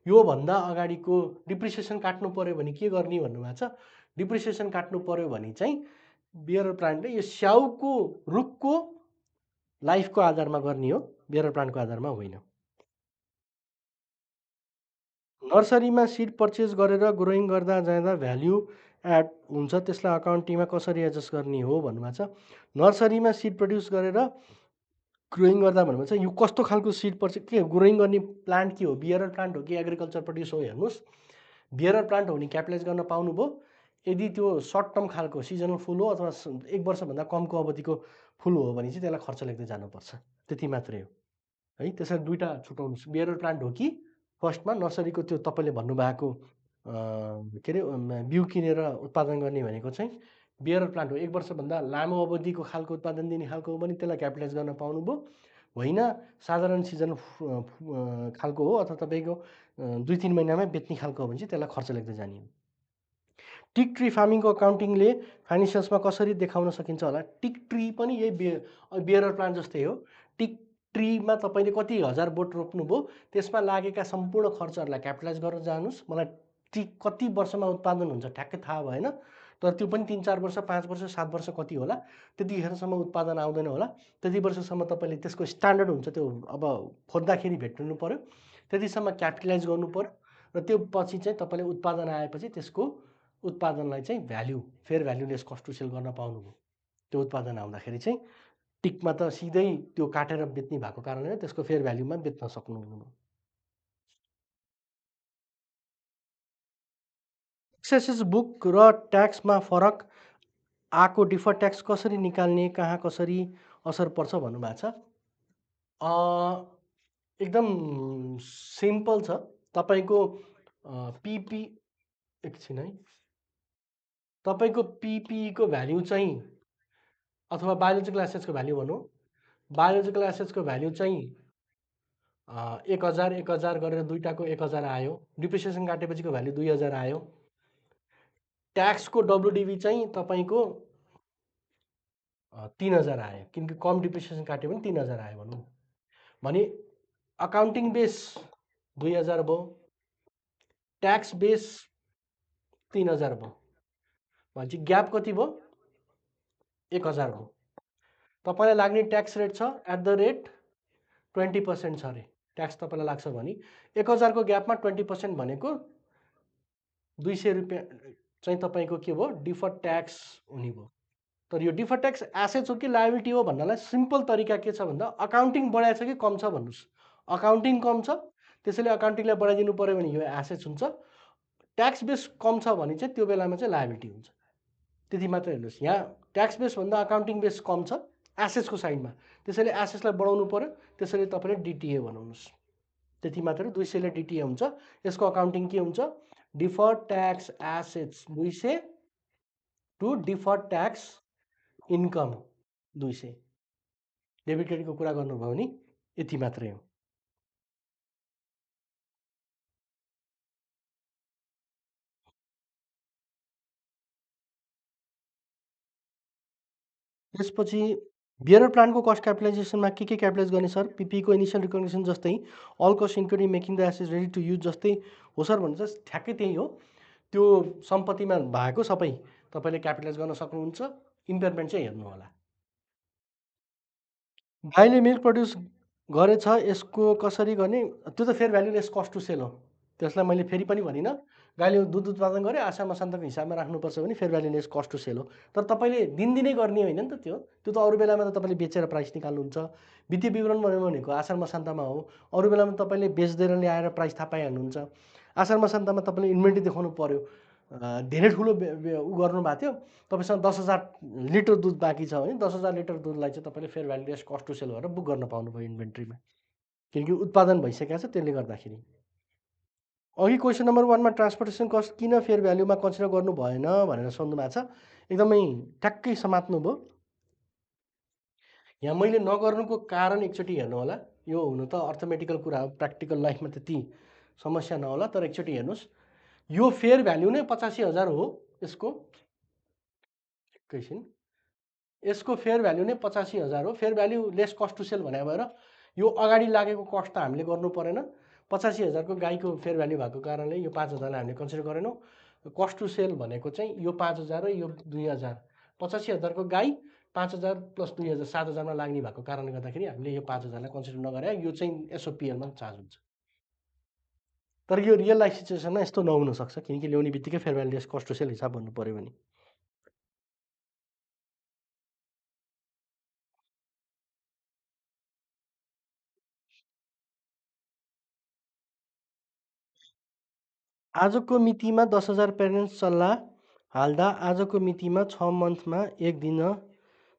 योभन्दा अगाडिको डिप्रिसिएसन काट्नु पऱ्यो भने के गर्ने भन्नुभएको छ। डिप्रिसिएसन काट्नु पऱ्यो भने चाहिँ बियर प्लान्टले यो स्याउको रुखको लाइफको आधारमा गर्ने हो, बियर प्लान्टको आधारमा होइन। नर्सरीमा सिड पर्चेस गरेर ग्रोइङ गर्दा जाँदा भ्याल्यु एड हुन्छ, त्यसलाई अकाउन्टिङमा कसरी एडजस्ट गर्ने हो भन्नुभएको छ। नर्सरीमा सिड प्रड्युस गरेर ग्रोइङ गर्दा भन्नुभएको छ। यो कस्तो खालको सिड पर्चेस, के ग्रोइङ गर्ने प्लान्ट के हो, बियर प्लान्ट हो कि एग्रिकल्चर प्रड्युस हो हेर्नुहोस्। बियर प्लान्ट हो भने क्यापिटलाइज गर्न पाउनुभयो। यदि त्यो सर्ट टर्म खालको सिजनल फुल हो अथवा 1 वर्षभन्दा कमको अवधिको फुल हो भने चाहिँ त्यसलाई खर्च लेख्दै जानुपर्छ, त्यति मात्रै हो है। त्यसरी दुईवटा छुटाउनुहोस्। बियर प्लान्ट हो कि फर्स्टमा नर्सरीको त्यो तपाईँले भन्नुभएको के अरे बिउ किनेर उत्पादन गर्ने भनेको चाहिँ बियर प्लान्ट हो। 1 वर्षभन्दा लामो अवधिको खालको उत्पादन दिने खालको हो भने त्यसलाई क्यापिटलाइज गर्न पाउनुभयो। होइन साधारण सिजन खालको हो अथवा तपाईँको 2-3 महिनामै बेच्ने खालको हो भने चाहिँ त्यसलाई खर्च लेख्दै जाने हो। टिक ट्री फार्मिङको अकाउन्टिङले फाइनेन्सियल्समा कसरी देखाउन सकिन्छ होला? टिक ट्री पनि यही बियर प्लान्ट जस्तै हो। टिक ट्रीमा तपाईँले कति हजार बोट रोप्नुभयो, त्यसमा लागेका सम्पूर्ण खर्चहरूलाई क्यापिटलाइज गरेर जानुहोस्। मलाई टिक कति वर्षमा उत्पादन हुन्छ ठ्याक्कै थाहा भएन, तर त्यो पनि 3-4 वर्ष, 5 वर्ष, 7 वर्ष कति होला, त्यतिखेरसम्म उत्पादन आउँदैन होला। त्यति वर्षसम्म तपाईँले त्यसको स्ट्यान्डर्ड हुन्छ, त्यो अब खोज्दाखेरि भेट्नु पऱ्यो, त्यतिसम्म क्यापिटलाइज गर्नु पऱ्यो। र त्यो पछि चाहिँ तपाईँले उत्पादन आएपछि त्यसको उत्पादनलाई चाहिँ value, fair value less cost to sell गर्न पाउनुभयो। त्यो उत्पादन आउँदाखेरि चाहिँ टिकमा त सिधै त्यो काटेर बेच्ने भएको कारणले त्यसको फेयर भ्याल्युमा बेच्न सक्नुहुन्न। एक्सेसेस बुक र ट्याक्समा फरक आएको डिफर ट्याक्स कसरी निकाल्ने, कहाँ कसरी असर पर्छ भन्नुभएको छ। एकदम सिम्पल छ। तपाईँको पिपी एकछिन है, तपाईँको पिपीको भ्याल्यु चाहिँ अथवा बायोलोजिकल एसेट्सको भ्याल्यु भनौँ, बायोलोजिकल एसेट्सको भ्याल्यु चाहिँ 1000 गरेर दुईटाको 1000 आयो। डिप्रिसिएसन काटेपछिको भ्याल्यु 2000 आयो। ट्याक्सको डब्लुडिबी चाहिँ तपाईँको 3000 आयो, किनकि कम डिप्रिसिएसन काट्यो भने 3000 आयो भनौँ भने अकाउन्टिङ बेस 2000 भयो, ट्याक्स बेस 3000 भयो भनेपछि ग्याप कति भयो? 1000 भयो। तपाईँलाई लाग्ने ट्याक्स रेट छ @20% छ अरे ट्याक्स तपाईँलाई लाग्छ भने 1000 को ग्यापमा 20% भनेको 200 रुपियाँ चाहिँ तपाईँको के भयो, डिफर्ड ट्याक्स हुने भयो। तर यो डिफर्ड ट्याक्स एसेट्स हो कि लायबिलिटी हो भन्नलाई सिम्पल तरिका के छ भन्दा अकाउन्टिङ बढाएछ कि कम छ भन्नुहोस्। अकाउन्टिङ कम छ, त्यसैले अकाउन्टिङलाई बढाइदिनु पऱ्यो भने यो एसेट्स हुन्छ। ट्याक्स बेस कम छ भने चाहिँ त्यो बेलामा चाहिँ लायबिलिटी हुन्छ। त्यति मात्र हेर्नुहोस्। यहाँ ट्याक्स बेस भन्दा अकाउन्टिङ बेस कम छ एसेट्सको साइडमा, त्यसैले एसेट्सलाई बढाउनु पऱ्यो। त्यसैले तपाईँले डिटिए बनाउनुहोस्, त्यति मात्र। 200ले डिटिए हुन्छ। यसको अकाउन्टिङ के हुन्छ? Deferred tax assets 200 to deferred tax income 200। Debit क्रेडिटको कुरा गर्नुभयो भने यति मात्रै हो। त्यसपछि बियरर प्लान्टको कस्ट क्यापिटलाइजेसनमा के क्यापिटलाइज गर्ने सर? पिपीको इनिसियल रिकग्निसन जस्तै all cost including making the assets ready to use जस्तै हो सर भन्नु चाहिँ ठ्याक्कै त्यही हो। त्यो सम्पत्तिमा भएको सबै तपाईँले क्यापिटलाइज गर्न सक्नुहुन्छ। इम्पेयरमेन्ट चाहिँ हेर्नु होला। गाईले मिल्क प्रड्युस गरेछ, यसको कसरी गर्ने? त्यो त fair valueless cost to sale हो। त्यसलाई मैले फेरि पनि भनिनँ। गाईले दुध उत्पादन गरे, आशा मसान्तको हिसाबमा राख्नुपर्छ भने fair valueless cost to sale हो। तर तपाईँले दिनदिनै गर्ने होइन नि त त्यो। त्यो त अरू बेलामा त तपाईँले बेचेर प्राइस निकाल्नुहुन्छ। वित्तीय विवरण भनेको आसार मसान्तमा हो। अरू बेलामा तपाईँले बेच्दै ल्याएर प्राइस थाहा पाइहाल्नुहुन्छ। आसार मसान्तमा तपाईँले इन्भेन्ट्री देखाउनु पर्यो। धेरै ठुलो उ गर्नुभएको थियो, तपाईँसँग 10,000 लिटर दुध बाँकी छ भने 10,000 लिटर दुधलाई चाहिँ तपाईँले fair valueless cost to sale गरेर बुक गर्न पाउनुभयो इन्भेन्ट्रीमा, किनकि उत्पादन भइसकेको छ। त्यसले गर्दाखेरि अघि क्वेसन नम्बर 1मा ट्रान्सपोर्टेसन कस्ट किन फेयर भ्यालुमा कन्सिडर गर्नु भएन भनेर सोध्नु भएको छ। एकदमै ट्याक्कै समात्नु भयो। यहाँ मैले नगर्नुको कारण एकचोटि हेर्नु होला। यो हुनु त अर्थमेटिकल कुरा हो, प्र्याक्टिकल लाइफमा त्यति समस्या नहोला। तर एकचोटि हेर्नुहोस्, यो फेयर भ्याल्यु नै 85,000 हो। यसको एकैछिन, यसको फेयर भ्याल्यु नै 85,000 हो। Fair value less cost to sell भने भएर यो अगाडि लागेको कस्ट त हामीले गर्नु परेन। 85,000 को गाईको फेयर भ्याल्यु भएको कारणले यो 5,000लाई हामीले कन्सिडर गरेनौँ। कस्ट टु सेल भनेको चाहिँ यो 5,000 र यो 2,000, 85,000 को गाई 5,000 प्लस 2,000 7,000मा लाग्ने भएको कारणले गर्दाखेरि हामीले यो 5,000लाई कन्सिडर नगरे। यो चाहिँ एसओपिएलमा चार्ज हुन्छ। तर यो रियल लाइफ सिचुएसनमा यस्तो नहुनसक्छ, किनकि ल्याउने बित्तिकै fair value less cost to sell हिसाब भन्नु पऱ्यो भने। आजको मितिमा 10,000 प्यारेन्ट्स सल्लाह हाल्दा आजको मितिमा 6 मन्थमा 1 दिन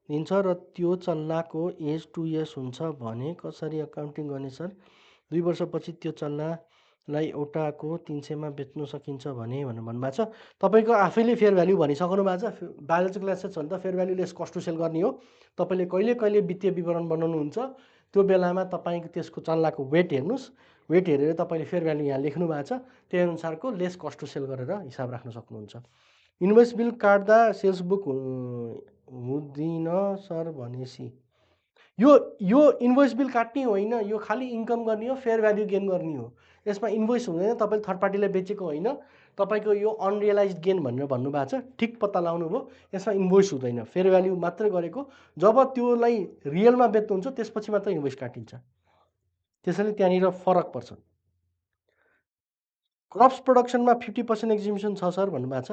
दिन्छ र त्यो चल्लाको एज 2 इयर्स हुन्छ भने कसरी अकाउन्टिङ गर्ने सर? 2 वर्षपछि त्यो चल्लालाई एउटाको 300मा बेच्नु सकिन्छ भने भनेर भन्नुभएको छ। तपाईँको आफैले फेयर भ्याल्यु भनिसक्नु भएको छ। बायोलोजिकल एसेट्स भने त fair value less cost to sell गर्ने हो। तपाईँले कहिले कहिले वित्तीय विवरण बनाउनुहुन्छ, त्यो बेलामा तपाईँको त्यसको चल्लाको वेट हेर्नुहोस्। वेट हेरेर तपाईँले फेयर भ्याल्यु यहाँ लेख्नु भएको छ, त्यही अनुसारको लेस कस्ट टु सेल गरेर हिसाब राख्न सक्नुहुन्छ। इन्भोइस बिल काट्दा सेल्स बुक हुँदैन सर भनेपछि यो इन्भोइस बिल काट्ने होइन, यो खालि इन्कम गर्ने हो, फेयर भ्याल्यु गेन गर्ने हो। यसमा इन्भोइस हुँदैन। तपाईँले थर्ड पार्टीलाई बेचेको होइन। तपाईँको यो अनरियलाइज गेन भनेर भन्नुभएको छ, ठिक पत्ता लगाउनु भयो। यसमा इन्भोइस हुँदैन, फेयर भ्याल्यु मात्रै गरेको। जब त्योलाई रियलमा बेच्नुहुन्छ त्यसपछि मात्रै इन्भोइस काटिन्छ। त्यसैले त्यहाँनिर फरक पर्छ। क्रप्स प्रोडक्सनमा 50% एक्जिबिसन छ सर भन्नुभएको छ।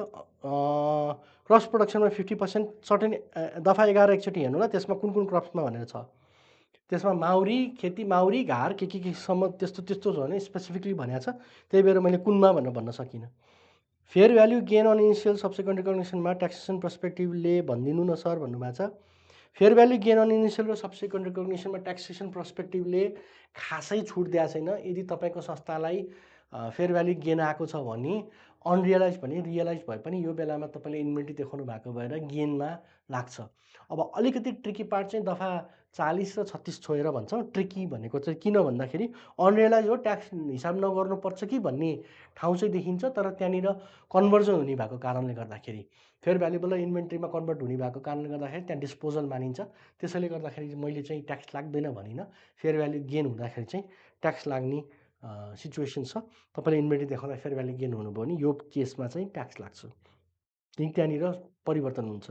क्रप्स प्रोडक्सनमा 50% सर्टेन दफा 11 एकचोटि हेर्नु ल, त्यसमा कुन कुन क्रप्समा भनेर छ। त्यसमा माउरी, खेती माउरी, घार केसम्म त्यस्तो त्यस्तो छ भने स्पेसिफिकली भनेको छ। त्यही भएर मैले कुनमा भनेर भन्न सकिनँ। Fair value gain on initial subsequent रिकग्निसनमा ट्याक्सेसन पर्सपेक्टिभले भनिदिनु न सर भन्नुभएको छ। Fair value gain on initial र सब्सिक्वेन्ट रिकग्निसनमा ट्याक्सेसन पर्सपेक्टिभले खासै छुट दिएको छैन। यदि तपाईँको संस्थालाई फेयर भ्याल्यु गेन आएको छ भने अनरियलाइज भने रियलाइज भए पनि यो बेलामा तपाईँले इन्भेन्ट्री देखाउनु भएको भएर गेनमा लाग्छ। अब अलिकति ट्रिकी पार्ट चाहिँ दफा 40 र 36 छोएर भन्छौँ। ट्रिकी भनेको चाहिँ किन भन्दाखेरि अनरियलाइज हो, ट्याक्स हिसाब नगर्नुपर्छ कि भन्ने ठाउँ चाहिँ देखिन्छ। तर त्यहाँनिर कन्भर्जन हुने भएको कारणले गर्दाखेरि फेयर भ्यालुबल इन्भेन्ट्रीमा कन्भर्ट हुने भएको कारणले गर्दाखेरि त्यहाँ डिस्पोजल मानिन्छ। त्यसैले गर्दाखेरि मैले चाहिँ ट्याक्स लाग्दैन भनिनँ। फेयर भ्याल्यु गेन हुँदाखेरि चाहिँ ट्याक्स लाग्ने सिचुएसन छ। तपाईँले इन्भेन्ट्री देखाउँदा फेयर भ्याल्यु गेन हुनुभयो भने यो केसमा चाहिँ ट्याक्स लाग्छ, किनकि त्यहाँनिर परिवर्तन हुन्छ।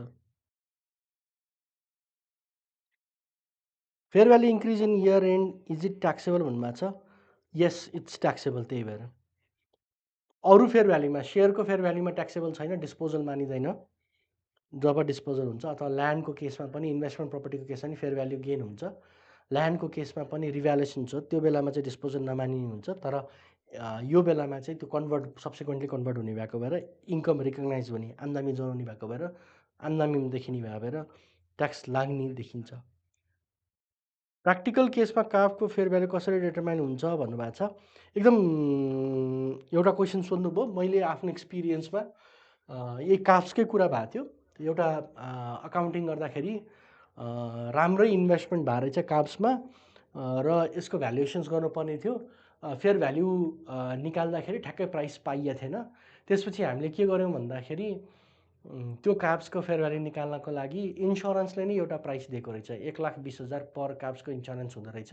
Fair value increase in year and is it taxable भन्नुभएको छ। यस, इट्स ट्याक्सेबल। त्यही भएर अरू फेयर भ्याल्युमा, सेयरको फेयर भ्याल्युमा ट्याक्सेबल छैन, डिस्पोजल मानिँदैन। जब डिस्पोजल हुन्छ अथवा ल्यान्डको केसमा पनि, इन्भेस्टमेन्ट प्रपर्टीको केसमा पनि फेयर भ्याल्यु गेन हुन्छ। ल्यान्डको केसमा पनि रिभ्यालुएसन हुन्छ, त्यो बेलामा चाहिँ डिस्पोजल नमानिने हुन्छ। तर यो बेलामा चाहिँ त्यो कन्भर्ट सब्सिक्वेन्टली कन्भर्ट हुने भएको भएर इन्कम रिकगनाइज हुने, आम्दानी जनाउने भएको भएर आम्दानी देखिने भएको भएर ट्याक्स लाग्ने देखिन्छ। प्र्याक्टिकल केसमा काफको फेयर भ्यालु कसरी डिटरमाइन हुन्छ भन्नुभएको छ। एकदम एउटा क्वेसन सोध्नुभयो। मैले आफ्नो एक्सपिरियन्समा यही काफ्सकै कुरा भएको थियो। एउटा अकाउन्टिङ गर्दाखेरि राम्रै इन्भेस्टमेन्ट भएर चाहिँ काफ्समा र यसको भ्यालुएसन्स गर्नुपर्ने थियो। फेयर भ्याल्यु निकाल्दाखेरि ठ्याक्कै प्राइस पाइएको थिएन। त्यसपछि हामीले के गर्यौँ भन्दाखेरि त्यो काप्सको फेयर भ्याल्यु निकाल्नको लागि इन्सुरेन्सले नै एउटा प्राइस दिएको रहेछ। 1,20,000 पर काप्सको इन्सुरेन्स हुँदो रहेछ।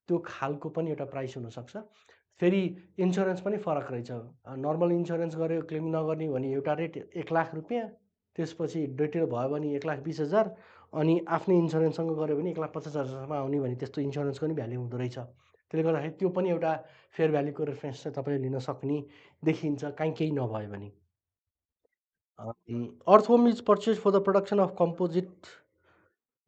त्यो खालको पनि एउटा प्राइस हुनसक्छ। फेरि इन्सुरेन्स पनि फरक रहेछ। नर्मल इन्सुरेन्स गऱ्यो क्लेम नगर्ने भने एउटा रेट 1,00,000 रुपियाँ, त्यसपछि डिटेल भयो भने 1,20,000, अनि आफ्नै इन्सुरेन्ससँग गऱ्यो भने 1,50,000सम्म आउने भने त्यस्तो इन्सुरेन्सको पनि भ्याल्यु हुँदो रहेछ। त्यसले गर्दाखेरि त्यो पनि एउटा फेयर भ्याल्युको रेफरेन्स चाहिँ तपाईँले लिन सक्ने देखिन्छ, काहीँ केही नभयो भने। Earthworm is purchase for the production of composite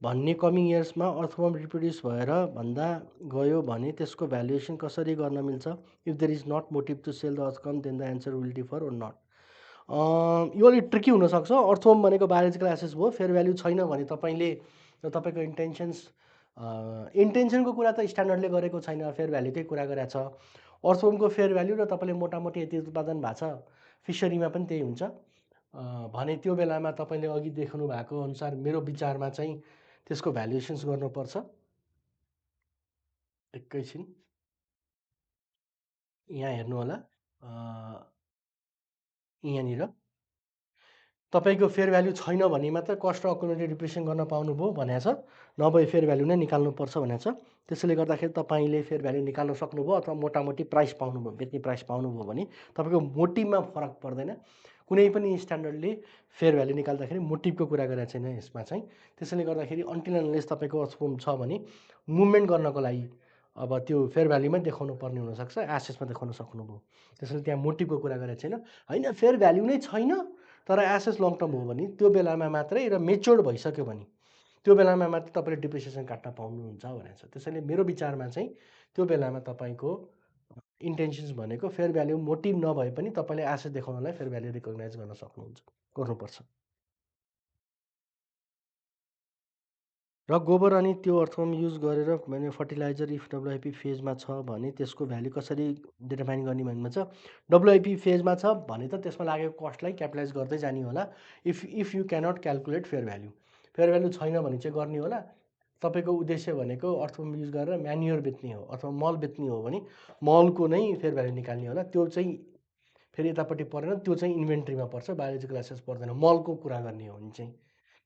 भन्ने कमिङ इयर्समा अर्थवर्म रिप्रोड्युस भएर भन्दा गयो भने त्यसको भ्यालुएसन कसरी गर्न मिल्छ? If there is not motive to sell the earthworm then the answer will differ or not. यो अलिक ट्रिकी हुनसक्छ। अर्थवर्म भनेको बायोलोजिकल एसेस भयो। फेयर भ्याल्यु छैन भने तपाईँले र तपाईँको इन्टेन्सनको कुरा त स्ट्यान्डर्डले गरेको छैन, फेयर भ्याल्युकै कुरा गरेको छ। अर्थवर्मको फेयर भ्याल्यु र तपाईँले मोटामोटी यति उत्पादन भएको छ, फिसरीमा पनि त्यही हुन्छ भने त्यो बेलामा तपाईँले अघि देख्नु भएको अनुसार मेरो विचारमा चाहिँ त्यसको भ्यालुएसन्स गर्नुपर्छ। एकैछिन यहाँ हेर्नु होला। यहाँनिर तपाईँको फेयर भ्याल्यु छैन भने मात्र कस्ट र अकुमुलेटेड डिप्रिसिएसन गर्न पाउनुभयो भनेको छ, नभए फेयर भ्याल्यु नै निकाल्नुपर्छ भनेको छ। त्यसैले गर्दाखेरि तपाईँले फेयर भ्याल्यु निकाल्न सक्नुभयो अथवा मोटामोटी प्राइस पाउनुभयो, बेच्ने प्राइस पाउनुभयो भने तपाईँको मोटिभमा फरक पर्दैन। कुनै पनि स्ट्यान्डर्डले फेयर भ्याल्यु निकाल्दाखेरि मोटिभको कुरा गरेको छैन यसमा चाहिँ। त्यसैले गर्दाखेरि अन्टिल अनलेस तपाईँको अर्थवर्म छ भने मुभमेन्ट गर्नको लागि अब त्यो फेयर भ्याल्युमै देखाउनु पर्ने हुनसक्छ, एसेसमा देखाउन सक्नुभयो। त्यसैले त्यहाँ मोटिभको कुरा गरेको छैन। होइन फेयर भ्याल्यु नै छैन तर एसेस लङ टर्म हो भने त्यो बेलामा मात्रै र मेच्योर्ड भइसक्यो भने त्यो बेलामा मात्रै तपाईँले डिप्रिसिएसन काट्न पाउनुहुन्छ भनेको छ। त्यसैले मेरो विचारमा चाहिँ त्यो बेलामा तपाईँको इन्टेन्सन्स भनेको फेयर भ्याल्यु मोटिभ नभए पनि तपाईँले एसेस देखाउनलाई फेयर भ्याल्यु रिकगनाइज गर्न सक्नुहुन्छ, गर्नुपर्छ। र गोबर अनि त्यो अर्थवर्म युज गरेर भने फर्टिलाइजर इफ डब्लुआइपी फेजमा छ भने त्यसको भ्याल्यु कसरी डिटरमाइन गर्ने भन्ने छ। डब्लुआइपी फेजमा छ भने त त्यसमा लागेको कस्टलाई क्यापिटलाइज गर्दै जाने होला। If you cannot calculate fair value, fair value छैन भने चाहिँ गर्ने होला। तपाईँको उद्देश्य भनेको अर्थवर्म युज गरेर म्यान्युर बेच्ने हो अथवा मल बेच्ने हो भने मलको नै फेयर भ्याल्यु निकाल्ने होला। त्यो चाहिँ फेरि यतापट्टि परेन, त्यो चाहिँ इन्भेन्ट्रीमा पर्छ, बायोलोजिकल एसेस पर्दैन। मलको कुरा गर्ने हो भने चाहिँ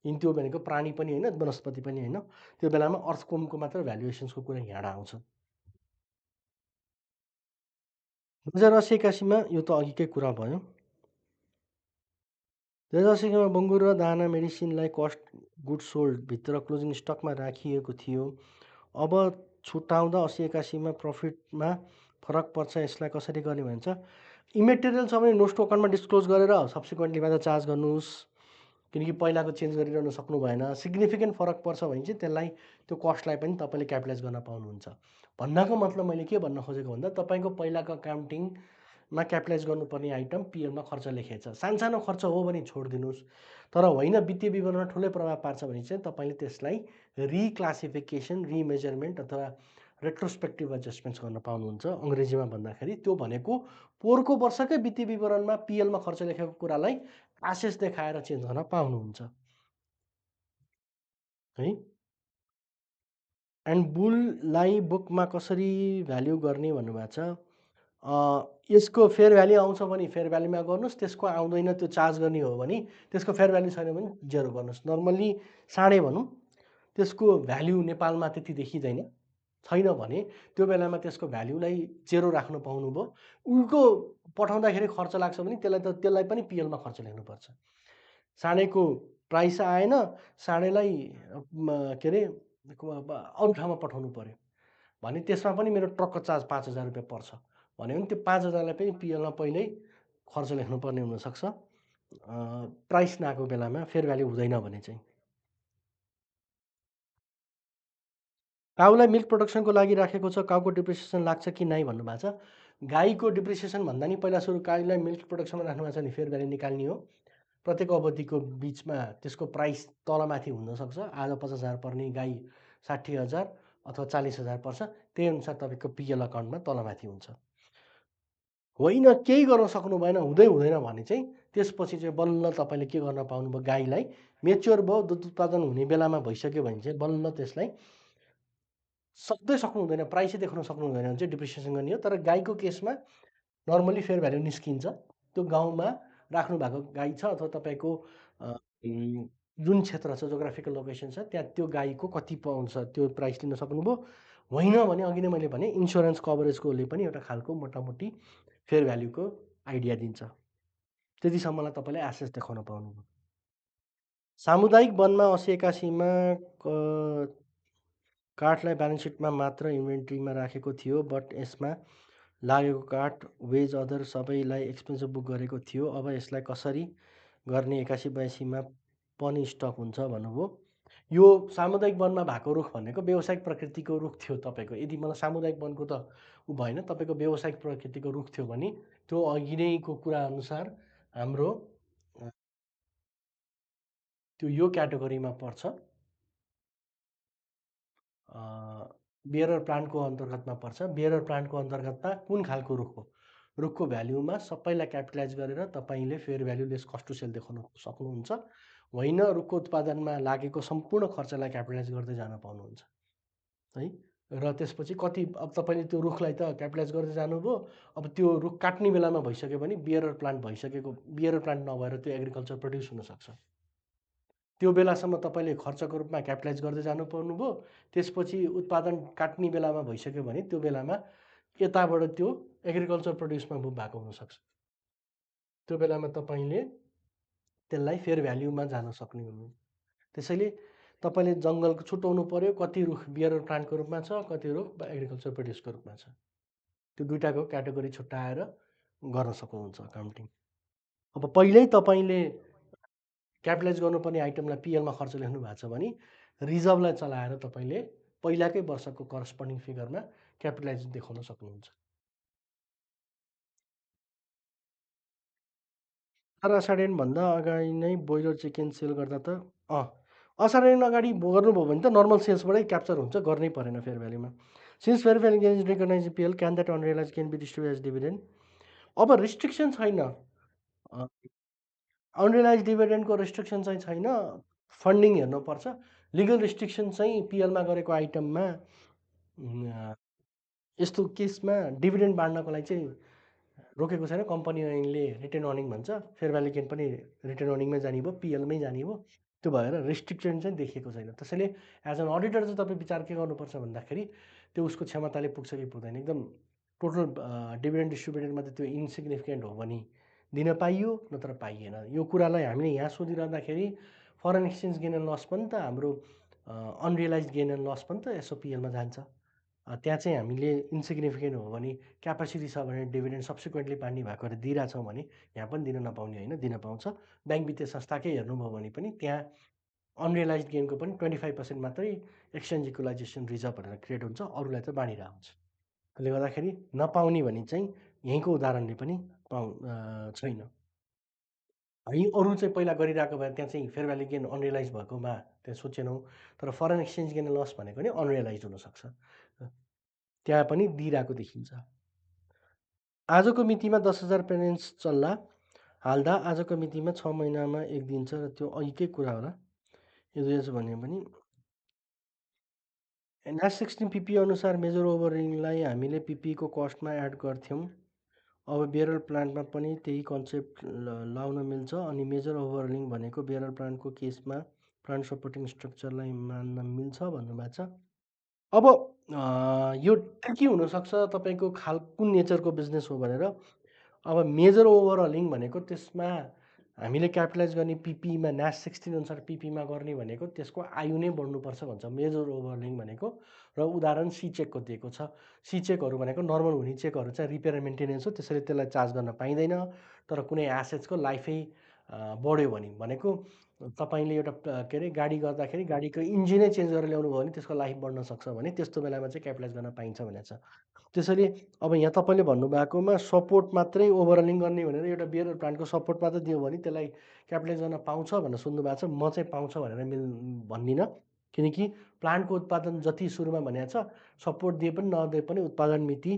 किन त्यो भनेको प्राणी पनि होइन, वनस्पति पनि होइन। त्यो बेलामा अर्थवर्मको मात्र भ्यालुएसन्सको कुरा यहाँ आउँछ। 2080-81मा यो त अघिकै कुरा भयो। 2080मा बङ्गुर र दाना मेडिसिनलाई कस्ट गुड सोल्ड भित्र क्लोजिङ स्टकमा राखिएको थियो। अब छुट्याउँदा 80-81मा प्रफिटमा फरक पर्छ। यसलाई कसरी गर्ने भन्छ? इमेटेरियल छ भने नोट टु अकाउन्टमा डिस्क्लोज गरेर सब्सिक्वेन्टलीमा त चार्ज गर्नुहोस्, किनकि पहिलाको चेन्ज गरिरहनु सक्नु भएन। सिग्निफिकेन्ट फरक पर्छ भने चाहिँ त्यसलाई त्यो कस्टलाई पनि तपाईँले क्यापिटलाइज गर्न पाउनुहुन्छ। भन्नको मतलब मैले के भन्न खोजेको भन्दा तपाईँको पहिलाको अकाउन्टिङमा क्यापिटलाइज गर्नुपर्ने आइटम पिएलमा खर्च लेखेको छ। सानसानो खर्च हो भने छोडिदिनुहोस्, तर होइन वित्तीय विवरणमा ठुलै प्रभाव पार्छ भने चाहिँ तपाईँले त्यसलाई रिक्लासिफिकेसन, रिमेजरमेन्ट अथवा रेट्रोस्पेक्टिभ एडजस्टमेन्ट्स गर्न पाउनुहुन्छ। अङ्ग्रेजीमा भन्दाखेरि त्यो भनेको पोहोरको वर्षकै वित्तीय विवरणमा पिएलमा खर्च लेखेको कुरालाई एसेस देखाएर चेन्ज गर्न पाउनुहुन्छ है। एन्ड बुललाई बुकमा कसरी भ्याल्यु गर्ने भन्नुभएको छ। यसको फेयर भ्याल्यु आउँछ भने फेयर भ्याल्युमा गर्नुहोस्, त्यसको आउँदैन त्यो चार्ज गर्ने हो भने त्यसको फेयर भ्याल्यु छैन भने जेरो गर्नुहोस्। नर्मल्ली साढे भनौँ, त्यसको भ्याल्यु नेपालमा त्यति देखिँदैन, छैन भने त्यो बेलामा त्यसको भ्याल्युलाई जेरो राख्नु पाउनुभयो। उल्टो पठाउँदाखेरि खर्च लाग्छ भने त्यसलाई पनि पिएलमा खर्च लेख्नुपर्छ। साढेको प्राइस आएन, साढेलाई के अरे अरू ठाउँमा पठाउनु पऱ्यो भने त्यसमा पनि मेरो ट्रकको चार्ज 5,000 रुपियाँ पर्छ भन्यो भने त्यो 5,000लाई पनि पिएलमा पहिल्यै खर्च लेख्नुपर्ने हुनसक्छ। प्राइस नआएको बेलामा फेयर भ्याल्यु हुँदैन भने चाहिँ। काउलाई मिल्क प्रोडक्सनको लागि राखेको छ, काउको डिप्रिसिएसन लाग्छ कि नै भन्नुभएको छ। गाईको डिप्रिसिएसन भन्दा नि पहिला सुरु काउलाई मिल्क प्रोडक्सनमा राख्नुभएको छ भने फेयर भ्याल्यु निकाल्ने हो। प्रत्येक अवधिको बिचमा त्यसको प्राइस तलमाथि हुनसक्छ। आज 50,000 पर्ने गाई 60,000, अथवा 40,000 पर्छ, त्यही अनुसार तपाईँको पिएल अकाउन्टमा तलमाथि हुन्छ। होइन केही गर्न सक्नु भएन, हुँदैन भने चाहिँ त्यसपछि चाहिँ बल्ल तपाईँले के गर्न पाउनुभयो, गाईलाई मेच्योर भयो, दुध उत्पादन हुने बेलामा भइसक्यो भने चाहिँ बल्ल त्यसलाई सक्नु हुँदैन, प्राइसै देखाउन सक्नु हुँदैन भने चाहिँ डिप्रिसिएसन गर्ने हो। तर गाईको केसमा नर्मली फेयर भ्याल्यु निस्किन्छ। त्यो गाउँमा राख्नु भएको गाई छ अथवा तपाईँको जुन क्षेत्र छ, जोग्राफिकल लोकेसन छ, त्यहाँ त्यो गाईको कति पाउँछ त्यो प्राइस लिन सक्नुभयो। होइन भने अघि नै मैले भने इन्सुरेन्स कभरेजकोले पनि एउटा खालको मोटामोटी फेयर भ्याल्युको आइडिया दिन्छ। त्यतिसम्मलाई तपाईँले एसेस देखाउन पाउनुभयो। सामुदायिक वनमा 80-81मा काठलाई ब्यालेन्स सिटमा मात्र इन्भेन्ट्रीमा राखेको थियो, बट यसमा लागेको काठ, वेज, अदर सबैलाई एक्सपेन्सिभ बुक गरेको थियो। अब यसलाई कसरी गर्ने? 81-82मा पनि स्टक हुन्छ भन्नुभयो। यो सामुदायिक वनमा भएको रुख भनेको व्यावसायिक प्रकृतिको रुख थियो तपाईँको। यदि मलाई सामुदायिक वनको त ऊ भएन, तपाईँको व्यावसायिक प्रकृतिको रुख थियो भने त्यो अघि नैको कुरा अनुसार हाम्रो त्यो यो क्याटेगोरीमा पर्छ, बियरर प्लान्टको अन्तर्गतमा पर्छ। बियरर प्लान्टको अन्तर्गतमा कुन खालको रुख हो? रुखको भ्याल्युमा सबैलाई क्यापिटलाइज गरेर तपाईँले fair value less cost to sell देखाउन सक्नुहुन्छ। होइन, रुखको उत्पादनमा लागेको सम्पूर्ण खर्चलाई क्यापिटलाइज गर्दै जान पाउनुहुन्छ है। र त्यसपछि कति, अब तपाईँले त्यो रुखलाई त क्यापिटलाइज गर्दै जानुभयो, अब त्यो रुख काट्ने बेलामा भइसक्यो भने बियरर प्लान्ट भइसकेको, बियरर प्लान्ट नभएर त्यो एग्रिकल्चर प्रड्युस हुनसक्छ। त्यो बेलासम्म तपाईँले खर्चको रूपमा क्यापिटलाइज गर्दै जानु पर्नुभयो। त्यसपछि उत्पादन काट्ने बेलामा भइसक्यो भने त्यो बेलामा यताबाट त्यो एग्रिकल्चर प्रड्युसमा मुभ भएको हुनसक्छ। त्यो बेलामा तपाईँले त्यसलाई फेयर भ्याल्युमा जान सक्ने हुनु। त्यसैले तपाईँले जङ्गलको छुट्याउनु पर्यो, कति रुख बियरर प्लान्टको रूपमा छ, कति रुख एग्रिकल्चर प्रड्युसको रूपमा छ। त्यो दुइटाको क्याटेगोरी छुट्याएर गर्न सक्नुहुन्छ अकाउन्टिङ। अब पहिल्यै तपाईँले क्यापिटलाइज गर्नुपर्ने आइटमलाई पिएलमा खर्च लेख्नु भएको छ भने रिजर्भलाई चलाएर तपाईँले पहिलाकै वर्षको करस्पोन्डिङ फिगरमा क्यापिटलाइज देखाउन सक्नुहुन्छ। असाढेनभन्दा अगाडि नै बोइलर चिकन सेल गर्दा त असाढेन अगाडि गर्नुभयो भने त नर्मल सेल्सबाटै क्याप्चर हुन्छ, गर्नै परेन फेयर भ्याल्युमा। Since fair value gain is recognise PL, can that unrealise gain be distribute as dividend? अब रिस्ट्रिक्सन छैन, अनरियलाइज डिभिडेन्डको रिस्ट्रिक्सन चाहिँ छैन। फन्डिङ हेर्नुपर्छ। लिगल रिस्ट्रिक्सन चाहिँ पिएलमा गरेको आइटममा यस्तो केसमा डिभिडेन्ड बाँड्नको लागि चाहिँ रोकेको छैन। कम्पनी ऐनले रिटेन अर्निङ भन्छ, फेयर भ्याल्यु गेन पनि रिटेन अर्निङमै जाने भयो, पिएलमै जाने भयो। त्यो भएर रिस्ट्रिक्सन चाहिँ देखिएको छैन। त्यसैले एज एन अडिटर चाहिँ तपाईँ विचार के गर्नुपर्छ भन्दाखेरि त्यो उसको क्षमताले पुग्छ कि पुग्दैन। एकदम टोटल डिभिडेन्ड डिस्ट्रिब्युटेडमा त त्यो इन्सिग्निफिकेन्ट हो भने दिन पाइयो, नत्र पाइएन। यो कुरालाई हामीले यहाँ सोधिरहँदाखेरि foreign exchange gain and loss पनि त हाम्रो अनरियलाइज गेन एन्ड लस पनि त एसओपिएलमा जान्छ। त्यहाँ चाहिँ हामीले इन्सिग्निफिकेन्ट हो भने, क्यापेसिटी छ भने डिभिडेन्ड सब्सिक्वेन्टली बाँड्ने भएकोहरू दिइरहेछौँ भने यहाँ पनि दिन नपाउने होइन, दिन पाउँछ। ब्याङ्क वित्तीय संस्थाकै हेर्नुभयो भने पनि त्यहाँ अनरियलाइज गेनको पनि 25% मात्रै एक्सचेन्ज इक्वलाइजेसन रिजर्भ भनेर क्रिएट हुन्छ, अरूलाई त बाँडिरहेको हुन्छ। त्यसले गर्दाखेरि नपाउने भने चाहिँ यहीँको उदाहरणले पनि छैन है। अरू चाहिँ पहिला गरिरहेको भए त्यहाँ चाहिँ फेयर भ्याल्यु गेन अनरियलाइज भएकोमा त्यहाँ सोचेनौँ, तर फरेन एक्सचेन्ज गेन लस भनेको नि अनरियलाइज हुनसक्छ, त्यहाँ पनि दिइरहेको देखिन्छ। आजको मितिमा 10,000 पेरेन्ट्स चल्ला हाल्दा आजको मितिमा 6 महिनामा एक दिन्छ र त्यो अघिकै कुरा होला। यो भने पनि NAS 16 पिपी अनुसार मेजर ओभररिङलाई हामीले पिपीको कस्टमा एड गर्थ्यौँ। अब बियरर प्लान्टमा पनि त्यही कन्सेप्ट लाउन मिल्छ। अनि मेजर ओभररिङ भनेको बियरर प्लान्टको केसमा प्लान्ट सपोर्टिङ स्ट्रक्चरलाई मान्न मिल्छ भन्नुभएको छ। अब यो ट्रिकी हुनसक्छ तपाईँको कुन नेचरको बिजनेस हो भनेर। अब मेजर ओभरअलिङ भनेको त्यसमा हामीले क्यापिटलाइज गर्ने पिपीमा NAS 16 अनुसार पिपीमा गर्ने भनेको त्यसको आयु नै बढ्नुपर्छ भन्छ मेजर ओभरअलिङ भनेको। र उदाहरण सी चेकको दिएको छ। सी चेकहरू भनेको नर्मल हुने चेकहरू चाहिँ रिपेयर एन्ड मेन्टेनेन्स हो, त्यसैले त्यसलाई चार्ज गर्न पाइँदैन। तर कुनै एसेट्सको लाइफै बढ्यो भनेको तपाईँले एउटा के अरे गाडी गर्दाखेरि गाडीको इन्जिनै चेन्ज गरेर ल्याउनु भयो भने त्यसको लाइफ बढ्न सक्छ भने त्यस्तो बेलामा चाहिँ क्यापिटलाइज गर्न पाइन्छ भनेको छ। त्यसैले अब यहाँ तपाईँले भन्नुभएकोमा सपोर्ट मात्रै ओभरअलिङ गर्ने भनेर एउटा बियर प्लान्टको सपोर्ट मात्रै दियो भने त्यसलाई क्यापिटलाइज गर्न पाउँछ भनेर सुन्नु भएको छ। म चाहिँ पाउँछ भनेर भन्दिनँ। किनकि प्लान्टको उत्पादन जति सुरुमा भनेको छ, सपोर्ट दिए पनि नदिए पनि उत्पादन मिति,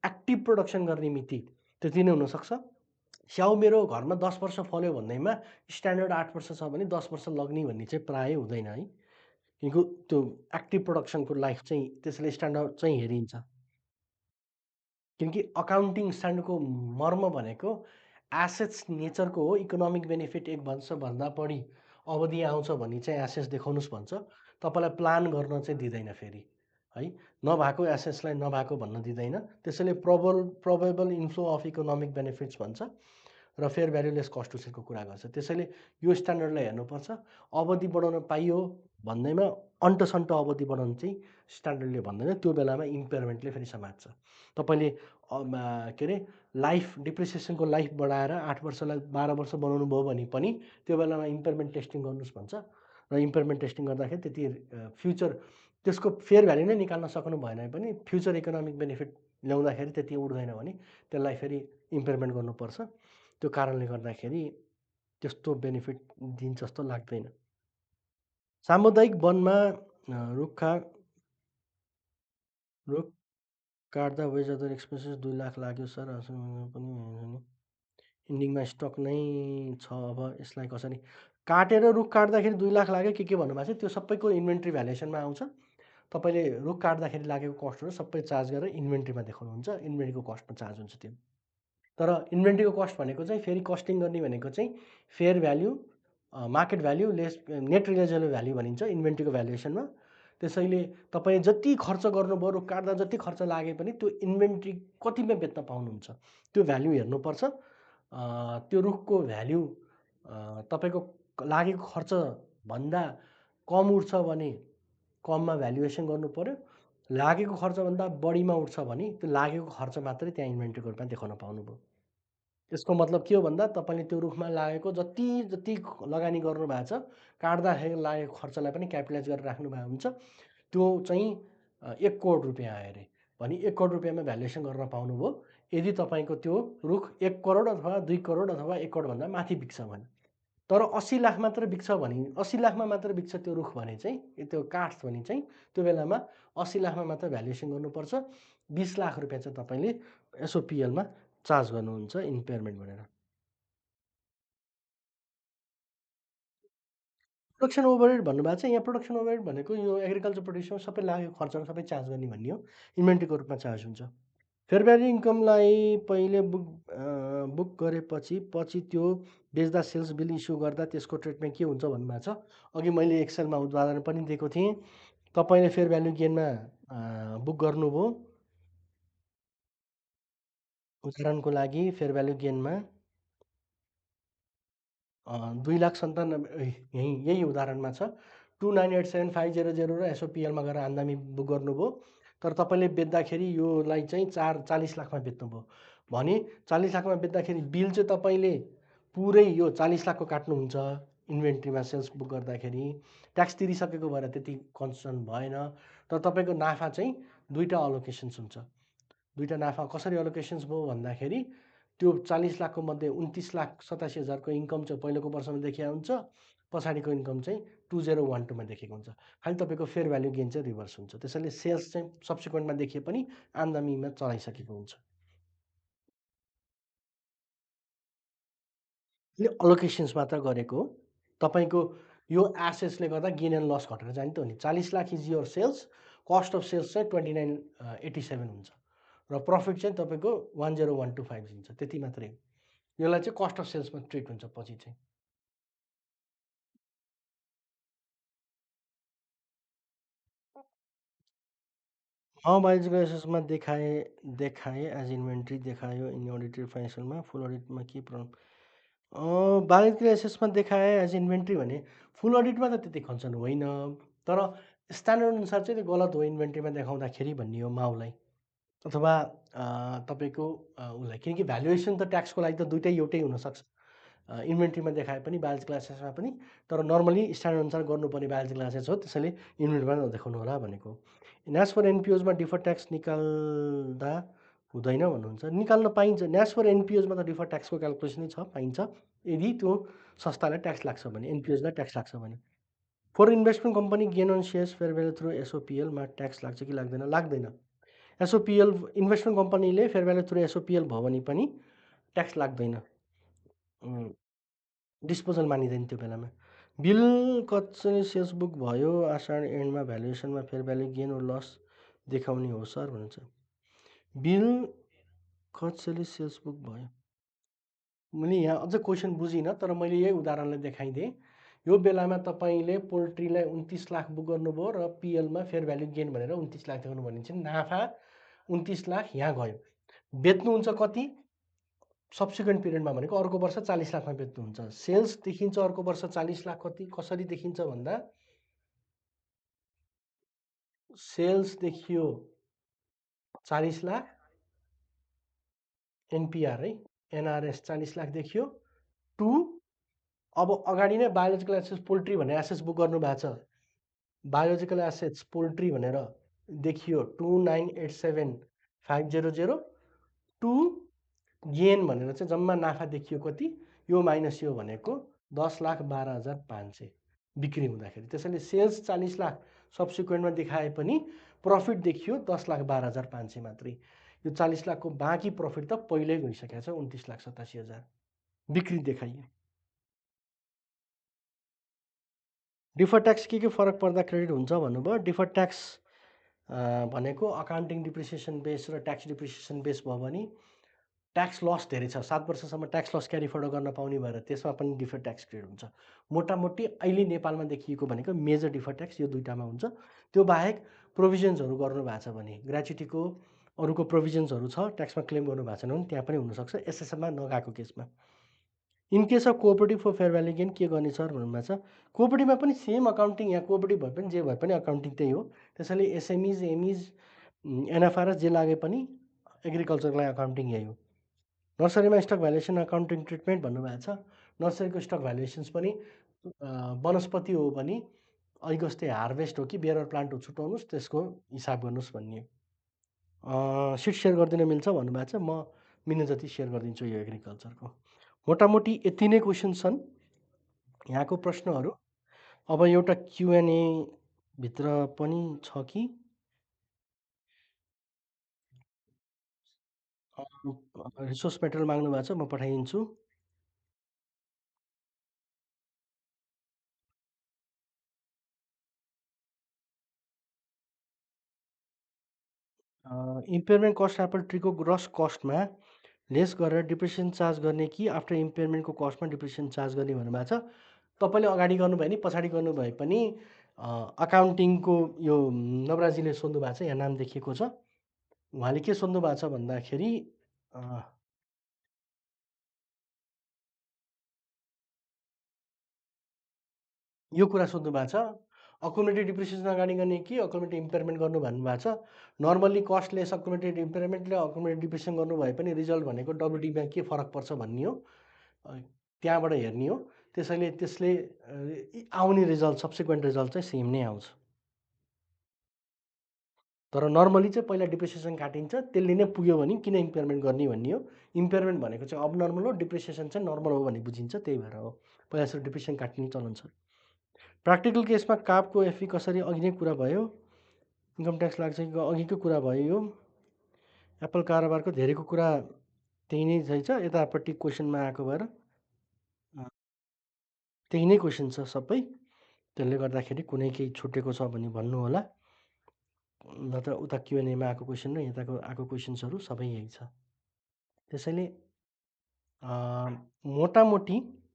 एक्टिभ प्रोडक्सन गर्ने मिति त्यति नै हुनसक्छ। स्याउ मेरो घरमा 10 वर्ष फल्यो भन्दैमा स्ट्यान्डर्ड 8 वर्ष छ भने 10 वर्ष लग्ने भन्ने चाहिँ प्रायः हुँदैन है। किनकि त्यो एक्टिभ प्रोडक्सनको लाइफ चाहिँ त्यसले स्ट्यान्डर्ड चाहिँ हेरिन्छ। किनकि अकाउन्टिङ स्ट्यान्डर्डको मर्म भनेको एसेट्स नेचरको हो, इकोनोमिक बेनिफिट 1 वर्षभन्दा बढी अवधि आउँछ भने चाहिँ एसेट्स देखाउनुहोस् भन्छ। तपाईँलाई प्लान गर्न चाहिँ दिँदैन फेरि है। नभएको एसेट्सलाई नभएको भन्न दिँदैन। त्यसैले probable inflow of economic benefits भन्छ र फेयर भ्यालुलेस कस्ट टु सेलको कुरा गर्छ। त्यसैले यो स्ट्यान्डर्डलाई हेर्नुपर्छ। अवधि बढाउन पाइयो भन्दैमा अन्टसन्ट अवधि बढाउनु चाहिँ स्ट्यान्डर्डले भन्दैन। त्यो बेलामा इम्पेयरमेन्टले फेरि समात्छ। तपाईँले के अरे लाइफ डिप्रिसिएसनको लाइफ बढाएर 8 वर्षलाई 12 वर्ष बनाउनु भयो भने पनि त्यो बेलामा इम्पेयरमेन्ट टेस्टिङ गर्नुहोस् भन्छ र इम्पेयरमेन्ट टेस्टिङ गर्दाखेरि त्यति फ्युचर त्यसको फेयर भ्याल्यु नै निकाल्न सक्नु भएन पनि फ्युचर इकोनोमिक बेनिफिट ल्याउँदाखेरि त्यति उठ्दैन भने त्यसलाई फेरि इम्पेयरमेन्ट गर्नुपर्छ। त्यो कारणले गर्दाखेरि त्यस्तो बेनिफिट दिन्छ जस्तो लाग्दैन। सामुदायिक वनमा रुख काट्दा वेज अदर एक्सपेन्सेस 2 लाख लाग्यो सर, पनि इन्डिङमा स्टक नै छ, अब यसलाई कसरी काटेर रुख काट्दाखेरि 2 लाख लाग्यो के भन्नुभएको छ त्यो सबैको इन्भेन्ट्री भ्यालुएसनमा आउँछ। तपाईँले रुख काट्दाखेरि लागेको कस्टहरू सबै चार्ज गरेर इन्भेन्ट्रीमा देखाउनुहुन्छ, इन्भेन्ट्रीको कस्टमा चार्ज हुन्छ त्यो। तर इन्भेन्ट्रीको कस्ट भनेको चाहिँ फेरि कस्टिङ गर्ने भनेको चाहिँ fair value market value less net realisable value भनिन्छ इन्भेन्ट्रीको भ्यालुएसनमा। त्यसैले तपाईँ जति खर्च गर्नुभयो रुख काट्दा जति खर्च लागे पनि त्यो इन्भेन्ट्री कतिमा बेच्न पाउनुहुन्छ त्यो भ्याल्यु हेर्नुपर्छ। त्यो रुखको भ्याल्यु तपाईँको लागेको खर्चभन्दा कम उठ्छ भने कममा भ्यालुएसन गर्नु पऱ्यो। लागेको खर्चभन्दा बढीमा उठ्छ भने त्यो लागेको खर्च मात्रै त्यहाँ इन्भेन्ट्रीको रूपमा देखाउन पाउनुभयो। यसको मतलब के हो भन्दा तपाईँले त्यो रुखमा लागेको जति जति लगानी गर्नुभएको छ काट्दाखेरि लागेको खर्चलाई पनि क्यापिटलाइज गरेर राख्नुभएको हुन्छ। त्यो चाहिँ 1 करोड रुपियाँ आयो अरे भने 1 करोड रुपियाँमा भ्यालुएसन गरेर पाउनुभयो। यदि तपाईँको त्यो रुख 1 करोड अथवा 2 करोड अथवा 1 करोडभन्दा माथि बिक्छ भने। तर 80 लाख मात्र बिक्छ भने 80 लाखमा मात्र बिक्छ त्यो रुख भने चाहिँ त्यो काठ भने चाहिँ त्यो बेलामा 80 लाखमा मात्र भ्यालुएसन गर्नुपर्छ। 20 लाख रुपियाँ चाहिँ तपाईँले एसओपिएलमा चार्ज गर्नुहुन्छ इम्पेयरमेन्ट भनेर। प्रोडक्सन ओभरहेड भन्नुभएको छ। यहाँ प्रोडक्सन ओभरहेड भनेको यो एग्रिकल्चर प्रोड्युसमा सबै लागेको खर्चहरू सबै चार्ज गर्ने भन्ने हो। इन्भेन्ट्रीको रूपमा चार्ज हुन्छ। फेयर भ्याल्यु इन्कमलाई पहिले बुक गरेपछि पछि त्यो बेच्दा सेल्स बिल इस्यु गर्दा त्यसको ट्रिटमेन्ट के हुन्छ भन्नुभएको छ। अघि मैले एक्सेलमा उदाहरण पनि दिएको थिएँ। तपाईँले फेयर भ्याल्यु गेनमा बुक गर्नुभयो। उदाहरणको लागि फेयर भ्याल्यु गेनमा 2,97,000 यही उदाहरणमा छ। 2987500 र एसओपिएलमा गएर आम्दानी बुक गर्नुभयो। तर तपाईँले बेच्दाखेरि योलाई चाहिँ 40 लाखमा बेच्नुभयो भने 40 लाखमा बेच्दाखेरि बिल चाहिँ तपाईँले पुरै यो 40 लाखको काट्नुहुन्छ इन्भेन्ट्रीमा सेल्स बुक गर्दाखेरि। ट्याक्स तिरिसकेको भएर त्यति कन्सर्न भएन। तर तपाईँको नाफा चाहिँ दुईवटा अलोकेसन्स हुन्छ। दुईवटा नाफा कसरी अलोकेसन्स भयो भन्दाखेरि त्यो 40 लाखको मध्ये 29,87,000को इन्कम चाहिँ पहिलोको वर्षमा देखिया हुन्छ। पछाडिको इन्कम चाहिँ 2012मा देखेको हुन्छ। खालि तपाईँको फेयर भ्याल्यु गेन चाहिँ रिभर्स हुन्छ। त्यसैले सेल्स चाहिँ सब्सिक्वेन्टमा देखिए पनि आम्दानीमा चलाइसकेको हुन्छ। यो अलोकेसन्स मात्र गरेको हो। तपाईँको यो एसेट्सले गर्दा गेन एन्ड लस घटेर जाने त हो नि। 40 lakh is your sales, cost of sales चाहिँ 29,87 हुन्छ र प्रफिट चाहिँ तपाईँको 10,125 हुन्छ। त्यति मात्रै हो। यसलाई चाहिँ कस्ट अफ सेल्समा ट्रिट हुन्छ पछि चाहिँ। बायोलोजिकल एसेसमा देखाए एज इन्भेन्ट्री देखायो इन अडिटेड फाइनेन्सियलमा फुल अडिटमा के प्रब्लम। बायोलोजिकल एसेसमा देखाए एज इन्भेन्ट्री भने फुल अडिटमा त त्यति कन्सर्न होइन। तर स्ट्यान्डर्ड अनुसार चाहिँ त्यो गलत हो इन्भेन्ट्रीमा देखाउँदाखेरि भन्ने हो माउलाई अथवा तपाईँको उसलाई। किनकि भ्यालुएसन त ट्याक्सको लागि त दुइटै एउटै हुनसक्छ। इन्भेन्ट्रीमा देखाए पनि बायोलोजिकल एसेसमा पनि। तर नर्मली स्ट्यान्डर्ड अनुसार गर्नुपर्ने बायोलोजिकल एसेस हो। त्यसैले इन्भेन्ट्रीमा नदेखाउनु होला भनेको। न्यास फर एनपिओजमा डिफर ट्याक्स निकाल्दा हुँदैन भन्नुहुन्छ। निकाल्न पाइन्छ। न्यास फर एनपिओजमा त डिफर ट्याक्सको क्यालकुलेसनै छ, पाइन्छ। यदि त्यो संस्थालाई ट्याक्स लाग्छ भने, एनपिओजलाई ट्याक्स लाग्छ भने। For investment company gain on shares fair value through एसओपिएलमा ट्याक्स लाग्छ कि लाग्दैन? लाग्दैन। एसओपिएल इन्भेस्टमेन्ट कम्पनीले फेयर भ्यालु थ्रु एसओपिएल भयो भने पनि ट्याक्स लाग्दैन, डिस्पोजल मानिँदैन त्यो बेलामा। बिल कच्चरी सेल्स बुक भयो आषाढ एन्डमा भ्यालुएसनमा फेयर भ्यालु गेन र लस देखाउने हो सर भन्नुहुन्छ। बिल कच्चरी सेल्स बुक भयो, मैले यहाँ अझ क्वेसन बुझिनँ, तर मैले यही उदाहरणले देखाइदिएँ। यो बेलामा तपाईँले पोल्ट्रीलाई 29 लाख बुक गर्नुभयो र पिएलमा फेयर भ्यालु गेन भनेर 29 लाख देखाउनु भने चाहिँ नाफा 29 लाख यहाँ गयो। बेच्नुहुन्छ कति? सब्सिक्वेन्ट पिरियडमा भनेको अर्को वर्ष 40 लाखमा बेच्नुहुन्छ। सेल्स देखिन्छ अर्को वर्ष 40 लाख कति कसरी देखिन्छ भन्दा सेल्स देखियो 40 लाख, एनपिआर है, एनआरएस 40 लाख देखियो। टु अब अगाडि नै बायोलोजिकल एसेट्स पोल्ट्री भनेर एसेट्स बुक गर्नु भएको छ। बायोलोजिकल एसेट्स पोल्ट्री भनेर देखियो 2987500। टु गेन भनेर चाहिँ जम्मा नाफा देखियो कति? यो माइनस यो भनेको 10,12,500 बिक्री हुँदाखेरि। त्यसैले सेल्स 40 लाख सब्सिक्वेन्टमा देखाए पनि प्रफिट देखियो 10,12,500 मात्रै। यो 40 लाखको बाँकी प्रफिट त पहिल्यै गइसकेको छ 29,87,000 बिक्री देखाइयो। डिफर ट्याक्स के फरक पर्दा क्रेडिट हुन्छ भन्नुभयो। डिफर ट्याक्स भनेको अकाउन्टिङ डिप्रिसिएसन बेस र ट्याक्स डिप्रिसिएसन बेस भयो भने ट्याक्स लस धेरै छ, 7 वर्षसम्म ट्याक्स लस क्यारी फर्डर गर्न पाउने भएर त्यसमा पनि डिफर ट्याक्स क्रेडिट हुन्छ। मोटामोटी अहिले नेपालमा देखिएको भनेको मेजर डिफर ट्याक्स यो दुईटामा हुन्छ। त्यो बाहेक प्रोभिजन्सहरू गर्नु भएको छ भने ग्रेच्युटीको अरूको प्रोभिजन्सहरू छ, ट्याक्समा क्लेम गर्नु भएको छैन भने त्यहाँ पनि हुनसक्छ एसएसएममा नगएको केसमा। In case of cooperative for fair value gain के गर्ने सर भन्नुभएको छ। कोअपरेटिभमा पनि सेम अकाउन्टिङ, यहाँ कोअपरेटिभ भए पनि जे भए पनि अकाउन्टिङ त्यही हो। त्यसैले एसएमइज, एमइज, एनएफआरएस जे लागे पनि एग्रिकल्चरलाई अकाउन्टिङ यही हो। नर्सरीमा स्टक भ्यालुएसन अकाउन्टिङ ट्रिटमेन्ट भन्नुभएको छ। नर्सरीको स्टक भ्यालुएसन्स पनि वनस्पति हो भने ऐगस्ते हार्भेस्ट हो कि बेयर प्लान्ट हो छुट्याउनुहोस्, त्यसको हिसाब गर्नुहोस् भन्ने। सिट सेयर गरिदिन मिल्छ भन्नुभएको छ। म मिल्ने जति सेयर गरिदिन्छु यो एग्रिकल्चरको। मोटामोटी यति नै क्वेसन छन् यहाँको प्रश्नहरू। अब एउटा क्युएनए भित्र पनि छ कि रिसोर्स मेटेरियल माग्नु भएको छ, म पठाइदिन्छु। इम्पेयरमेन्ट कस्ट एप्पल ट्रीको ग्रस कस्टमा लेस गरेर डिप्रेसन चार्ज गर्ने कि आफ्टर इम्पेयरमेन्टको कस्टमा डिप्रेसन चार्ज गर्ने भन्नुभएको छ। तपाईँले अगाडि गर्नुभयो नि पछाडि गर्नुभए पनि अकाउन्टिङको यो नवराजीले सोध्नु भएको छ, यहाँ नाम देखिएको छ। उहाँले के सोध्नु भएको छ भन्दाखेरि यो कुरा सोध्नु भएको छ, अकुमुलेटेड डिप्रिसिएसन अगाडि गर्ने कि अकुमुलेटेड इम्पेयरमेन्ट गर्नु भन्नुभएको छ। नर्मल्ली कस्ट लेस अकुमुलेटेड इम्पेयरमेन्टले अकुमुलेटेड डिप्रिसिएसन गर्नुभए पनि रिजल्ट भनेको डब्लुडीमा के फरक पर्छ भन्ने हो, त्यहाँबाट हेर्ने हो। त्यसैले त्यसले आउने रिजल्ट सब्सिक्वेन्ट रिजल्ट चाहिँ सेम नै आउँछ। तर नर्मली चाहिँ पहिला डिप्रिसिएसन काटिन्छ, त्यसले नै पुग्यो भने किन इम्पेयरमेन्ट गर्ने भन्ने हो। इम्पेयरमेन्ट भनेको चाहिँ अब नर्मल हो, डिप्रिसिएसन चाहिँ नर्मल हो भन्ने बुझिन्छ, त्यही भएर हो पहिला सुरु डिप्रिसिएसन काट्ने चलन छ। प्र्याक्टिकल केसमा कापको एफी कसरी अघि नै कुरा भयो, इन्कम ट्याक्स लाग्छ कि अघिको कुरा भयो। यो एप्पल कारोबारको धेरैको कुरा त्यही नै रहेछ, यतापट्टि क्वेसनमा आएको भएर त्यही नै क्वेसन छ सबै। त्यसले गर्दाखेरि कुनै केही छुटेको छ भने भन्नु होला, नत्र उता क्युएनएमा आएको क्वेसन र यताको आएको क्वेसन्सहरू सबै यही छ। त्यसैले मोटामोटी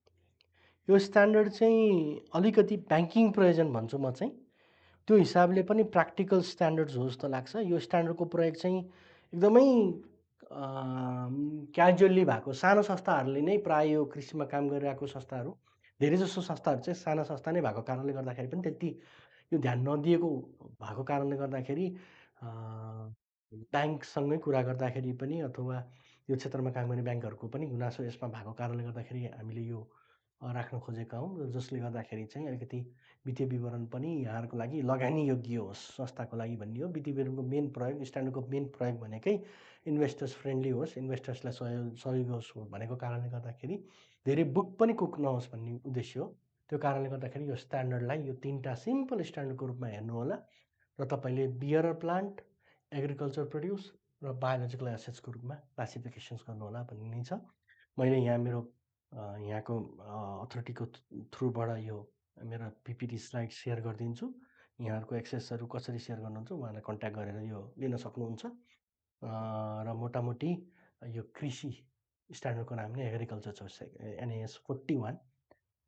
यो स्ट्यान्डर्ड चाहिँ अलिकति ब्याङ्किङ प्रयोजन भन्छु म चाहिँ, त्यो हिसाबले पनि प्र्याक्टिकल स्ट्यान्डर्ड्स हो जस्तो लाग्छ। यो स्ट्यान्डर्डको प्रयोग चाहिँ एकदमै क्याजुअल्ली भएको सानो संस्थाहरूले नै प्रायः यो कृषिमा काम गरिरहेको संस्थाहरू, धेरै जसो संस्थाहरू चाहिँ साना संस्था नै भएको कारणले गर्दाखेरि पनि त्यति यो ध्यान नदिएको भएको कारणले गर्दाखेरि ब्याङ्कसँगै कुरा गर्दाखेरि पनि अथवा यो क्षेत्रमा काम गर्ने ब्याङ्कहरूको पनि गुनासो यसमा भएको कारणले गर्दाखेरि हामीले यो राख्न खोजेका हौँ, जसले गर्दाखेरि चाहिँ अलिकति वित्तीय विवरण पनि यहाँहरूको लागि लगानी योग्य होस् संस्थाको लागि भन्ने हो। वित्तीय विवरणको मेन प्रयोग, स्ट्यान्डर्डको मेन प्रयोग भनेकै इन्भेस्टर्स फ्रेन्डली होस्, इन्भेस्टर्सलाई सहयोग होस् भनेको कारणले गर्दाखेरि धेरै बुक पनि कुक नहोस् भन्ने उद्देश्य हो। त्यो कारणले गर्दाखेरि यो स्ट्यान्डर्डलाई यो 3टा सिम्पल स्ट्यान्डर्डको रूपमा हेर्नुहोला र तपाईँले बियरर प्लान्ट, एग्रिकल्चर प्रोड्युस र बायोलोजिकल एसेट्सको रूपमा क्लासिफिकेसन्स गर्नुहोला भन्ने नै छ। मैले यहाँ मेरो यहाँको अथोरिटीको थ्रुबाट यो मेरो पिपिटी स्लाइड सेयर गरिदिन्छु। यहाँहरूको एक्सेसहरू कसरी सेयर गर्नुहुन्छ उहाँलाई कन्ट्याक्ट गरेर यो लिन सक्नुहुन्छ। र मोटामोटी यो कृषि स्ट्यान्डर्डको नाम नै एग्रिकल्चर छ, NAS 41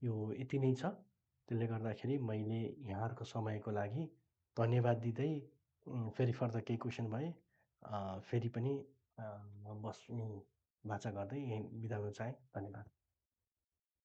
यो यति नै छ। त्यसले गर्दाखेरि मैले यहाँहरूको समयको लागि धन्यवाद दिँदै फेरि फर्दर केही क्वेसन भए फेरि पनि बस्ने वाचा गर्दै यहीँ बिदा हुन चाहेँ। धन्यवाद।